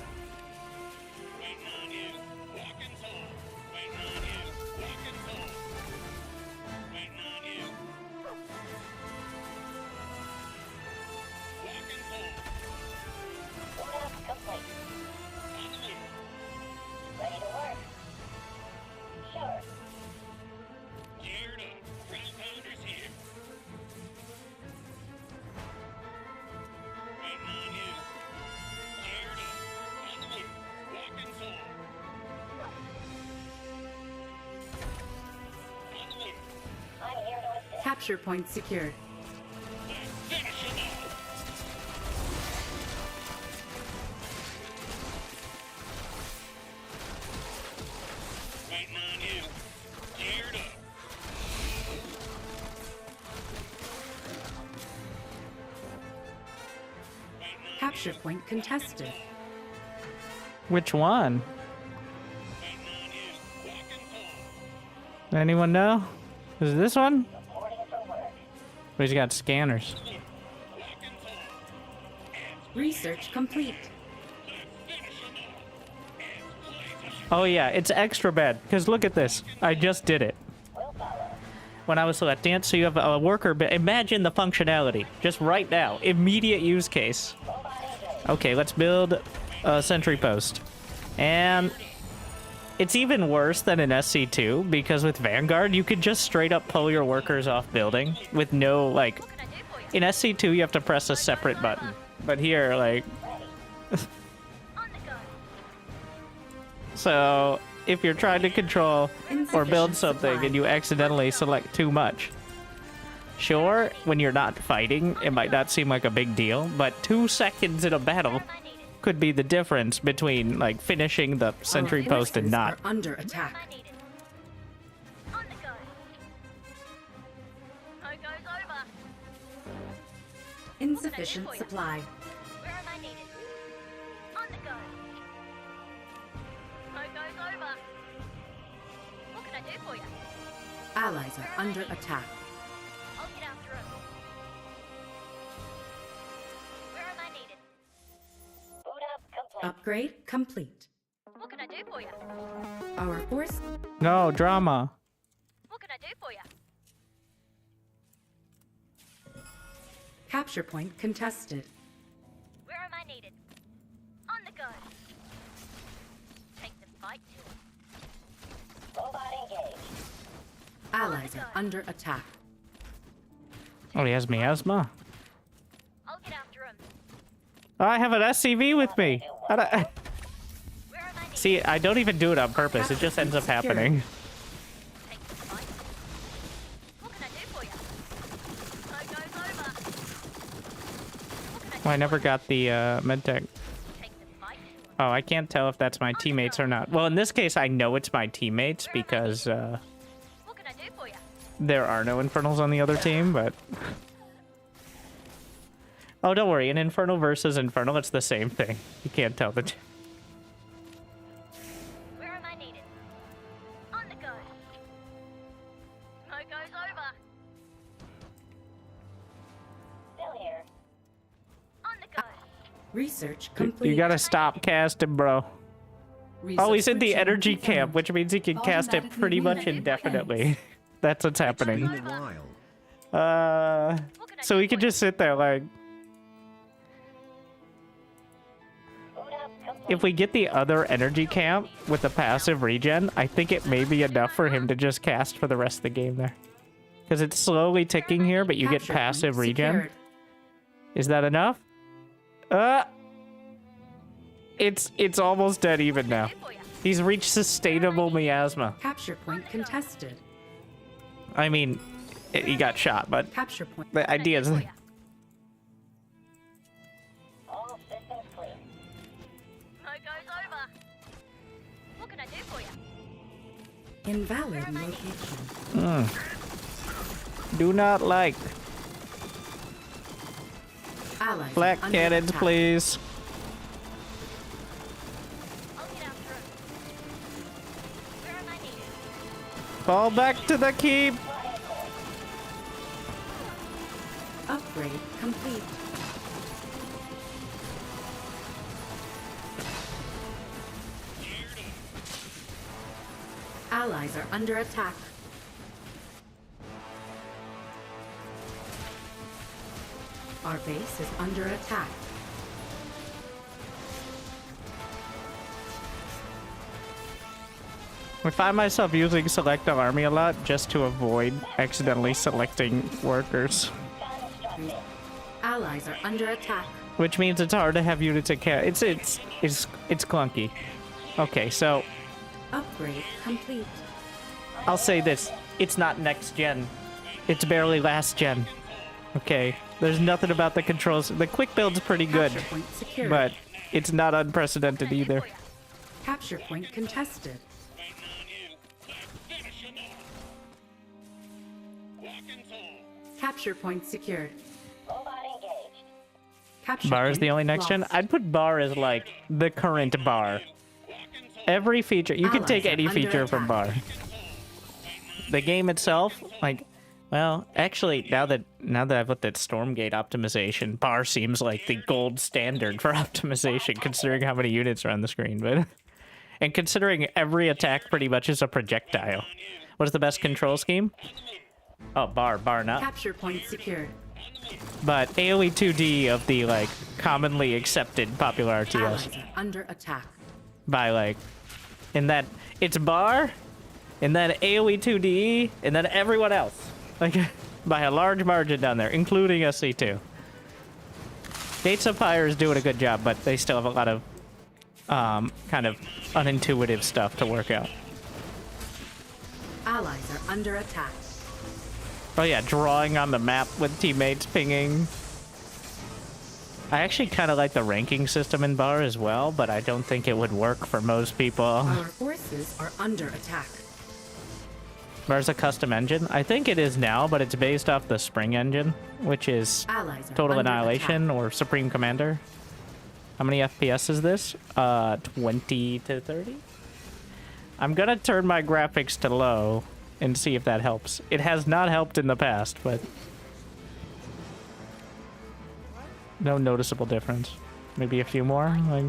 Loadout complete. Ready to work. Sure. I'm here to assist. Capture point secured. Capture point contested. Which one? Anyone know? Is it this one? Reporting for work. He's got scanners. Research complete. Oh yeah, it's extra bad, because look at this. I just did it. Will follow. when I was selecting it. So you have a worker, but imagine the functionality just right now. Immediate use case. Okay, let's build a sentry post. And it's even worse than in SC2 because with Vanguard, you could just straight up pull your workers off building with no, like, in SC2, you have to press a separate button. But here, like, so if you're trying to control or build something and you accidentally select too much, sure, when you're not fighting, it might not seem like a big deal, but 2 seconds in a battle could be the difference between, like, finishing the sentry Our post and forces not. are under attack. On the go. No goes over. Insufficient supply. Where am I needed? On the go. No goes over. What can I do for you? Allies are under attack. I'll get after him. Where am I needed? Boot up complete. Upgrade complete. What can I do for you? Our force No, drama. What can I do for you? capture point contested. Where am I needed? On the go. Take the fight to him. Robot engaged. Allies are under attack. Oh, he has miasma. I'll get after him. I have an SCV with me. Where am I needed? See, I don't even do it on purpose. It just ends up happening. Take the fight. What can I do for you? No goes over. What can I do? Oh, I never got the medtech. Take the fight to him. Oh, I can't tell if that's my teammates or not. Well, in this case, I know it's my teammates because What can I do for you? there are no Infernals on the other team, but... Oh, don't worry. In Infernal versus Infernal, it's the same thing. You can't tell the two. Where am I needed? On the go. No goes over. Still here. On the go. Research complete. You gotta stop casting, bro. Oh, he's in the energy camp, which means he can cast it pretty much indefinitely. That's what's happening. Been a while. So he can just sit there like... Boot up complete. If we get the other energy camp with the passive regen, I think it may be enough for him to just cast for the rest of the game there. Because it's slowly ticking here, but you get Capture point passive regen. secured. Is that enough? It's almost dead even now. He's reached sustainable miasma. Capture point contested. I mean, he got shot, but Capture point. the idea is... All systems clear. No goes over. What can I do for you? Invalid location. Do not like. Allies Black are under cannons, attack. please. I'll get after him. Where am I needed? Fall back to the keep. Upgrade complete. Allies are under attack. Our base is under attack. I find myself using select army a lot just to avoid accidentally selecting workers. Allies are under attack. Which means it's hard to have units at it's clunky. Okay, so Upgrade complete. I'll say this. It's not next gen. It's barely last gen. Okay. There's nothing about the controls. The quick build's pretty good, Capture point secured. but it's not unprecedented either. Capture point contested. Waiting on you. Let's finish him off. Lock and tall. Capture point secured. Robot engaged. Capture Bar is point the only next gen. lost. I'd put bar as like the current bar. Every feature you can Allies take are any under feature from bar. attack. The game itself, like, well, actually, now that I've looked at Stormgate optimization, bar seems like the gold standard for optimization, considering how many units are on the screen. But and considering every attack pretty much is a projectile. What is the best control scheme? Oh, bar not. Capture point secured. But AoE 2D of the like commonly accepted popular RTS Allies are under attack. by like in that it's bar and then AoE 2D and then everyone else like by a large margin down there, including SC2. Gates of Fire is doing a good job, but they still have a lot of kind of unintuitive stuff to work out. Allies are under attack. Oh yeah, drawing on the map with teammates pinging. I actually kind of like the ranking system in bar as well, but I don't think it would work for most people. Our forces are under attack. Bar's a custom engine. I think it is now, but it's based off the Spring engine, which is Allies are Total under Annihilation attack. or Supreme Commander. How many FPS is this? 20 to 30? I'm gonna turn my graphics to low and see if that helps. It has not helped in the past, but no noticeable difference. Maybe a few more, like,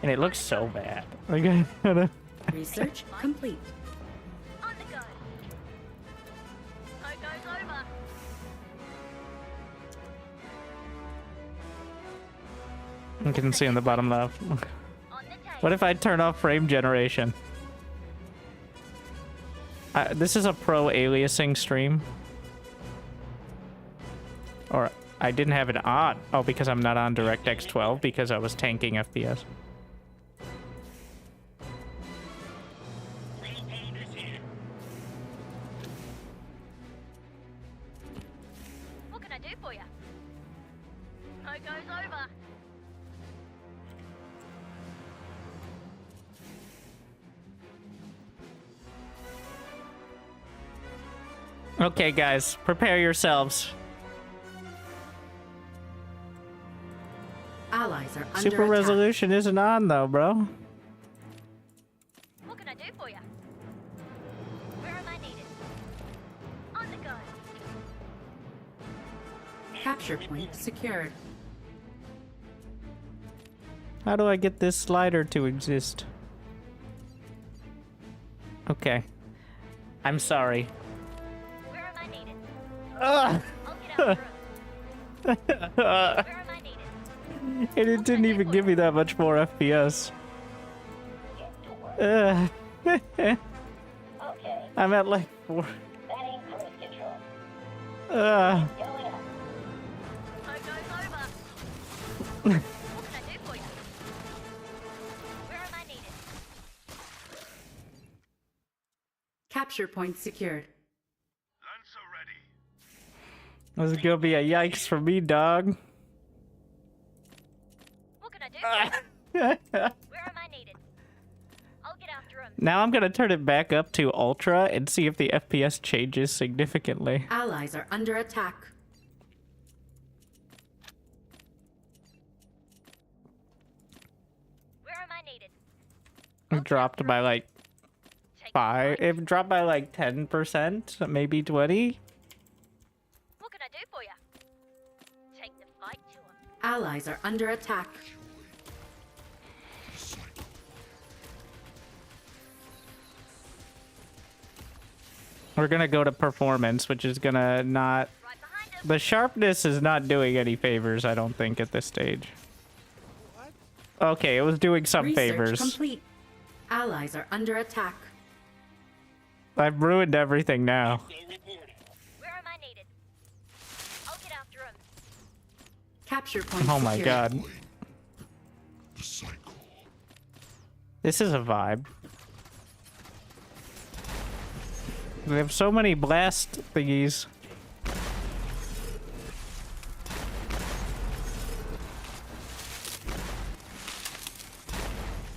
and it looks so bad. Like, I gotta... Research complete. On the go. Smoke goes over. You can see in the bottom left. On the table. What if I turn off frame generation? This is a pro aliasing stream. Or I didn't have it on. Oh, because I'm not on DirectX 12 because I was tanking FPS. What can I do for you? Smoke goes over. Okay, guys, prepare yourselves. Allies are under Super attack. resolution isn't on though, bro. What can I do for you? Where am I needed? On the go. Capture point secured. How do I get this slider to exist? Okay. I'm sorry. Where am I needed? Ugh. I'll get out the room. Where am I needed? And it didn't even give me that much more FPS. Okay, I'm at like 4. setting cruise control. Uh, Going up. Smoke goes over. What can I do for you? Where am I needed? Capture point secured. Lancer ready. this is gonna be a yikes for me, dog. What can I do for you? Where am I needed? I'll get after him. Now I'm gonna turn it back up to ultra and see if the FPS changes significantly. Allies are under attack. Where am I needed? It dropped by like Take 5. the fight. It dropped by like 10%, maybe 20. What can I do for you? Take the fight to him. Allies are under attack. We're gonna go to performance, which is gonna not... Right behind us. The sharpness is not doing any favors, I don't think, at this stage. Okay, it was doing some Research favors. complete. Allies are under attack. I've ruined everything now. Where am I needed? I'll get after him. Capture point Oh my secured. god. This is a vibe. We have so many blast thingies.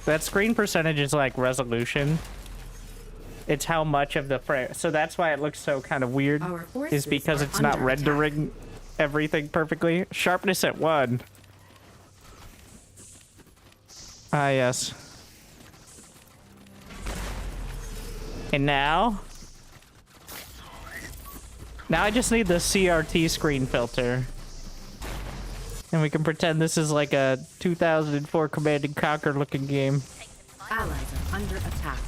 That screen percentage is like resolution. It's how much of the frame. So that's why it looks so kind of weird. Our Is forces because are it's not under attack. rendering everything perfectly. Sharpness at 1. Ah, yes. And now? Now I just need the CRT screen filter. And we can pretend this is like a 2004 Command and Conquer looking game. Take the fight. Allies are under attack.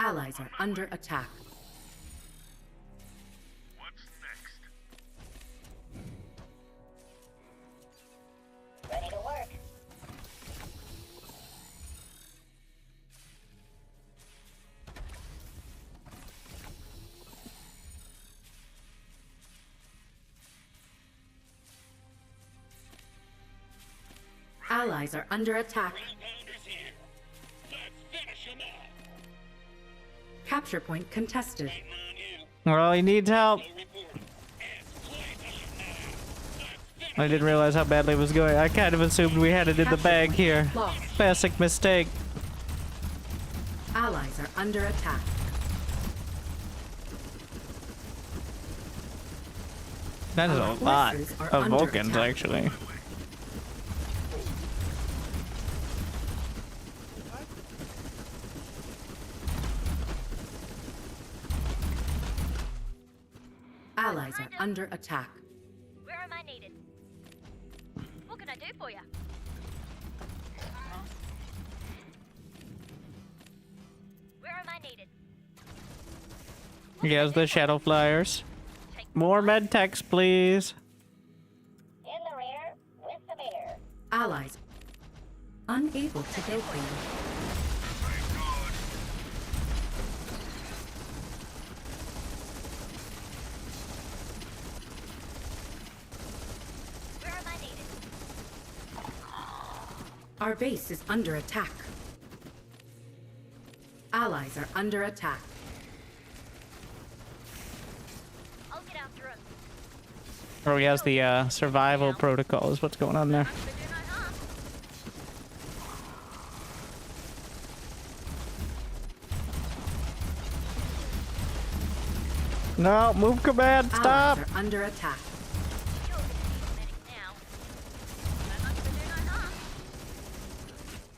Allies are under attack. What's next? Ready to work. Allies are under attack. Rebounders here. Let's finish him off. Capture point contested. Waiting on you. Well, he needs help. No report. Escalating now. Let's finish I didn't realize how badly it was going. I kind of assumed we had it in the bag here. Lost. Classic mistake. Allies are under attack. That is Our a lot forces are of under Vulcans, attack. actually. Allies are under attack. Where am I needed? What can I do for you? Where am I needed? He has the Shadow Flyers. Take More med techs, please. In the rear with the beer. Allies unable to build them. Where am I needed? Our base is under attack. Allies are under attack. I'll get after him. Or he has the survival protocol is what's going on there. I'm gonna do no harm. No, move command, stop! Allies are under attack. You're gonna need a medic now. I'm not gonna do no harm.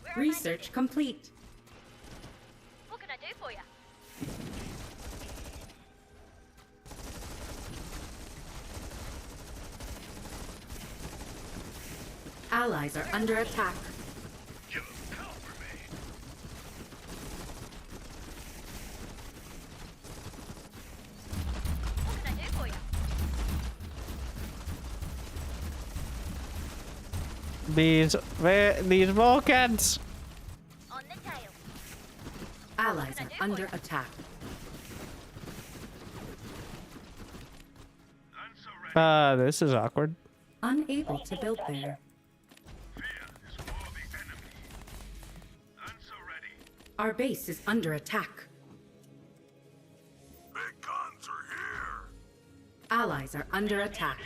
Where am I Research needed? complete. What can I do for you? Allies are under attack. Give him hell for me. What can I do for you? These Vulcans! On the tail. Allies are under attack. None so ready. This is awkward. Unable to build there. Fear is for the enemy. None so ready. Our base is under attack. Big guns are here. Allies are under attack.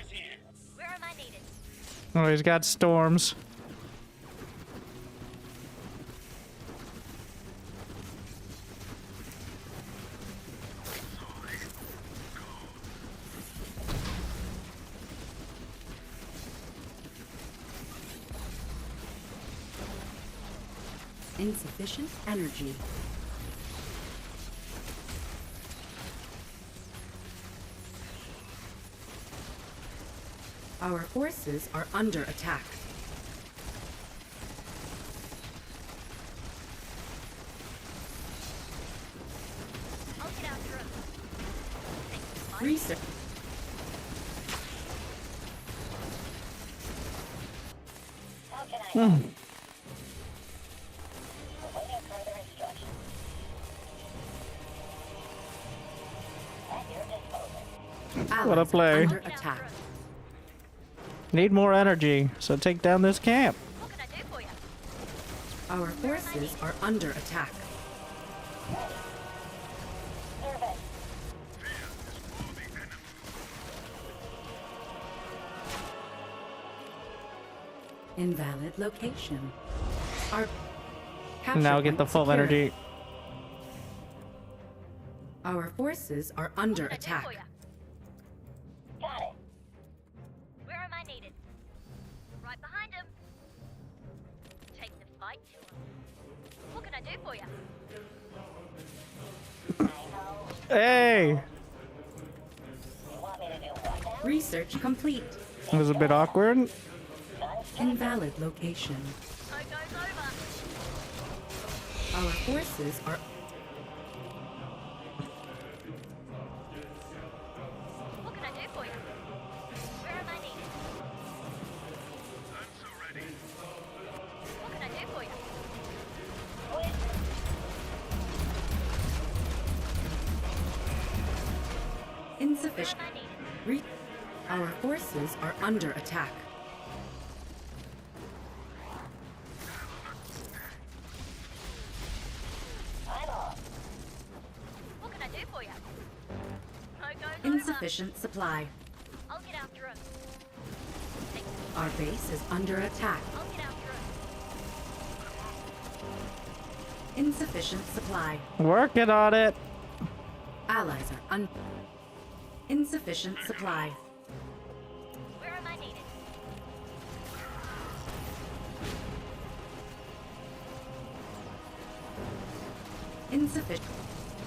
Where am I needed? Oh, he's got storms. Insufficient energy. Our forces are under attack. I'll get after him. Take the fight. Research. How can I help? Awaiting further instructions. At your disposal. Allies What a play. are under Get after attack. him. Need more energy, so take down this camp. What can I do for you? Our forces are under attack. Survey. Fear is for the enemy. Invalid location. Our capture Now get point the full secured. energy. Our forces are under What can I do attack. for you? Got it. Where am I needed? Right behind him. Take the fight to him. What can I do for you? Hey! You want me to do what now? Research complete. It was a bit awkward. Invalid location. Smoke goes over. Our forces are Insufficient. Our forces are under attack. I'm off. What can I do for you? No goes Insufficient supply. over. I'll get after him. Our base is under attack. I'll get after him. Insufficient supply. Working on it. Allies are insufficient supply. Where am I needed? Insufficient.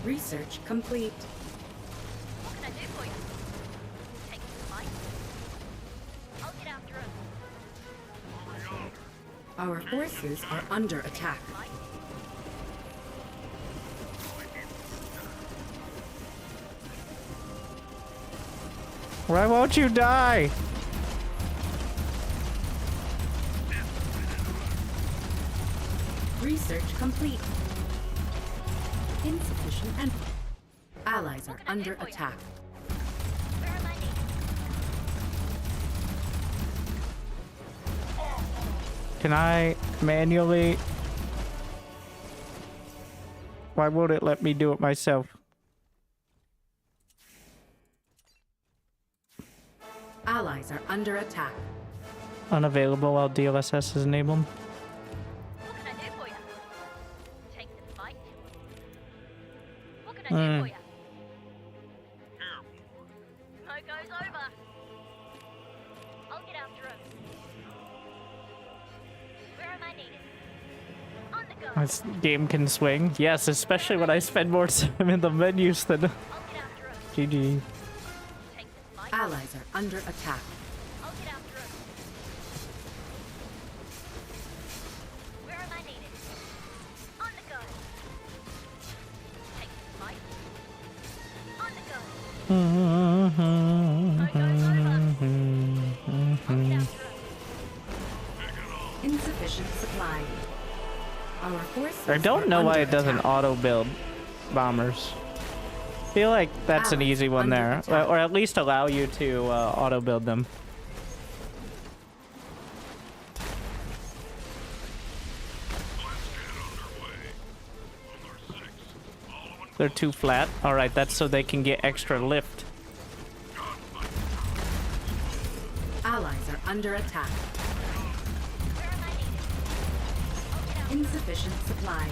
Research complete. What can I do for you? Take the fight. I'll get after him. Our forces are under attack. Why won't you die? Research complete. Insufficient and allies are under attack. Where am I needed? Can I manually? Why won't it let me do it myself? Allies are under attack. Unavailable while DLSS is enabled. What can I do for you? Take the fight. What can I Hmm. do for you? No goes over. I'll get after him. Where am I needed? On the go. This game can swing. Yes, especially when I spend more time in the menus than I'll get after him. GG. Take the fight. Allies are under attack. I'll get after him. Where am I needed? On the go. Take the fight. On the go. No goes over. I'll get after him. Insufficient supply. Our forces I don't are know why under it doesn't attack. auto build bombers. Feel like that's an Allies easy one under there, attack. or at least allow you to auto build them. They're too flat. All right, that's so they can get extra lift. Allies are under attack. Where am I needed? I'll get after him. Insufficient supply.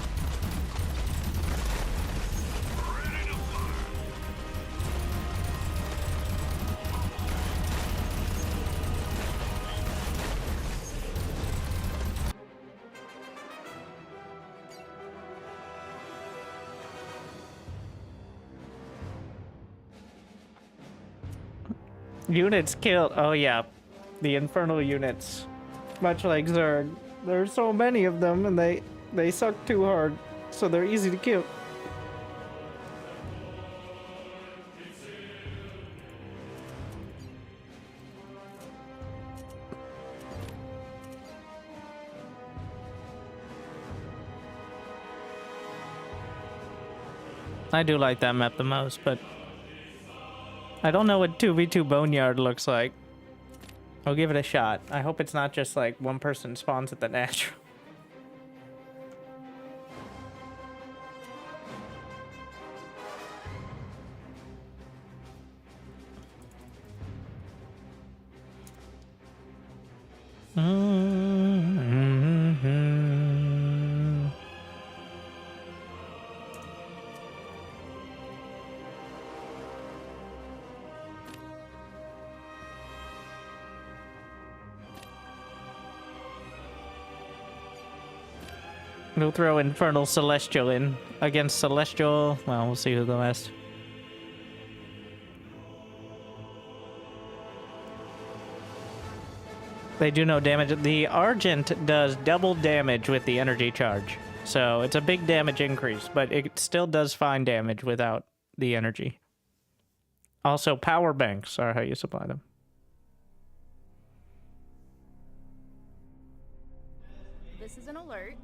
Units killed. Oh yeah, the infernal units. Much like Zerg, there's so many of them, and they suck too hard, so they're easy to kill. I do like that map the most, but I don't know what 2v2 Boneyard looks like. I'll give it a shot. I hope it's not just like one person spawns at the natural. We'll throw Infernal Celestial in against Celestial. Well, we'll see who the last. They do no damage. The Argent does double damage with the energy charge. So it's a big damage increase, but it still does fine damage without the energy. Also, power banks are how you supply them. This is an alert.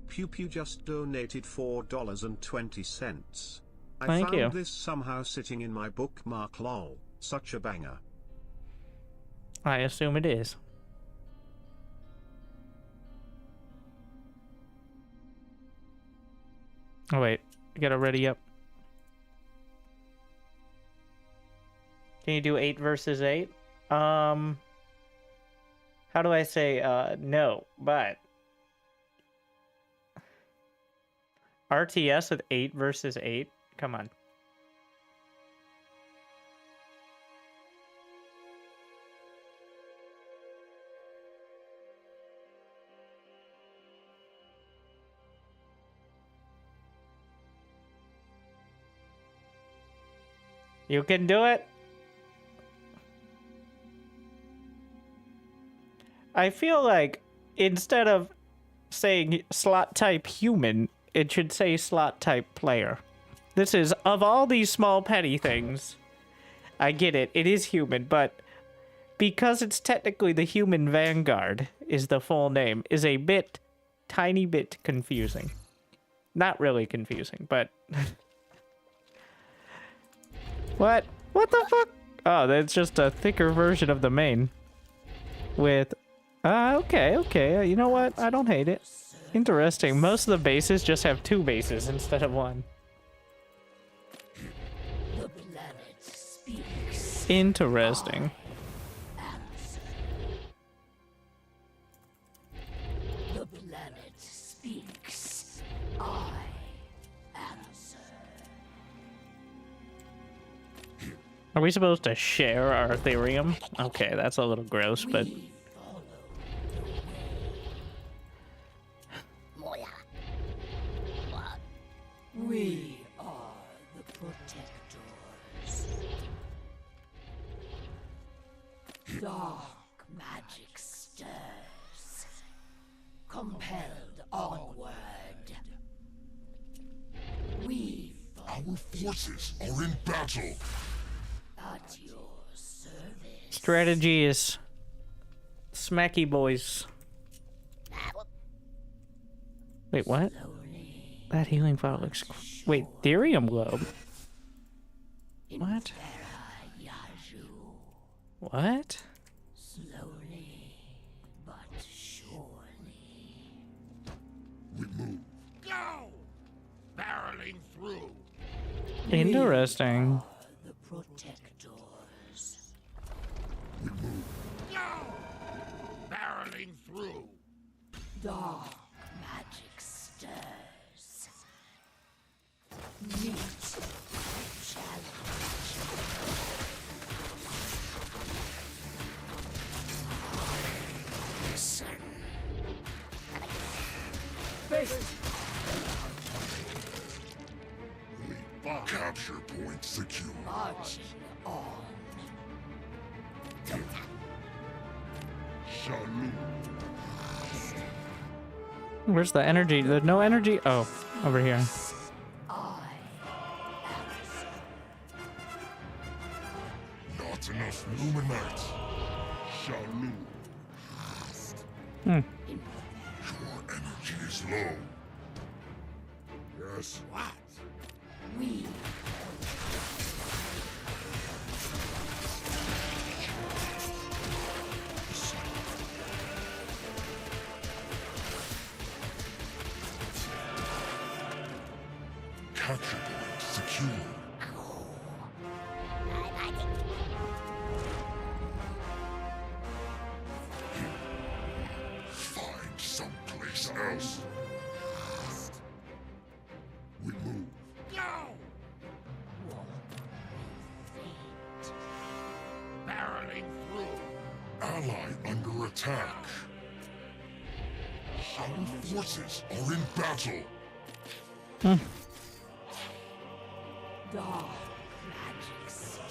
Pew Pew just donated $4.20. I Thank found you. this somehow sitting in my bookmark lol. Such a banger. I assume it is. Oh wait, I gotta ready up. Can you do 8 versus 8? How do I say no, but RTS with 8 versus 8? Come on. You can do it. I feel like instead of saying slot type human, it should say slot type player. This is, of all these small petty things, I get it, it is human, but because it's technically the human vanguard is the full name, is a bit, tiny bit confusing. Not really confusing, but... What? What the fuck? Oh, that's just a thicker version of the main. With... okay. You know what? I don't hate it. Interesting. Most of the bases just have 2 bases instead of 1. The planet speaks. Interesting. The planet speaks. I answer. Are we supposed to share our Ethereum? Okay, that's a little gross, but... We follow the way. Moya. What? We are the protectors. Dark magic stirs, compelled onward. We follow Our forces are in battle. at your service. Strategy is... Smacky boys. Wait, what? Slowly. That healing file looks... Wait, Therium Globe? What? Terra Yaju. What? Slowly but surely. We move. Go! Barreling through. Interesting. The protectors. Go! Barreling through. Dark magic stirs. Meet challenge. Listen. Capture point secure. Marching on. Shalom. Where's the energy? There's no energy? Oh, over here. I Not enough luminite. Shalom. Hmm. Your energy is low. Yes. What? we Capture point secure. Find someplace else. We move. Go! Barreling through. Ally under attack. Our forces are in battle. dark magic stirs.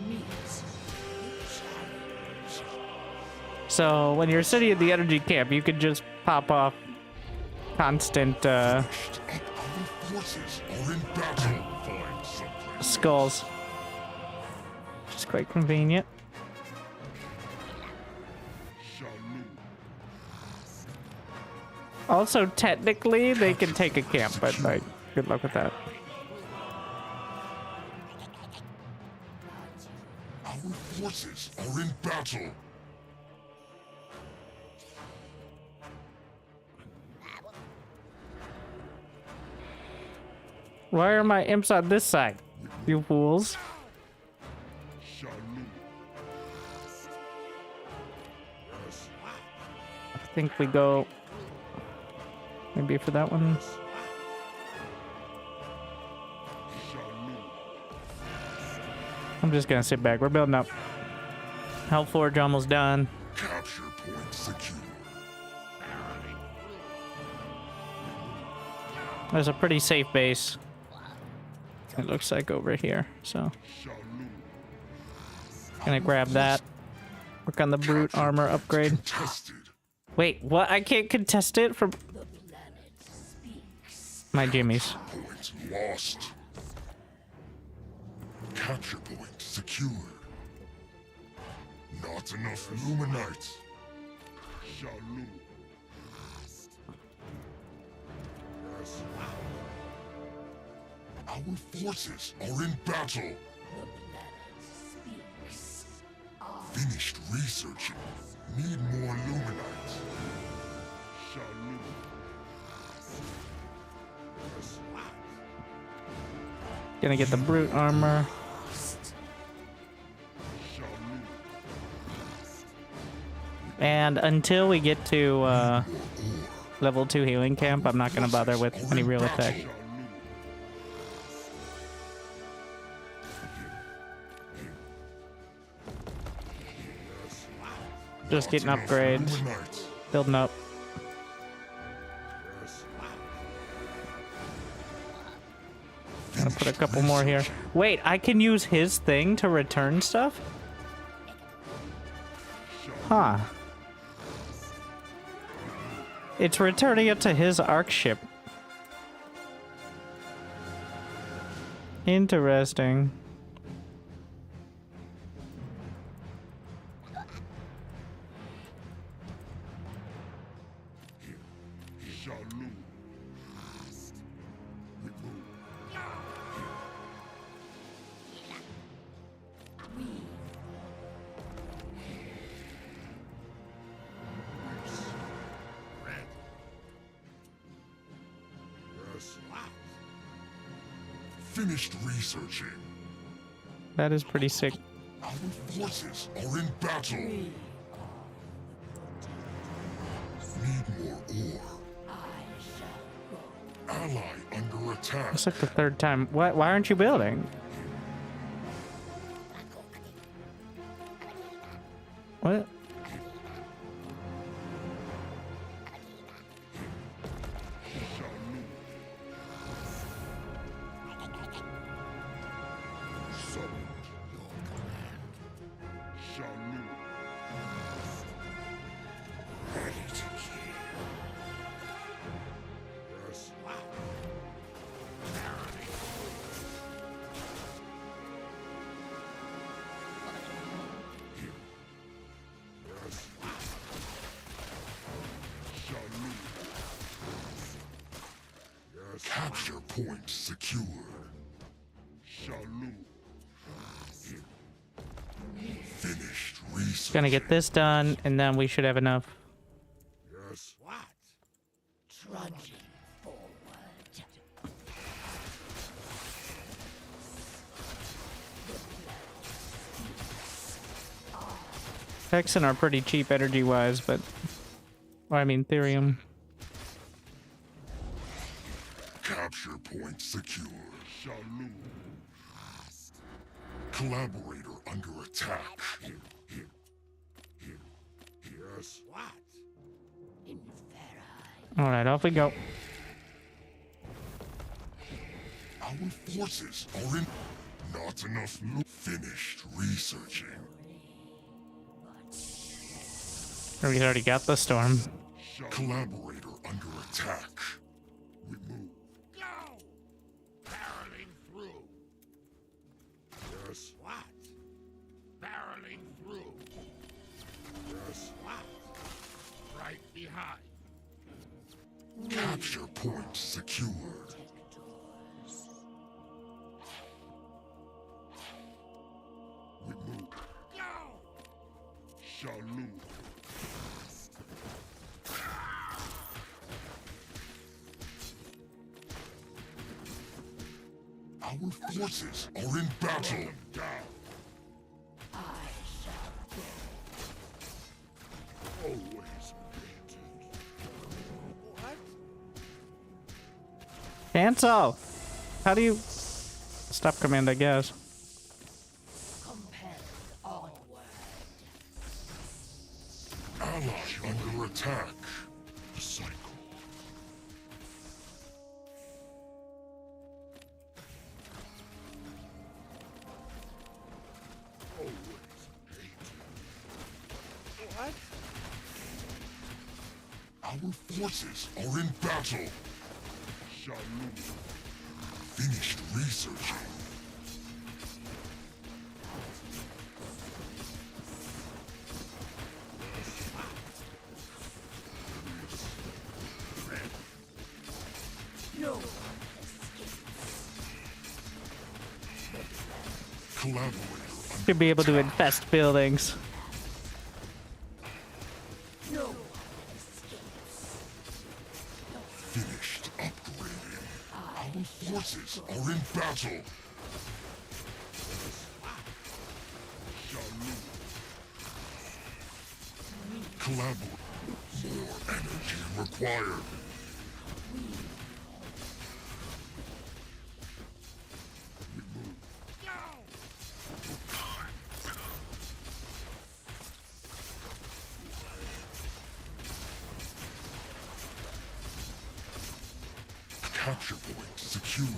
Meet challenge. So, when you're sitting at the energy camp, you could just pop off constant, Our forces are in battle. Find someplace skulls. Which is quite convenient. Shalom. Also, technically, they can take a camp at night. Good luck with that. Our forces are in battle. Why are my imps on this side? You fools. I think we go maybe for that one. I'm just gonna sit back. We're building up. Hellforge almost done. Capture point secure. There's a pretty safe base. It looks like over here. So gonna grab that. Work on the brute armor upgrade. Contested. Wait, what? I can't contest it from my jimmies. Point lost. Capture point secured. Not enough Luminites. Shalom. Yes. Our forces are in battle. Finished researching. Need more Luminites. Shalom. Yes. Gonna get the brute armor. And until we get to level 2 healing camp, I'm not gonna bother with any real attack. Just getting upgrades, building up. Gonna put a couple more here. Wait, I can use his thing to return stuff? Huh. It's returning it to his arc ship. Interesting. Finished researching. That is pretty sick. Our forces are in battle. Need more ore. Ally under attack. It's like the third time. Why aren't you building? What? Capture point secured. Shalom. Finished research. Gonna get this done, and then we should have enough. Yes. What? Trudging forward. Hexen are pretty cheap energy-wise, but... Well, I mean, Therium. Capture point secure. Shalom. Collaborator under attack. Yes. What? Alright, off we go. Our forces are in. Not enough. Finished researching. We already got the storm. Collaborator under attack. Remove. Go! Barreling through. Yes. What? Barreling through. Yes. What? Right behind. Capture point secured. Our forces are in battle. I shall go. Always hated. What? Cancel. How do you stop command? I guess. Compelled onward. Ally under attack. Cycle. Always hated. What? Our forces are in battle. Shalom. Finished researching. No one escapes. Collaborator Should be able to infest buildings. No one escapes. finished upgrading. Our forces are in battle. Shalom. Collaborate. More energy required. Capture point secured.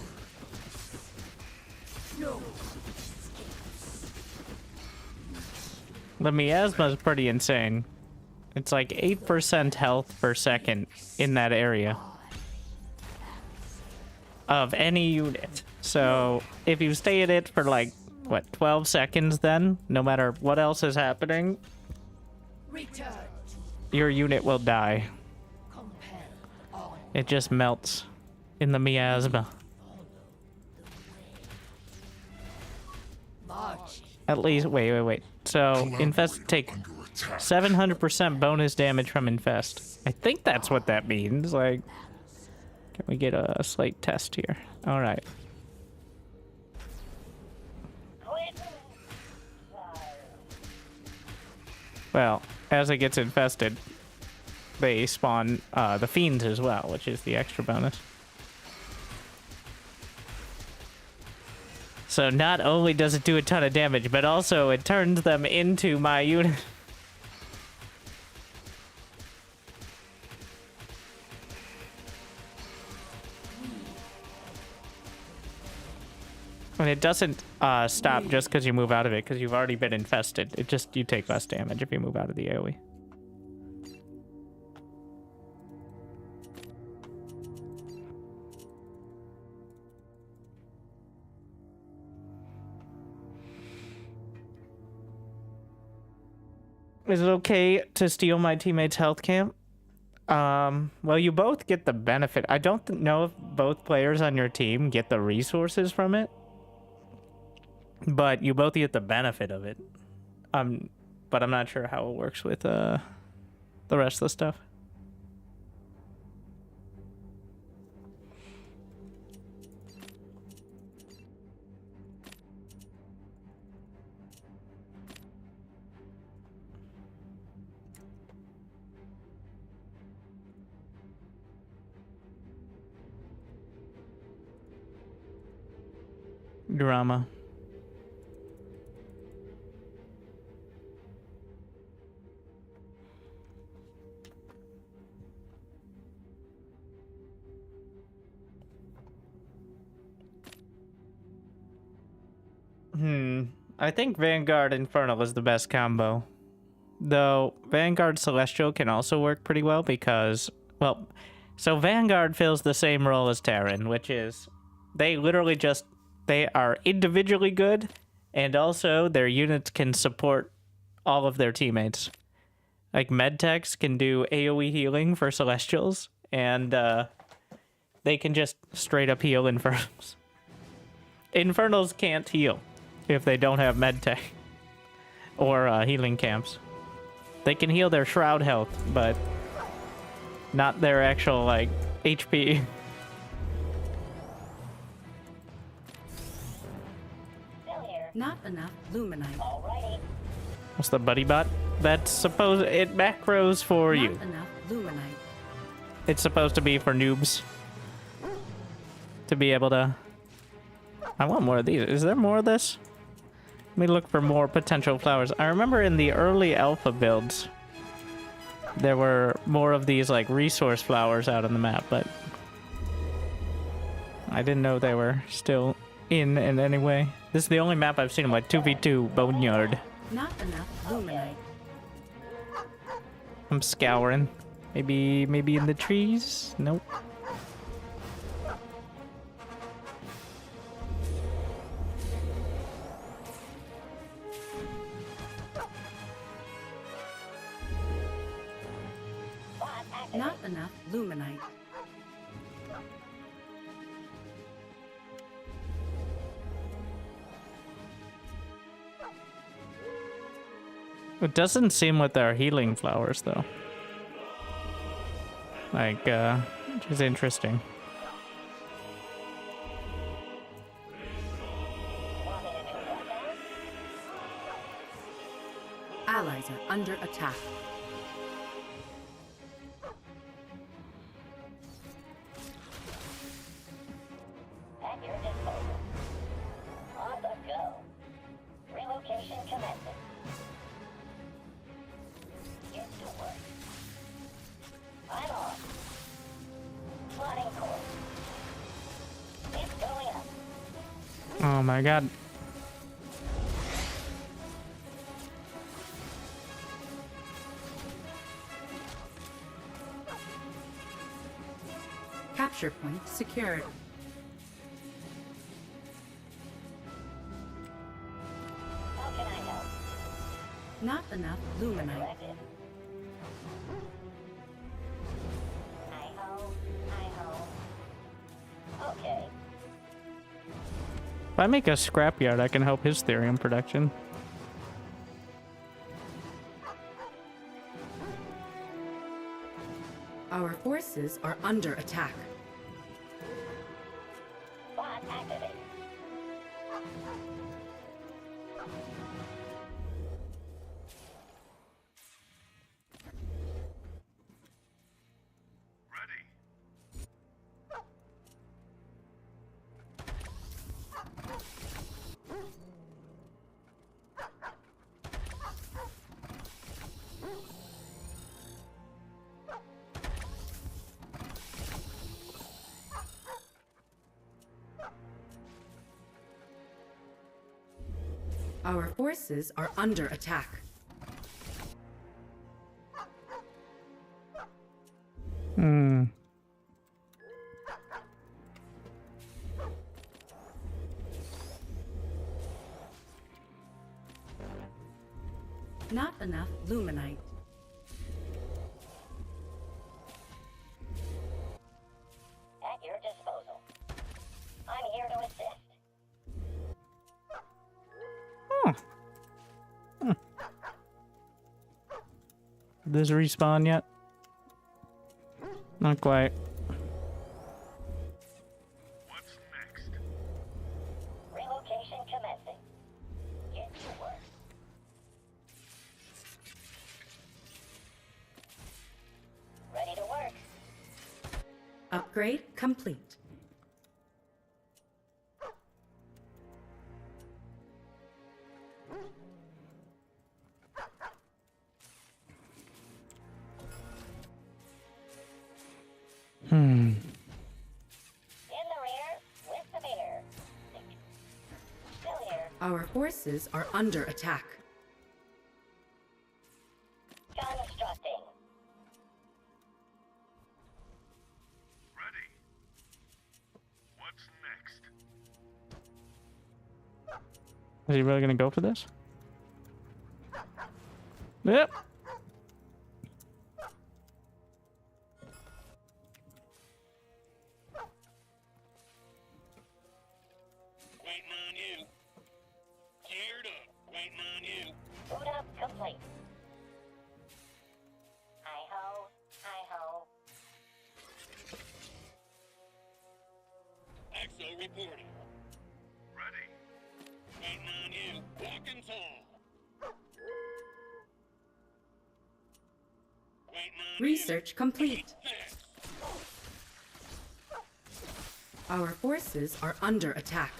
No one escapes. The miasma is pretty insane. It's like 8% health per second in that area of any unit. So if you stay in it for like, what, 12 seconds then, no matter what else is happening, Return. your unit will die. Compelled on. It just melts in the miasma. March. At least, wait. So infest take Under attack. 700% bonus damage from infest. I think that's what that means. Like, can we get a slight test here? All right. Quit. Well, as it gets infested, they spawn the fiends as well, which is the extra bonus. So not only does it do a ton of damage, but also it turns them into my unit. And it doesn't stop just because you move out of it, because you've already been infested. It just, you take less damage if you move out of the AoE. Is it okay to steal my teammate's health camp? Well, you both get the benefit. I don't know if both players on your team get the resources from it, but you both get the benefit of it. But I'm not sure how it works with the rest of the stuff. Drama. I think Vanguard Infernal is the best combo. Though Vanguard Celestial can also work pretty well because, well, so Vanguard fills the same role as Terran, which is they literally just, they are individually good, and also their units can support all of their teammates. Like Medtechs can do AoE healing for Celestials, and they can just straight up heal Infernals. Infernals can't heal if they don't have Medtech or healing camps. They can heal their Shroud health, but not their actual, like, HP. Not enough luminite. Alrighty. What's the buddy bot? That's supposed it macros for Not you. enough luminite. It's supposed to be for noobs. To be able to. I want more of these. Is there more of this? Let me look for more potential flowers. I remember in the early alpha builds, there were more of these like resource flowers out on the map, but I didn't know they were still in any way. This is the only map I've seen of like 2v2 Boneyard. Not enough luminite. I'm scouring. Maybe in the trees? Nope. Not enough luminite. It doesn't seem like there are healing flowers though. Like, which is interesting. Allies are under attack. At your disposal. On the go. Relocation commencing. Get to work. I'm on. Plotting course. It's going up. Oh my god. Capture point secured. How can I help? Not enough luminite. Corrected. Hi-ho. Hi-ho. Okay. If I make a scrapyard, I can help his therium production. Our forces are under attack. Bot activated. Ready. Our forces are under attack. Hmm. Not enough luminite. At your disposal. I'm here to assist. Did this respawn yet? Not quite. What's next? Relocation commencing. Get to work. Ready to work. Upgrade complete. Hmm. In the rear, with the beer. Still here. Our forces are under attack. Constructing. Ready. What's next? Is he really gonna go for this? Yep. Waiting on you. Geared up. Waiting on you. Boot up complete. Hi-ho. Hi-ho. Axo reporting. Ready. Waiting on you. Research complete. Our forces are under attack.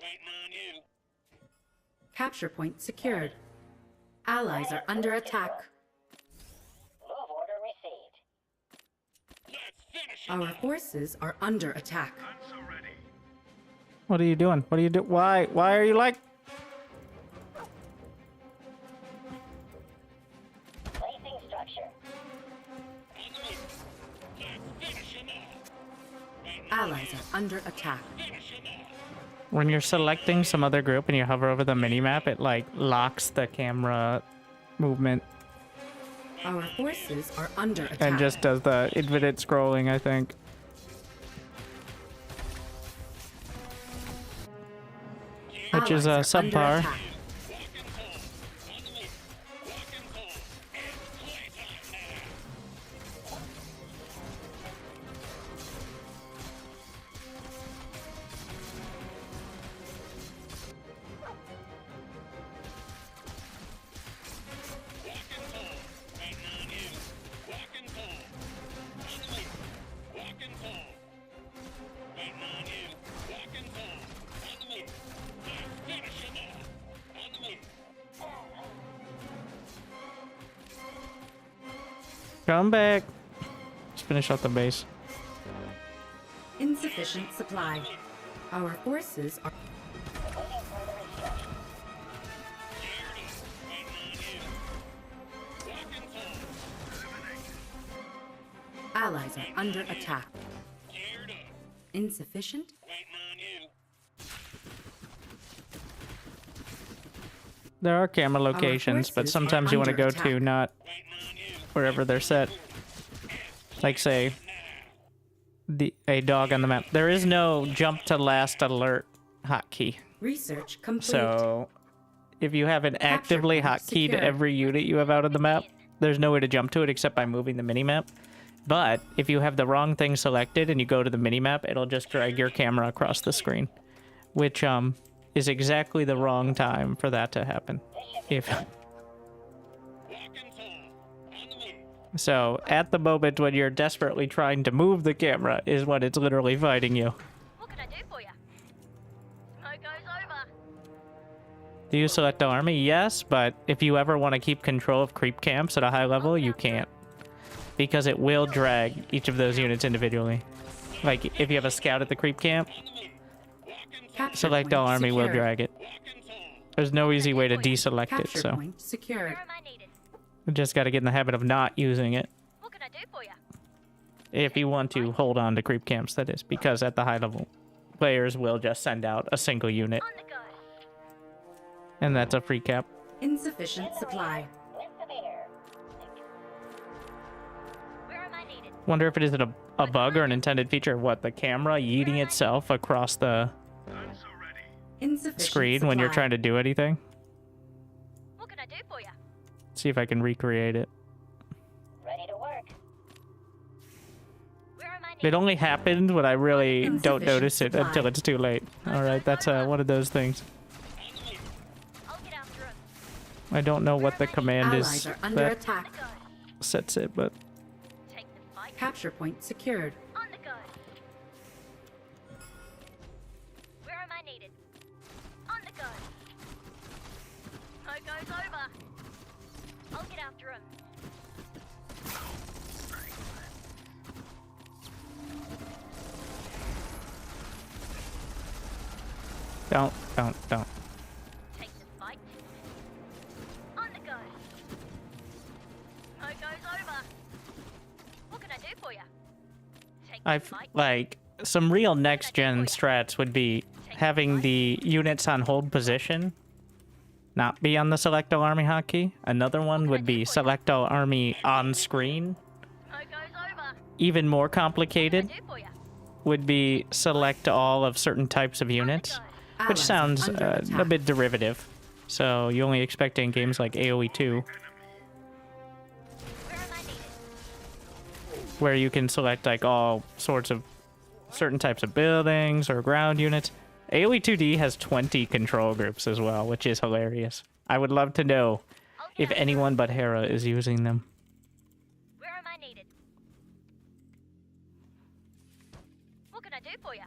Waiting on you. Capture point secured. Allies are under attack. Move order received. Let's finish Our forces are under attack. What are you doing? What are you do? Why? Why are you like? Placing structure. Allies are under attack. When you're selecting some other group and you hover over the minimap, it like locks the camera movement Our forces are under attack. and just does the infinite scrolling, I think. Which is a Allies are under subpar. attack. Come back. Let's finish out the base. Insufficient supply. Our forces are... Allies are under attack. Insufficient? There are camera locations, but forces sometimes are you want to under go attack. to not wherever they're set. Like say a dog on the map. There is no jump to last alert hotkey. Research complete. So if you have an actively point hotkeyed secured. every unit you have out on the map, there's no way to jump to it except by moving the minimap. But if you have the wrong thing selected and you go to the minimap, it'll just drag your camera across the screen, which is exactly the wrong time for that to happen. So at the moment when you're desperately trying to move the camera is when it's literally fighting you. What can I do for you? Smoke goes over. Do you select the army? Yes, but if you ever want to keep control of creep camps at a high level, you can't. Because it will drag each of those units individually. Like, if you have a scout at the creep camp, Capture select point all army will secured. drag it. There's no easy way to deselect it, Capture so point secured. Where am I needed? you just got to get in the habit of not using it. What can I do for you? If you want to hold on to creep camps, that is. Because at the high level, players will just send out a single unit. On the go. And that's a free cap. Insufficient supply. With the meter. Where am I needed? Wonder if it is a bug or an intended feature. What, the camera yeeting itself across the Insufficient screen when you're supply. trying to do anything? What can I do for you? See if I can recreate it. Ready to work. Where am I needed? It only happened when I really don't Insufficient notice it supply. until it's too late. Alright, that's one of those things. I'll get after him. I don't know what the command Allies is are under that attack. Go. sets it, but Take the fight. Capture point secured. On the go. Where am I needed? On the go. Smoke goes over. I'll get after him. don't. Take the fight. On the go. Smoke goes over. What can I do for you? Take the I've fight. like some real next gen strats would be having the units on hold position not be on the select all army hotkey. Another one would be select all army on screen. Smoke goes over. Even more What can complicated I do for you? would be select all of certain types of units, which Allies are sounds under a attack. bit derivative. So you only expect in games like AoE 2, Where am I needed? where you can select like all sorts of certain types of buildings or ground units. AoE 2D has 20 control groups as well, which is hilarious. I would love to know I'll get if after anyone but Hera is using them. Where am I needed? What can I do for you?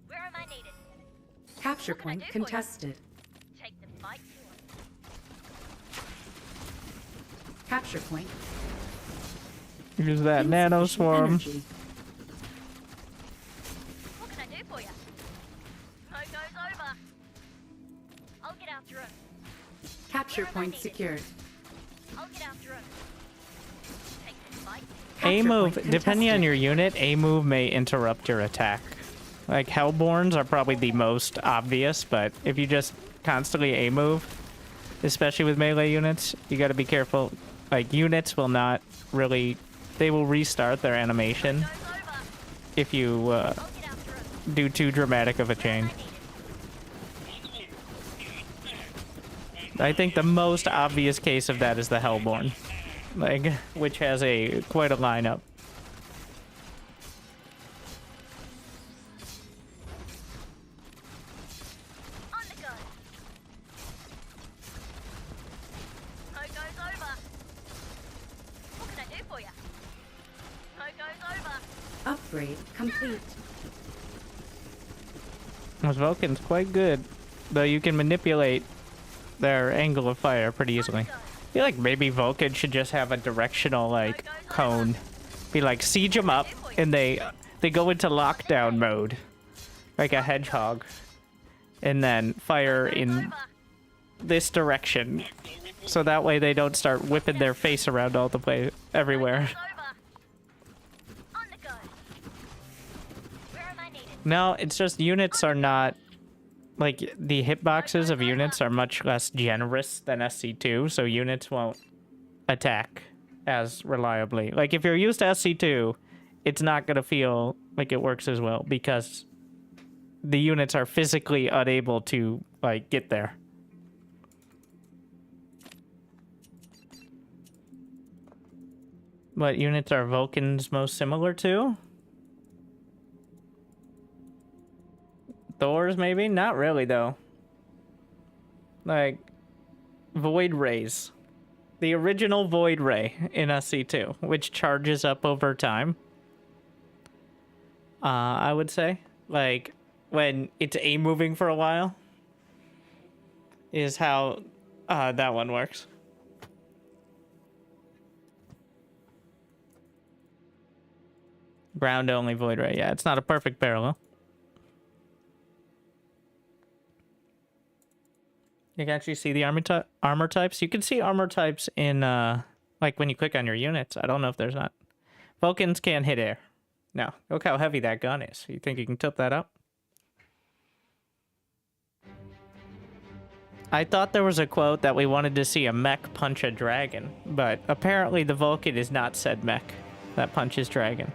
Where am I needed? Capture What can I point do for you? contested. Take the fight to 'em. Capture point. Use that nano Insufficient swarm. energy. What can I do for you? Smoke goes over. I'll get after him. Capture point secured. I'll get after him. Take the fight. A Capture move, point depending on contested. your unit, A move may interrupt your attack. Like Hellborns are probably the most obvious, but if you just constantly A move, especially with melee units, you got to be careful. Like units will not really, they will restart their animation Goes over. if you I'll get after him. do too dramatic of a change. I think the most obvious case of that is the Hellborn, like which has a quite a lineup. On the go. Smoke goes over. What can I do for you? Smoke goes over. Upgrade complete. This Vulcan's quite good, though you can manipulate their angle of fire pretty easily. I feel like maybe Vulcan should just have a directional like cone. Be like siege them up, and they go into lockdown mode, like a hedgehog, and then fire in this direction, so that way they don't start whipping their face around all the place everywhere. On the go. Where am I needed? No, it's just units are not like the hitboxes of units are much less generous than SC2, so units won't attack as reliably. Like if you're used to SC2, it's not gonna feel like it works as well because the units are physically unable to like get there. What units are Vulcans most similar to? Thors, maybe? Not really, though. Like, Void Rays. The original Void Ray in SC2, which charges up over time. I would say. Like, when it's A-moving for a while. Is how that one works. Ground-only Void Ray. Yeah, it's not a perfect parallel. You can actually see the armor types. You can see armor types in, like, when you click on your units. I don't know if there's not. Vulcans can't hit air. No. Look how heavy that gun is. You think you can tip that up? I thought there was a quote that we wanted to see a mech punch a dragon, but apparently the Vulcan is not said mech that punches dragon.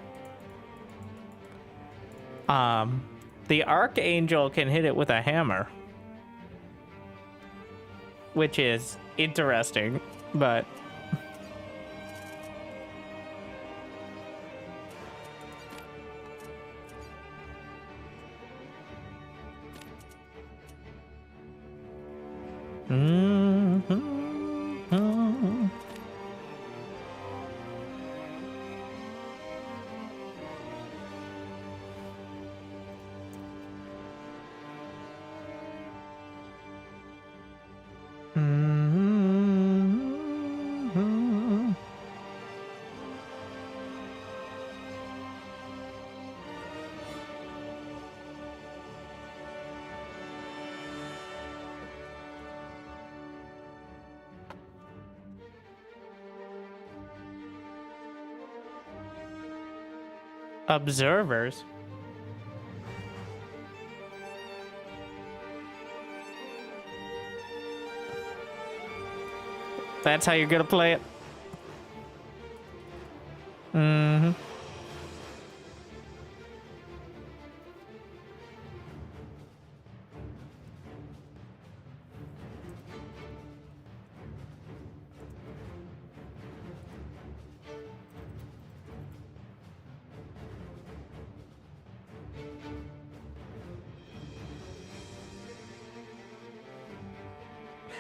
The Archangel can hit it with a hammer, which is interesting, but observers. That's how you're gonna play it. Mm-hmm.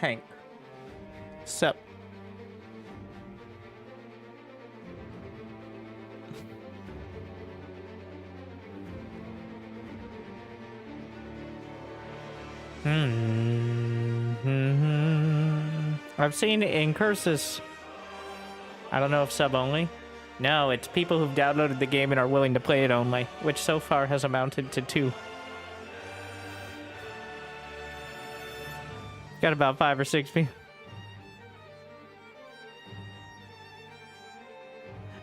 tank. Sup? I've seen in curses. I don't know if sub only. No, it's people who've downloaded the game and are willing to play it only, which so far has amounted to 2. Got about 5 or 6 people.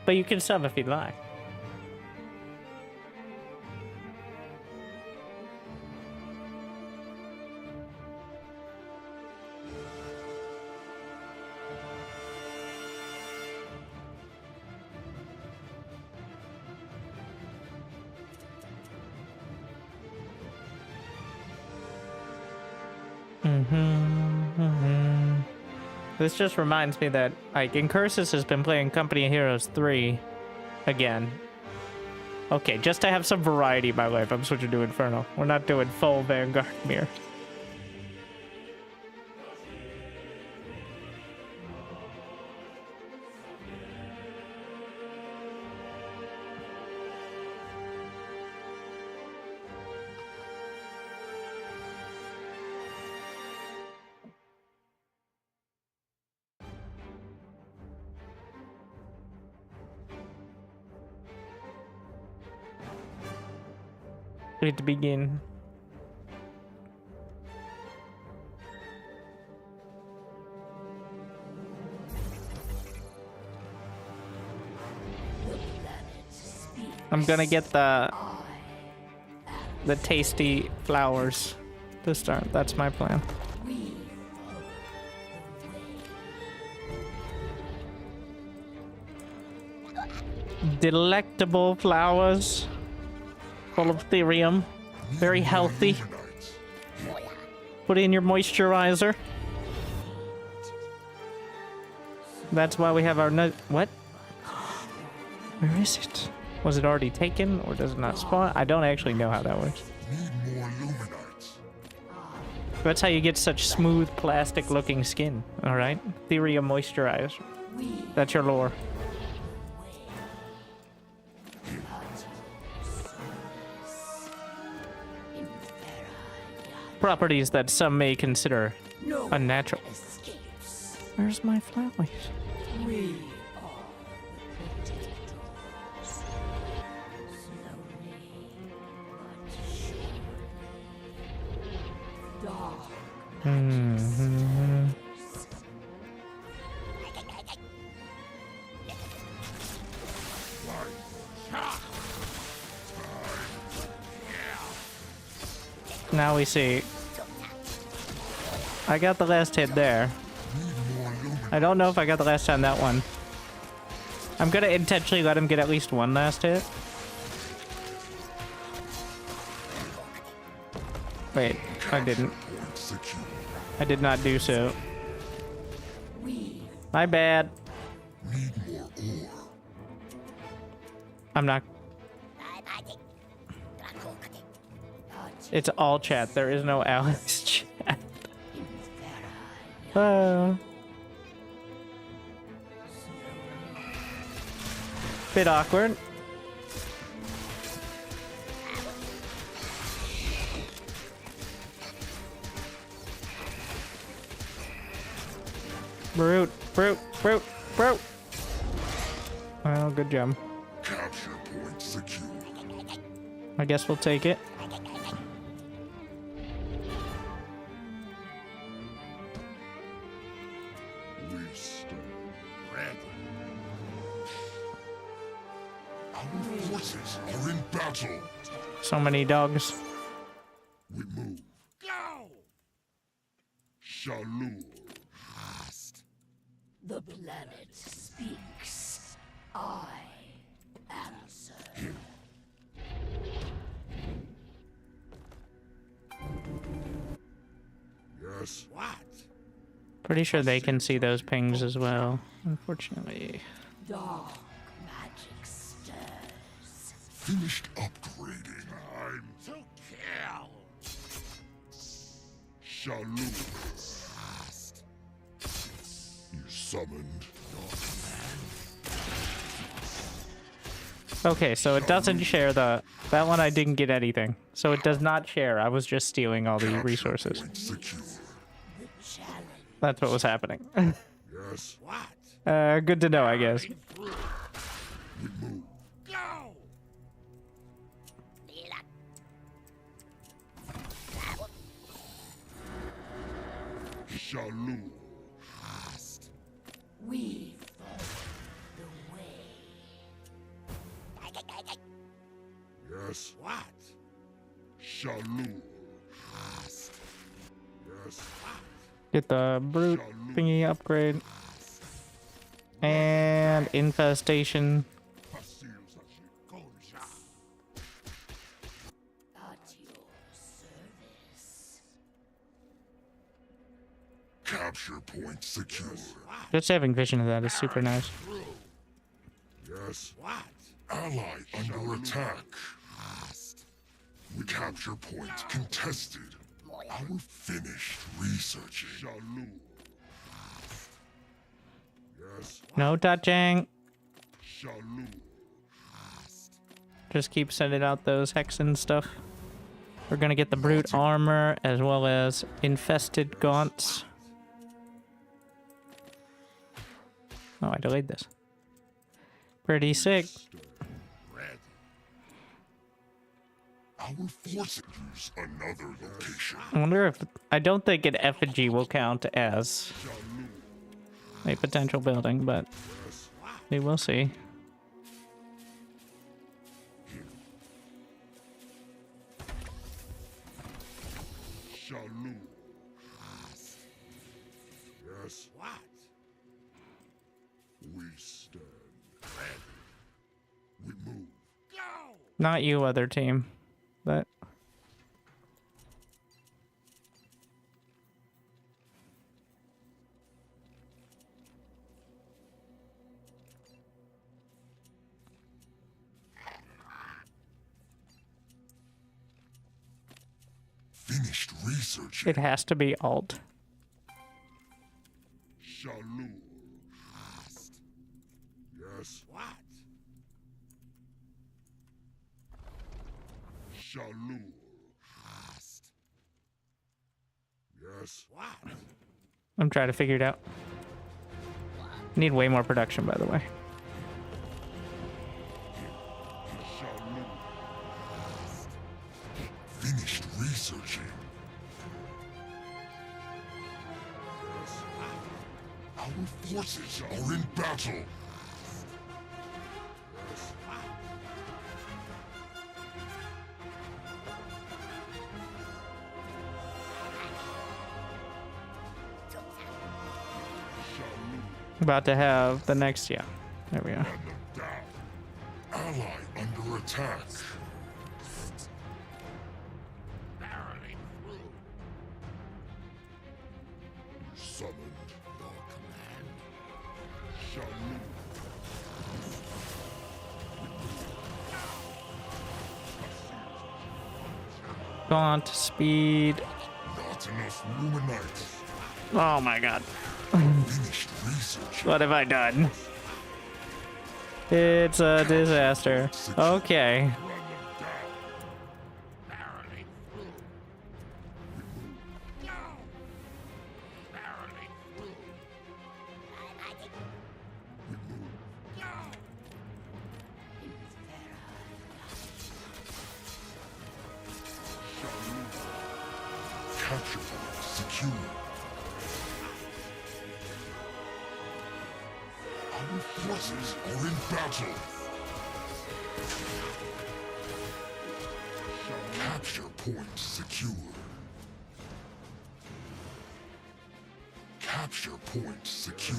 But you can sub if you'd like. This just reminds me that, like, Incursus has been playing Company of Heroes 3 again. Okay, just to have some variety in my life, I'm switching to Infernal. We're not doing full Vanguard mirror. Ready to begin. I'm gonna get the tasty flowers to start. That's my plan. Delectable flowers. Full of therium. Very healthy. Put in your moisturizer. That's why we have our nut. What? Where is it? Was it already taken or does it not spawn? I don't actually know how that works. That's how you get such smooth plastic looking skin. Alright? Therium moisturizer. That's your lore. Properties that some may consider unnatural. Where's my flowers? Now we see. I got the last hit there. I don't know if I got the last hit on that one. I'm gonna intentionally let him get at least one last hit. Wait, I didn't. I did not do so. My bad. I'm not. It's all chat. There is no Alex chat. Bit awkward. Brute. Well, good job. Capture point secure. I guess we'll take it. We stand ready. Our forces are in battle. So many dogs. We move. Go! Shalom. The planet speaks. I answer. Yes. What? Pretty sure they can see those pings as well, unfortunately. Dark magic stirs. Finished upgrading. Time to kill. Shalom. Summoned. Okay, so it doesn't share the... That one I didn't get anything. So it does not share. I was just stealing all the resources. Point secure. That's what was happening. Yes. What? Good to know, I guess. We move. Go. Shalom. We follow the way. Yes. What? Shalom. Yes. What? Get the brute thingy upgrade. And infestation. At your service. Capture point secure. Just having vision of that is super nice. Yes. What? Ally under attack. We capture point contested. Our finished researching. Shalom. Yes. No touching. Shalom. Just keep sending out those hex and stuff. We're gonna get the brute armor as well as infested gaunts. Oh, I delayed this. Pretty sick. Our forces use another location. I wonder if... I don't think an effigy will count as a potential building, but we will see. Shalom. Yes. What? We stand ready. We move. Go. Not you, other team. But... Finished research. It has to be alt. Shalom. Yes. What? Shalom. Yes. What? I'm trying to figure it out. Need way more production, by the way. Shalom. Finished researching. Yes. Our forces are in battle. Yes. Shalom. About to have the next... Yeah. There we go. Run them down. Ally under attack. Barreling through. You summoned your command. Shalom. Gaunt, speed. Not enough Luminites. Oh my god. Finished research. What have I done? It's a disaster. Okay. Run them down. Barreling through. Go. Barreling through. Go. Shalom. Capture point secure. Our forces are in battle. Capture point secure. Capture point secure.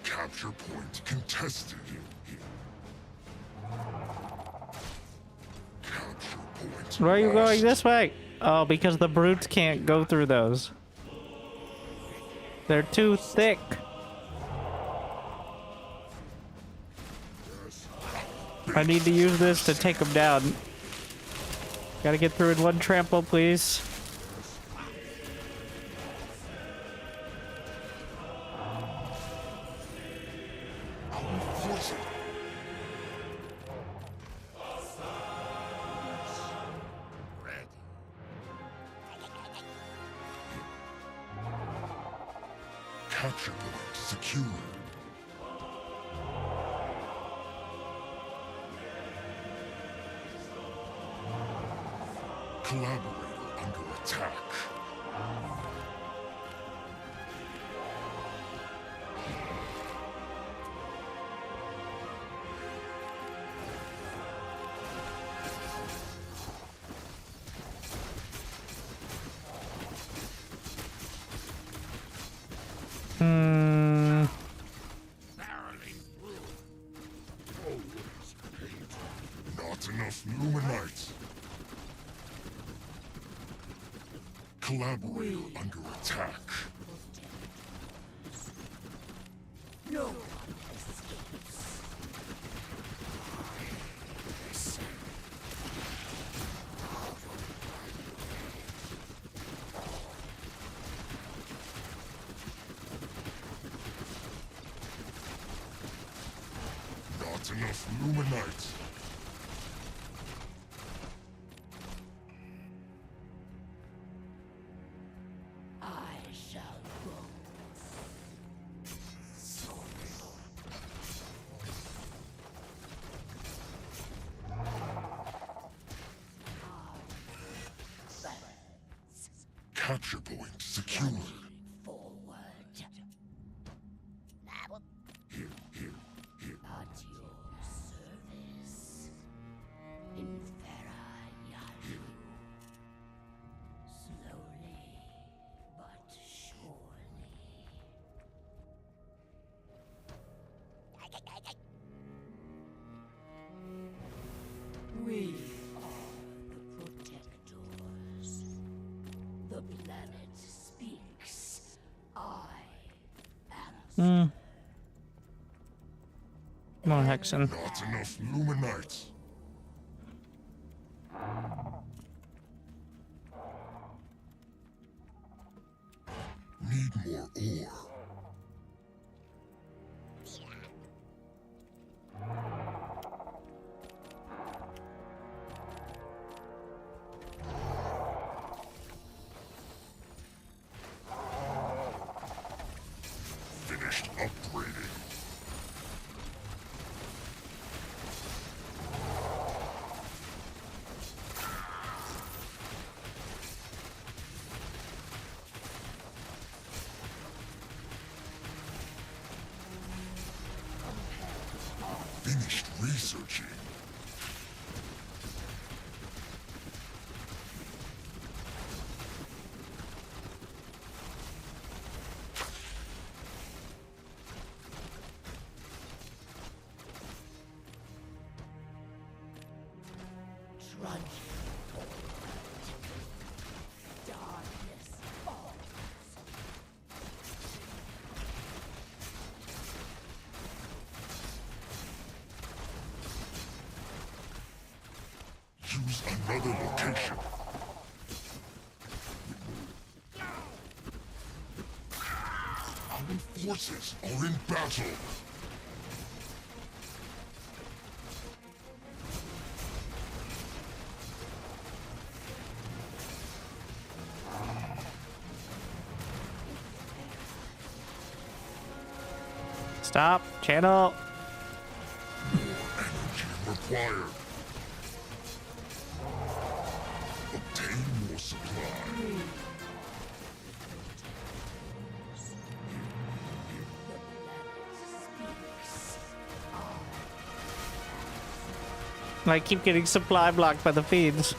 Capture point contested. Capture point. Where are you going? lost. This way? Oh, because the brutes can't go through those. They're too thick. I need to use this to take them down. Gotta get through in one trample, please. Capture point secured. Collaborator under attack. Barreling through. Always hate. Not enough Luminites. Collaborator under attack. No one escapes. Not enough Luminites. I shall go. Capture point secured. Forward. Here. At your service. Infera Yalu. Slowly but surely. We are the protectors. The planet speaks. I am. More hexen. Not enough Luminites. Need more ore. Finished upgrading. Finished researching. Trudge forward. Darkness falls. Choose another location. Our forces are in battle. Stop. Channel. Energy required. Obtain more supply. I keep getting supply blocked by the feeds.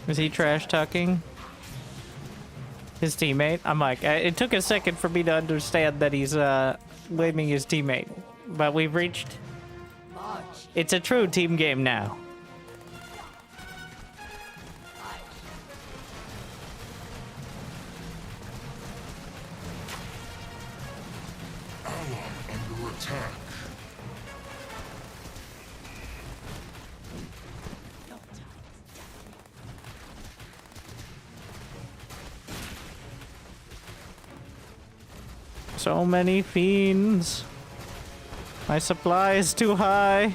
Is he trash talking his teammate? I'm like, it took a second for me to understand that he's blaming his teammate, but we've reached. It's a true team game now. Ally under attack. So many fiends. My supply is too high.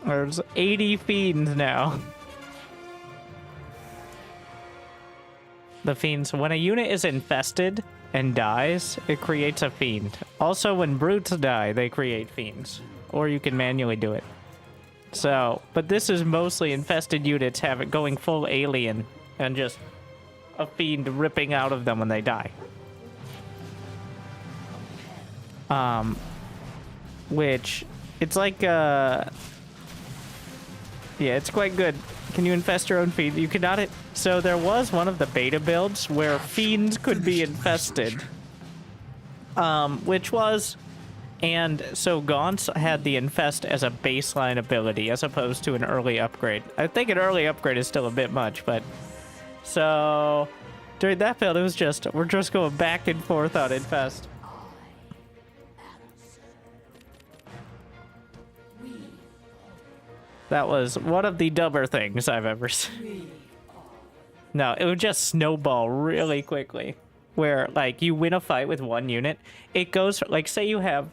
There's 80 fiends now. The fiends, when a unit is infested and dies, it creates a fiend. Also, when brutes die, they create fiends. Or you can manually do it. So, but this is mostly infested units going full alien and just a fiend ripping out of them when they die. Which, it's like, yeah, it's quite good. Can you infest your own fiend? You cannot. So there was one of the beta builds where fiends could be infested. Which was, and so Gaunt's had the infest as a baseline ability as opposed to an early upgrade. I think an early upgrade is still a bit much, but so during that build it was just, we're just going back and forth on infest. That was one of the dumber things I've ever seen. No, it would just snowball really quickly. Where, like, you win a fight with one unit, it goes, like, say you have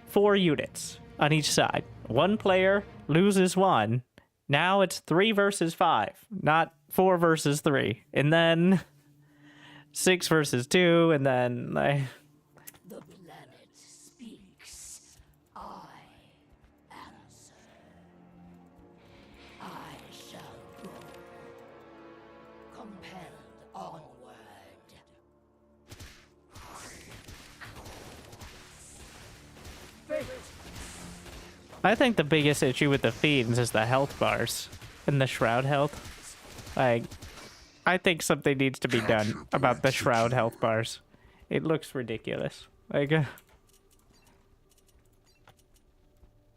4 units on each side. One player loses one. Now it's 3 versus 5, not 4 versus 3. And then 6 versus 2, and then, like... The planet speaks. I answer. I shall go. Compelled onward. I think the biggest issue with the fiends is the health bars and the shroud health. Like, I think something needs to be done about the shroud health bars. It looks ridiculous. Like,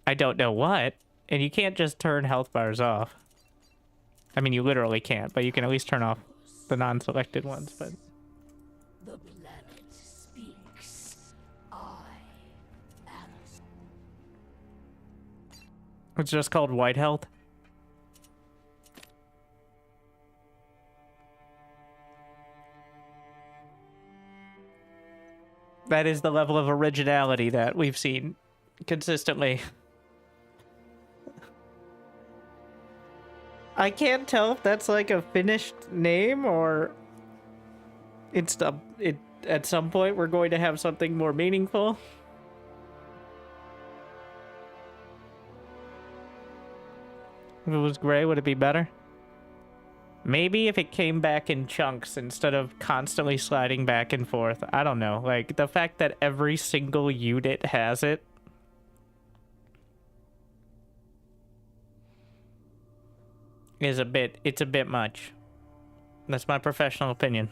I don't know what. And you can't just turn health bars off. I mean, you literally can't, but you can at least turn off the non-selected ones, but... The planet speaks. I answer. It's just called white health. That is the level of originality that we've seen consistently. I can't tell if that's like a finished name or it's at some point we're going to have something more meaningful. If it was gray, would it be better? Maybe if it came back in chunks instead of constantly sliding back and forth. I don't know. Like, the fact that every single unit has it. It's a bit much. That's my professional opinion.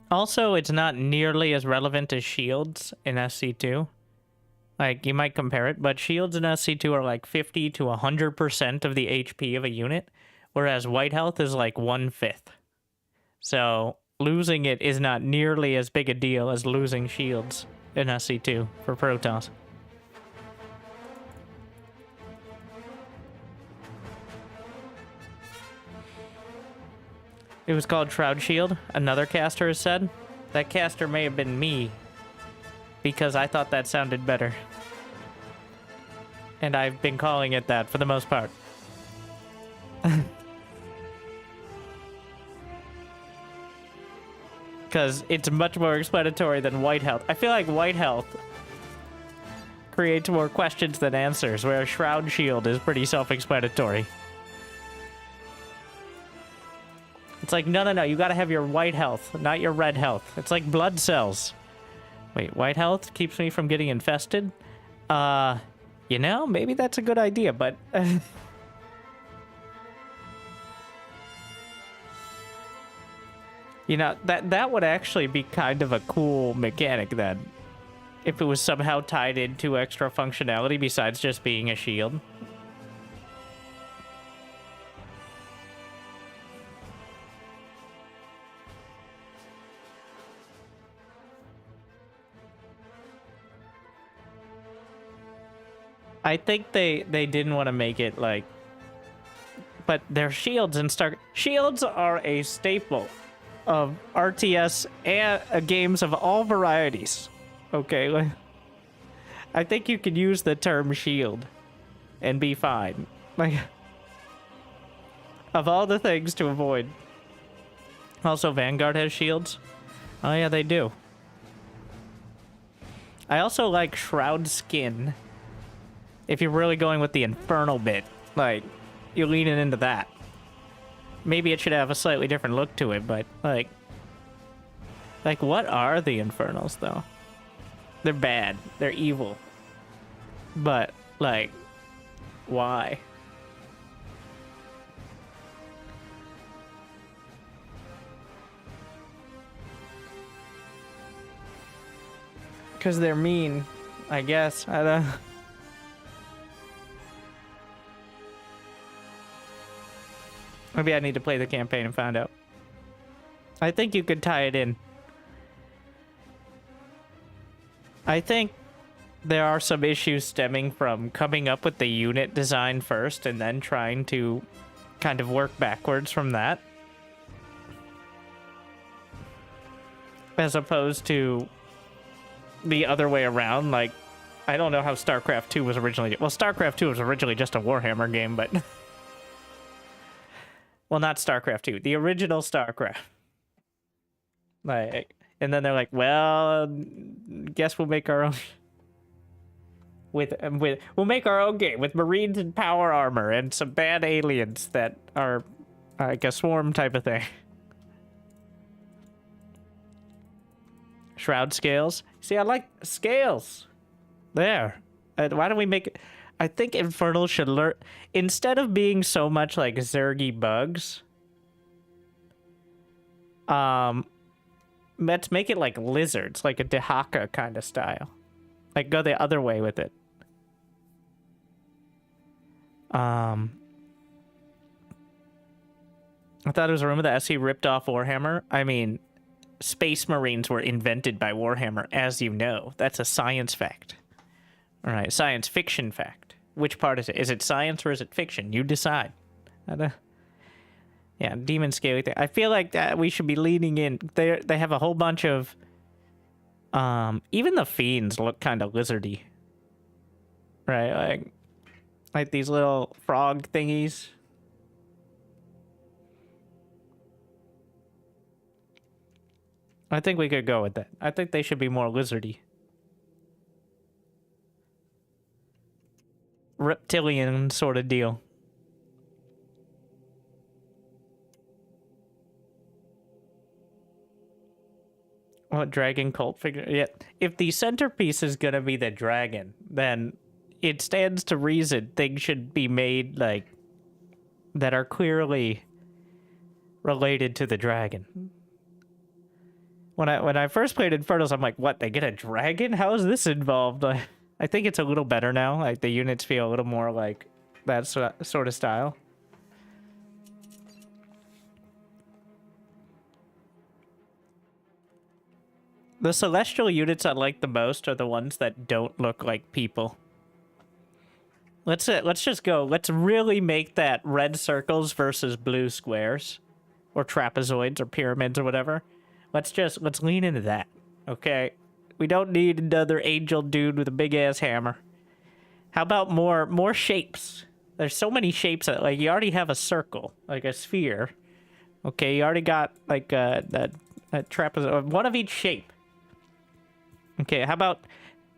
Also, it's not nearly as relevant as shields in SC2. Like, you might compare it, but shields in SC2 are like 50 to 100% of the HP of a unit, whereas white health is like 1/5. So, losing it is not nearly as big a deal as losing shields in SC2 for Protoss. It was called Shroud Shield, another caster has said. That caster may have been me, because I thought that sounded better. And I've been calling it that for the most part. Because it's much more explanatory than white health. I feel like white health creates more questions than answers, whereas Shroud Shield is pretty self-explanatory. It's like, no, you gotta have your white health, not your red health. It's like blood cells. Wait, white health keeps me from getting infested? You know, maybe that's a good idea, but... you know, that would actually be kind of a cool mechanic then. If it was somehow tied into extra functionality besides just being a shield. I think they didn't want to make it like, but their shields and shields are a staple of RTS and games of all varieties. Okay, like, I think you could use the term shield and be fine. Like, of all the things to avoid. Also, Vanguard has shields. Oh yeah, they do. I also like Shroud Skin. If you're really going with the Infernal bit, like, you're leaning into that. Maybe it should have a slightly different look to it, but, like, what are the Infernals, though? They're bad. They're evil. But, like, why? Because they're mean, I guess. I don't... Maybe I need to play the campaign and find out. I think you could tie it in. I think there are some issues stemming from coming up with the unit design first and then trying to kind of work backwards from that. As opposed to the other way around. Like, I don't know how StarCraft 2 was originally... Well, StarCraft 2 was originally just a Warhammer game, but... Well, not StarCraft 2. The original StarCraft. Like, and then they're like, well, guess we'll make our own... We'll make our own game with Marines and power armor and some bad aliens that are like a swarm type of thing. Shroud scales. See, I like scales. There. Why don't we make it... I think Infernal should learn... Instead of being so much like Zergy bugs... let's make it like lizards. Like a Dehaka kind of style. Like, go the other way with it. I thought it was a rumor that SE ripped off Warhammer. I mean... Space Marines were invented by Warhammer, as you know. That's a science fact. All right, science fiction fact. Which part is it? Is it science or is it fiction? You decide. Yeah, demon scaling thing. I feel like that we should be leaning in. They have a whole bunch of... even the fiends look kind of lizardy. Right, like these little frog thingies. I think we could go with that. I think they should be more lizardy. Reptilian sort of deal. What, dragon cult figure? Yeah. If the centerpiece is gonna be the dragon, then it stands to reason things should be made, like, that are clearly related to the dragon. When I first played Infernals, I'm like, what, they get a dragon? How is this involved? I think it's a little better now. Like, the units feel a little more like that sort of style. The celestial units I like the most are the ones that don't look like people. Let's just go. Let's really make that red circles versus blue squares. Or trapezoids or pyramids or whatever. Let's lean into that, okay? We don't need another angel dude with a big-ass hammer. How about more shapes? There's so many shapes that, like, you already have a circle, like a sphere. Okay, you already got, like, a trapezoid, one of each shape. Okay, how about...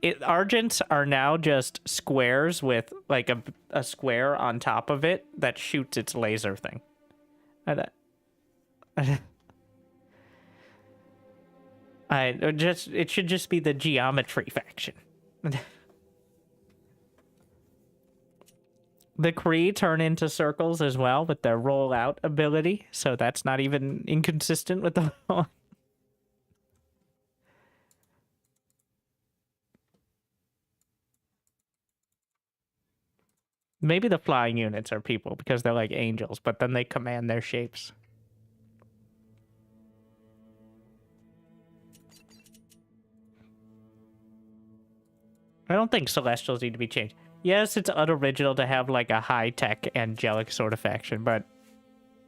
Argents are now just squares with, like, a square on top of it that shoots its laser thing. It should just be the geometry faction. The Kree turn into circles as well with their rollout ability, so that's not even inconsistent with the... Maybe the flying units are people because they're like angels, but then they command their shapes. I don't think Celestials need to be changed. Yes, it's unoriginal to have like a high-tech angelic sort of faction, but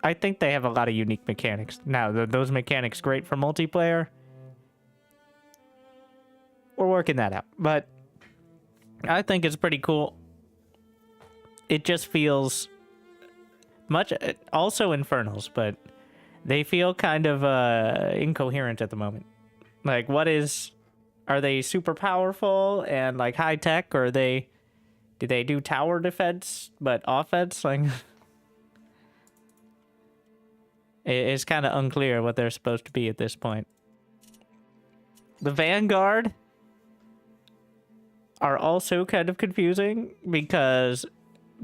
I think they have a lot of unique mechanics. Now, those mechanics great for multiplayer? We're working that out, but I think it's pretty cool. It just feels much, also Infernals, but they feel kind of incoherent at the moment. Like, are they super powerful and like high tech, or do they do tower defense but offense? Like, it's kind of unclear what they're supposed to be at this point. The Vanguard are also kind of confusing because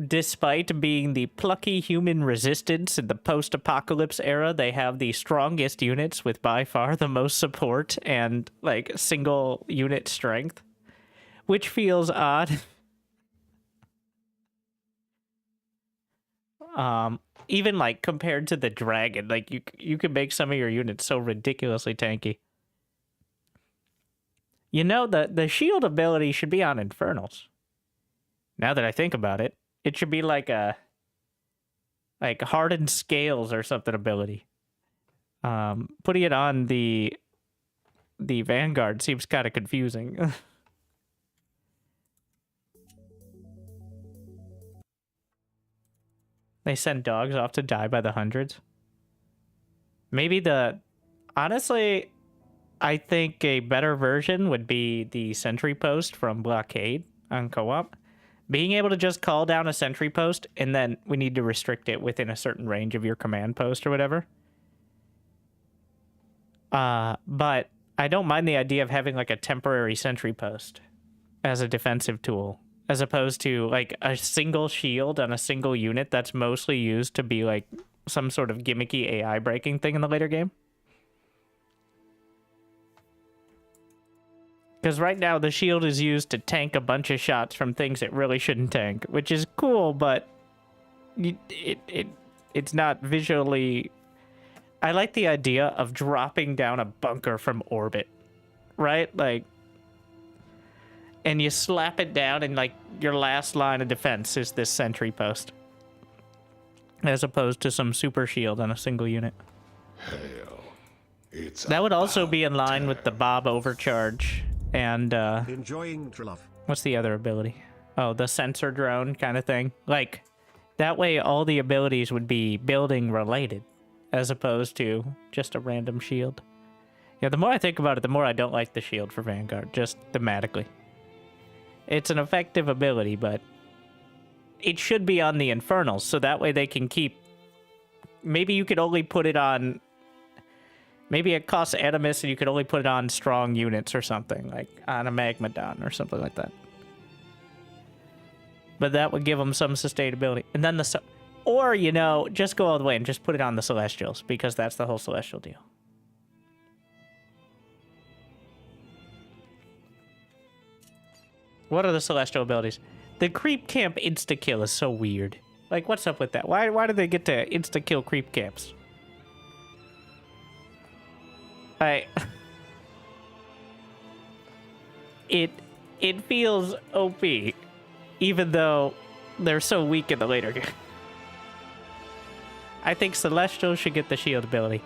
despite being the plucky human resistance in the post-apocalypse era, they have the strongest units with by far the most support and like single unit strength, which feels odd. Even like compared to the dragon, like you could make some of your units so ridiculously tanky. You know, the shield ability should be on Infernals. Now that I think about it, it should be like a hardened scales or something ability. Putting it on the Vanguard seems kind of confusing. They send dogs off to die by the hundreds. Maybe honestly, I think a better version would be the sentry post from Blockade on co-op. Being able to just call down a sentry post, and then we need to restrict it within a certain range of your command post or whatever. But I don't mind the idea of having like a temporary sentry post as a defensive tool, as opposed to like a single shield on a single unit that's mostly used to be like some sort of gimmicky AI breaking thing in the later game. Because right now the shield is used to tank a bunch of shots from things it really shouldn't tank, which is cool, but it's not visually... I like the idea of dropping down a bunker from orbit, right? Like, and you slap it down and like your last line of defense is this sentry post, as opposed to some super shield on a single unit. Hell, it's that would also be in line with the Bob overcharge and enjoying Trilov. What's the other ability? Oh, the sensor drone kind of thing. Like, that way all the abilities would be building related, as opposed to just a random shield. Yeah, the more I think about it, the more I don't like the shield for Vanguard, just thematically. It's an effective ability, but it should be on the Infernals, so that way they can keep... Maybe you could only put it on... Maybe it costs Animus and you could only put it on strong units or something, like on a Magmadon or something like that. But that would give them some sustainability. And then or, you know, just go all the way and just put it on the Celestials, because that's the whole Celestial deal. What are the Celestial abilities? The Creep Camp insta-kill is so weird. Like, what's up with that? Why do they get to insta-kill Creep Camps? It feels OP, even though they're so weak in the later game. I think Celestial should get the shield ability.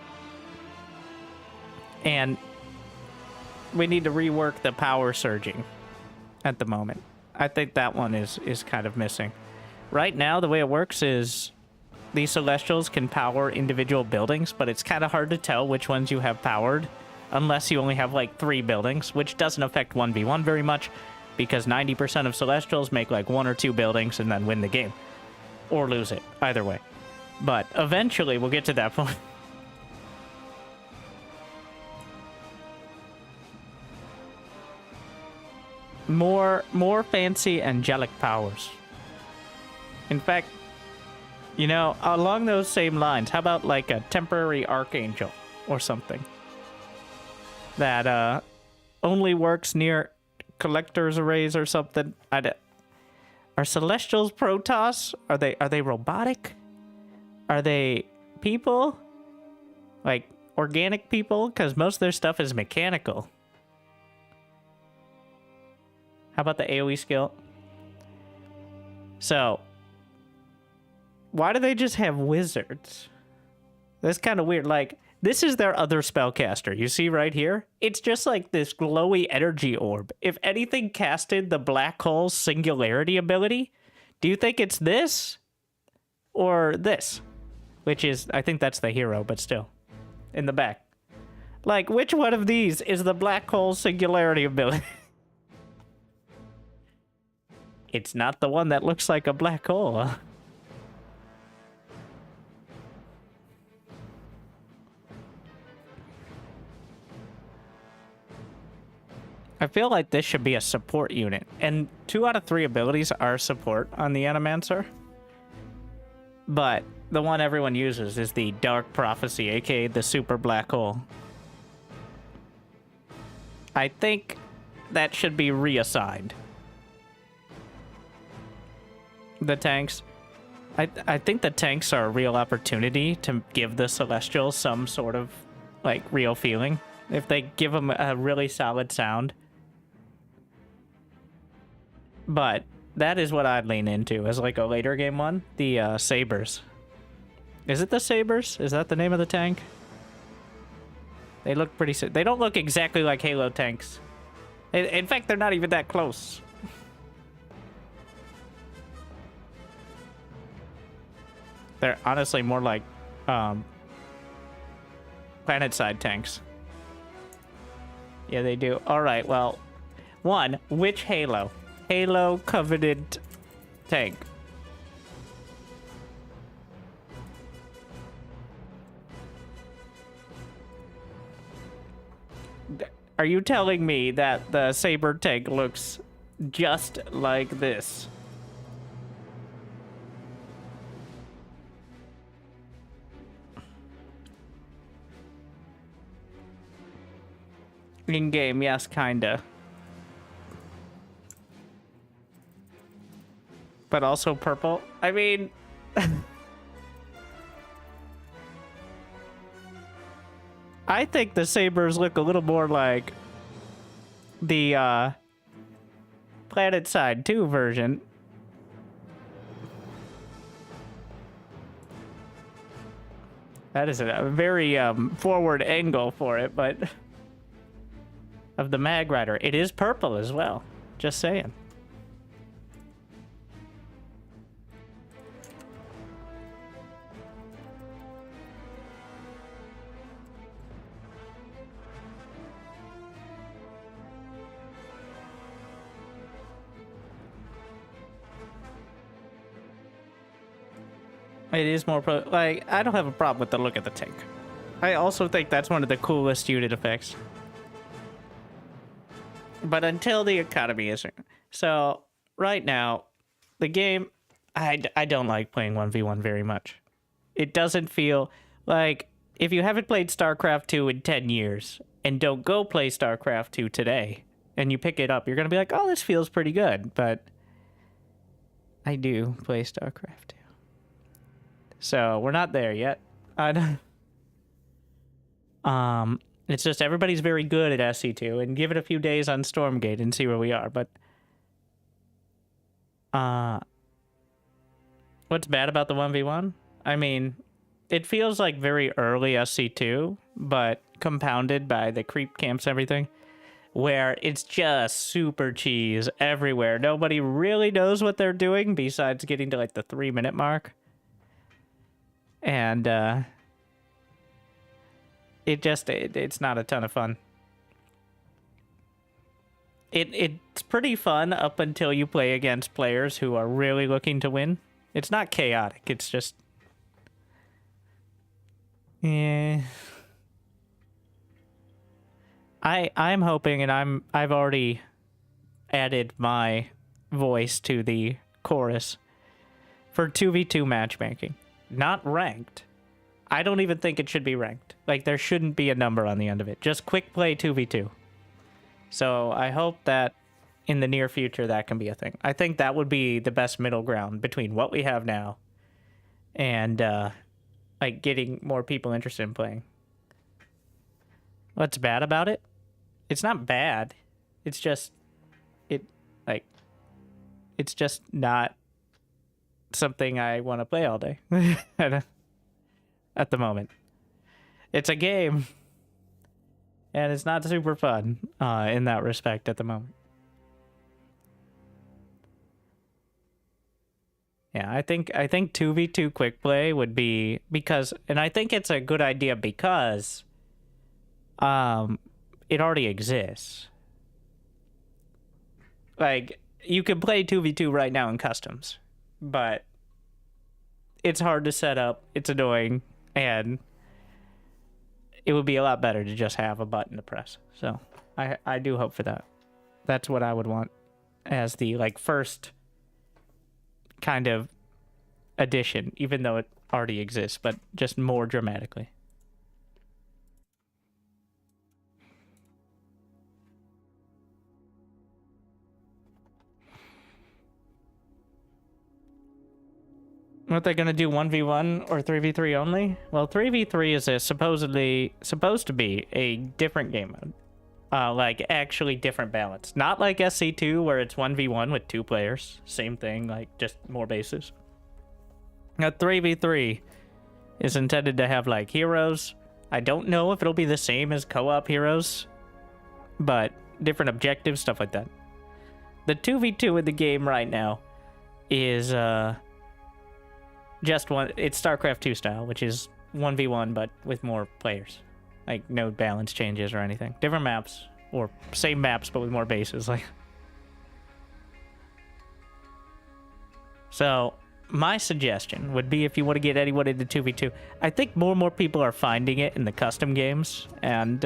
And we need to rework the power surging at the moment. I think that one is kind of missing. Right now, the way it works is these Celestials can power individual buildings, but it's kind of hard to tell which ones you have powered unless you only have like 3 buildings, which doesn't affect 1v1 very much, because 90% of Celestials make like 1 or 2 buildings and then win the game. Or lose it, either way. But eventually we'll get to that point. More fancy angelic powers. In fact, you know, along those same lines, how about like a temporary archangel or something that only works near collector's arrays or something? Are Celestials Protoss? Are they robotic? Are they people? Like organic people? Because most of their stuff is mechanical. How about the AoE skill? So, why do they just have wizards? That's kind of weird. Like, This is their other spellcaster. You see right here? It's just like this glowy energy orb. If anything casted the black hole singularity ability, do you think it's this or this? Which is, I think that's the hero, but still, in the back. Like, which one of these is the black hole singularity ability? It's not the one that looks like a black hole. I feel like this should be a support unit, and 2 out of 3 abilities are support on the Animancer. But the one everyone uses is the Dark Prophecy, aka the Super Black Hole. I think that should be reassigned. The tanks. I think the tanks are a real opportunity to give the Celestials some sort of, like, real feeling. If they give them a really solid sound. But that is what I'd lean into as, like, a later game one. The Sabers. Is it the Sabers? Is that the name of the tank? They look pretty... They don't look exactly like Halo tanks. In fact, they're not even that close. They're honestly more like planet-side tanks. Yeah, they do. All right, well, one, which Halo? Halo Covenant tank. Are you telling me that the Saber tank looks just like this? In-game, yes, kinda. But also purple? I mean... I think the Sabers look a little more like the Planet Side 2 version. That is a very forward angle for it, but of the Mag Rider. It is purple as well. Just saying. It is more like, I don't have a problem with the look of the tank. I also think that's one of the coolest unit effects. But until the economy isn't. So, right now, the game, I don't like playing 1v1 very much. It doesn't feel like, if you haven't played StarCraft 2 in 10 years, and don't go play StarCraft 2 today, and you pick it up, you're going to be like, oh, this feels pretty good. But I do play StarCraft 2. So, we're not there yet. It's just everybody's very good at SC2, and give it a few days on Stormgate and see where we are, but... what's bad about the 1v1? I mean, it feels like very early SC2, but compounded by the creep camps and everything, where it's just super cheese everywhere. Nobody really knows what they're doing besides getting to, like, the 3-minute mark. And, it's not a ton of fun. It's pretty fun up until you play against players who are really looking to win. It's not chaotic, it's just... yeah. I'm hoping, and I've already added my voice to the chorus for 2v2 matchmaking. Not ranked. I don't even think it should be ranked. Like, there shouldn't be a number on the end of it. Just quick play 2v2. So I hope that in the near future that can be a thing. I think that would be the best middle ground between what we have now and, like, getting more people interested in playing. What's bad about it? It's not bad. It's just... it's just not something I want to play all day. At the moment. It's a game. And it's not super fun in that respect at the moment. Yeah, I think 2v2 quick play would be because, and I think it's a good idea because it already exists. Like, you can play 2v2 right now in customs, but it's hard to set up, it's annoying, and it would be a lot better to just have a button to press. So I do hope for that. That's what I would want as the like first kind of addition, even though it already exists, but just more dramatically. What they're gonna do, 1v1 or 3v3 only? Well, 3v3 is supposed to be a different game mode. Like actually different balance. Not like SC2 where it's 1v1 with 2 players. Same thing, like just more bases. Now 3v3 is intended to have like heroes. I don't know if it'll be the same as co-op heroes, but different objectives, stuff like that. The 2v2 in the game right now is just one. It's StarCraft 2 style, which is 1v1 but with more players. Like no balance changes or anything. Different maps, or same maps but with more bases. Like, so my suggestion would be, if you want to get anyone into 2v2, I think more and more people are finding it in the custom games and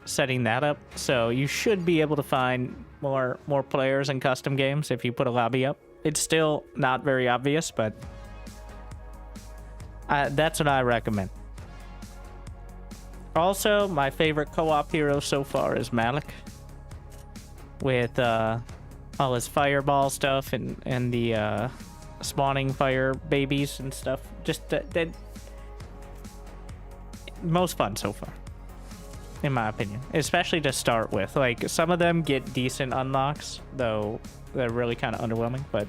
setting that up. So you should be able to find more players in custom games if you put a lobby up. It's still not very obvious, but that's what I recommend. Also, my favorite co-op hero so far is Malik, with all his fireball stuff and the spawning fire babies and stuff. Just that most fun so far, in my opinion, especially to start with. Like, some of them get decent unlocks, though they're really kind of underwhelming, but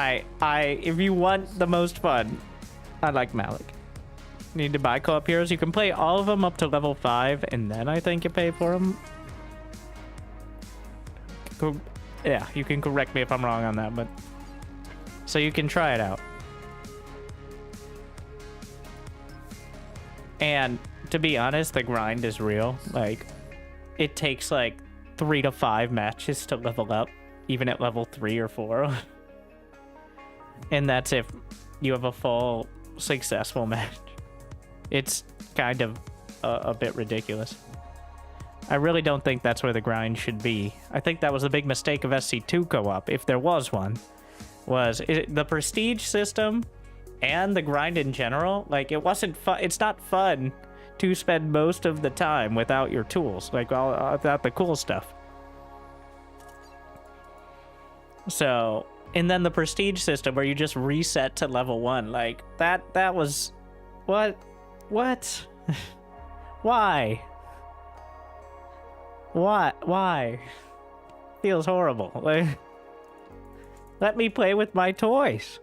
if you want the most fun, I like Malik. Need to buy co-op heroes. You can play all of them up to level 5, and then I think you pay for them. Yeah, you can correct me if I'm wrong on that, but so you can try it out. And to be honest, the grind is real. Like, it takes like 3 to 5 matches to level up, even at level 3 or 4. And that's if you have a full successful match. It's kind of a bit ridiculous. I really don't think that's where the grind should be. I think that was a big mistake of SC2 co-op, if there was one, was the prestige system and the grind in general. Like, it wasn't fun. It's not fun to spend most of the time without your tools, like without the cool stuff. So, and then the prestige system where you just reset to level 1, like that was what why feels horrible. Like, let me play with my toys.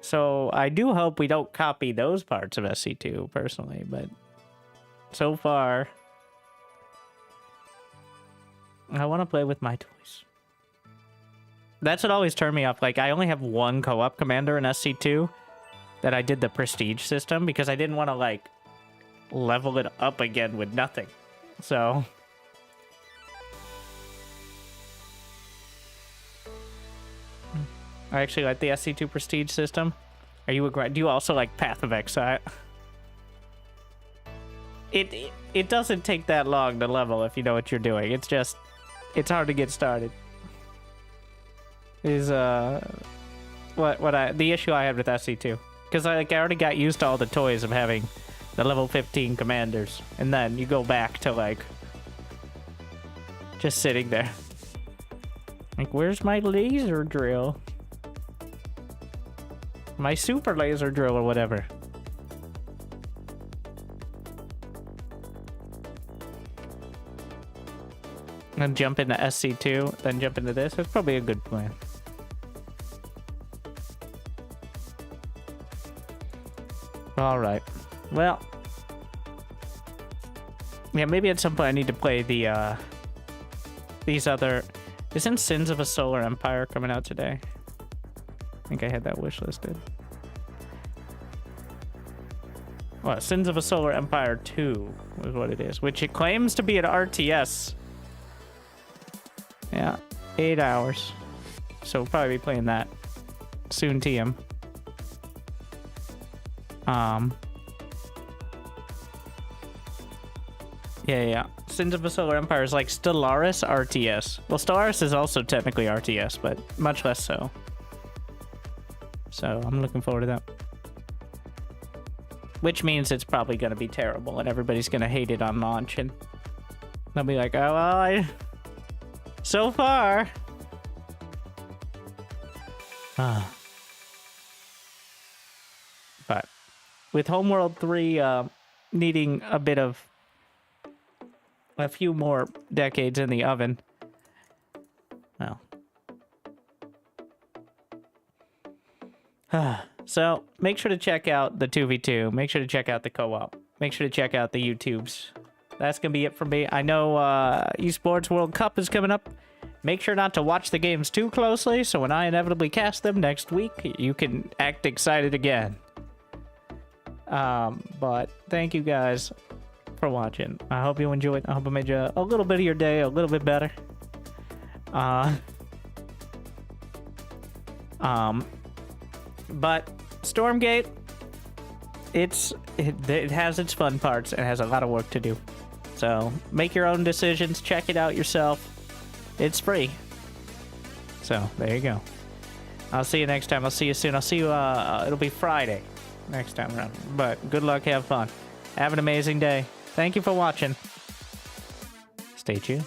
So I do hope we don't copy those parts of SC2 personally, but so far I want to play with my toys. That's what always turned me off. Like, I only have one co-op commander in SC2 that I did the prestige system because I didn't want to, like, level it up again with nothing. So I actually like the SC2 prestige system. Are you do you also like Path of Exile? It doesn't take that long to level if you know what you're doing. It's just, it's hard to get started. Is the issue I had with SC2, because I already got used to all the toys of having the level 15 commanders, and then you go back to like just sitting there like, where's my laser drill, my super laser drill or whatever. and jump into SC2, then jump into this. It's probably a good plan. All right. Well, yeah, maybe at some point I need to play the these other. Isn't Sins of a Solar Empire coming out today? I think I had that wish listed. Well, Sins of a Solar Empire 2 is what it is, which it claims to be an RTS. Yeah, 8 hours. So we'll probably be playing that soon, TM. Yeah. Sins of a Solar Empire is like Stellaris RTS. Well, Stellaris is also technically RTS, but much less so. So I'm looking forward to that. Which means it's probably going to be terrible, and everybody's going to hate it on launch, and they'll be like, oh, well, so far. But with Homeworld 3 needing a few more decades in the oven, well. So make sure to check out the 2v2. Make sure to check out the co-op. Make sure to check out the YouTubes. That's going to be it for me. I know Esports World Cup is coming up. Make sure not to watch the games too closely, so when I inevitably cast them next week, you can act excited again. But thank you guys for watching. I hope you enjoyed. I hope I made you a little bit of your day a little bit better. But Stormgate, it has its fun parts and has a lot of work to do. So make your own decisions. Check it out yourself. It's free. So there you go. I'll see you next time. I'll see you soon. I'll see you. It'll be Friday next time around. But good luck. Have fun. Have an amazing day. Thank you for watching. Stay tuned.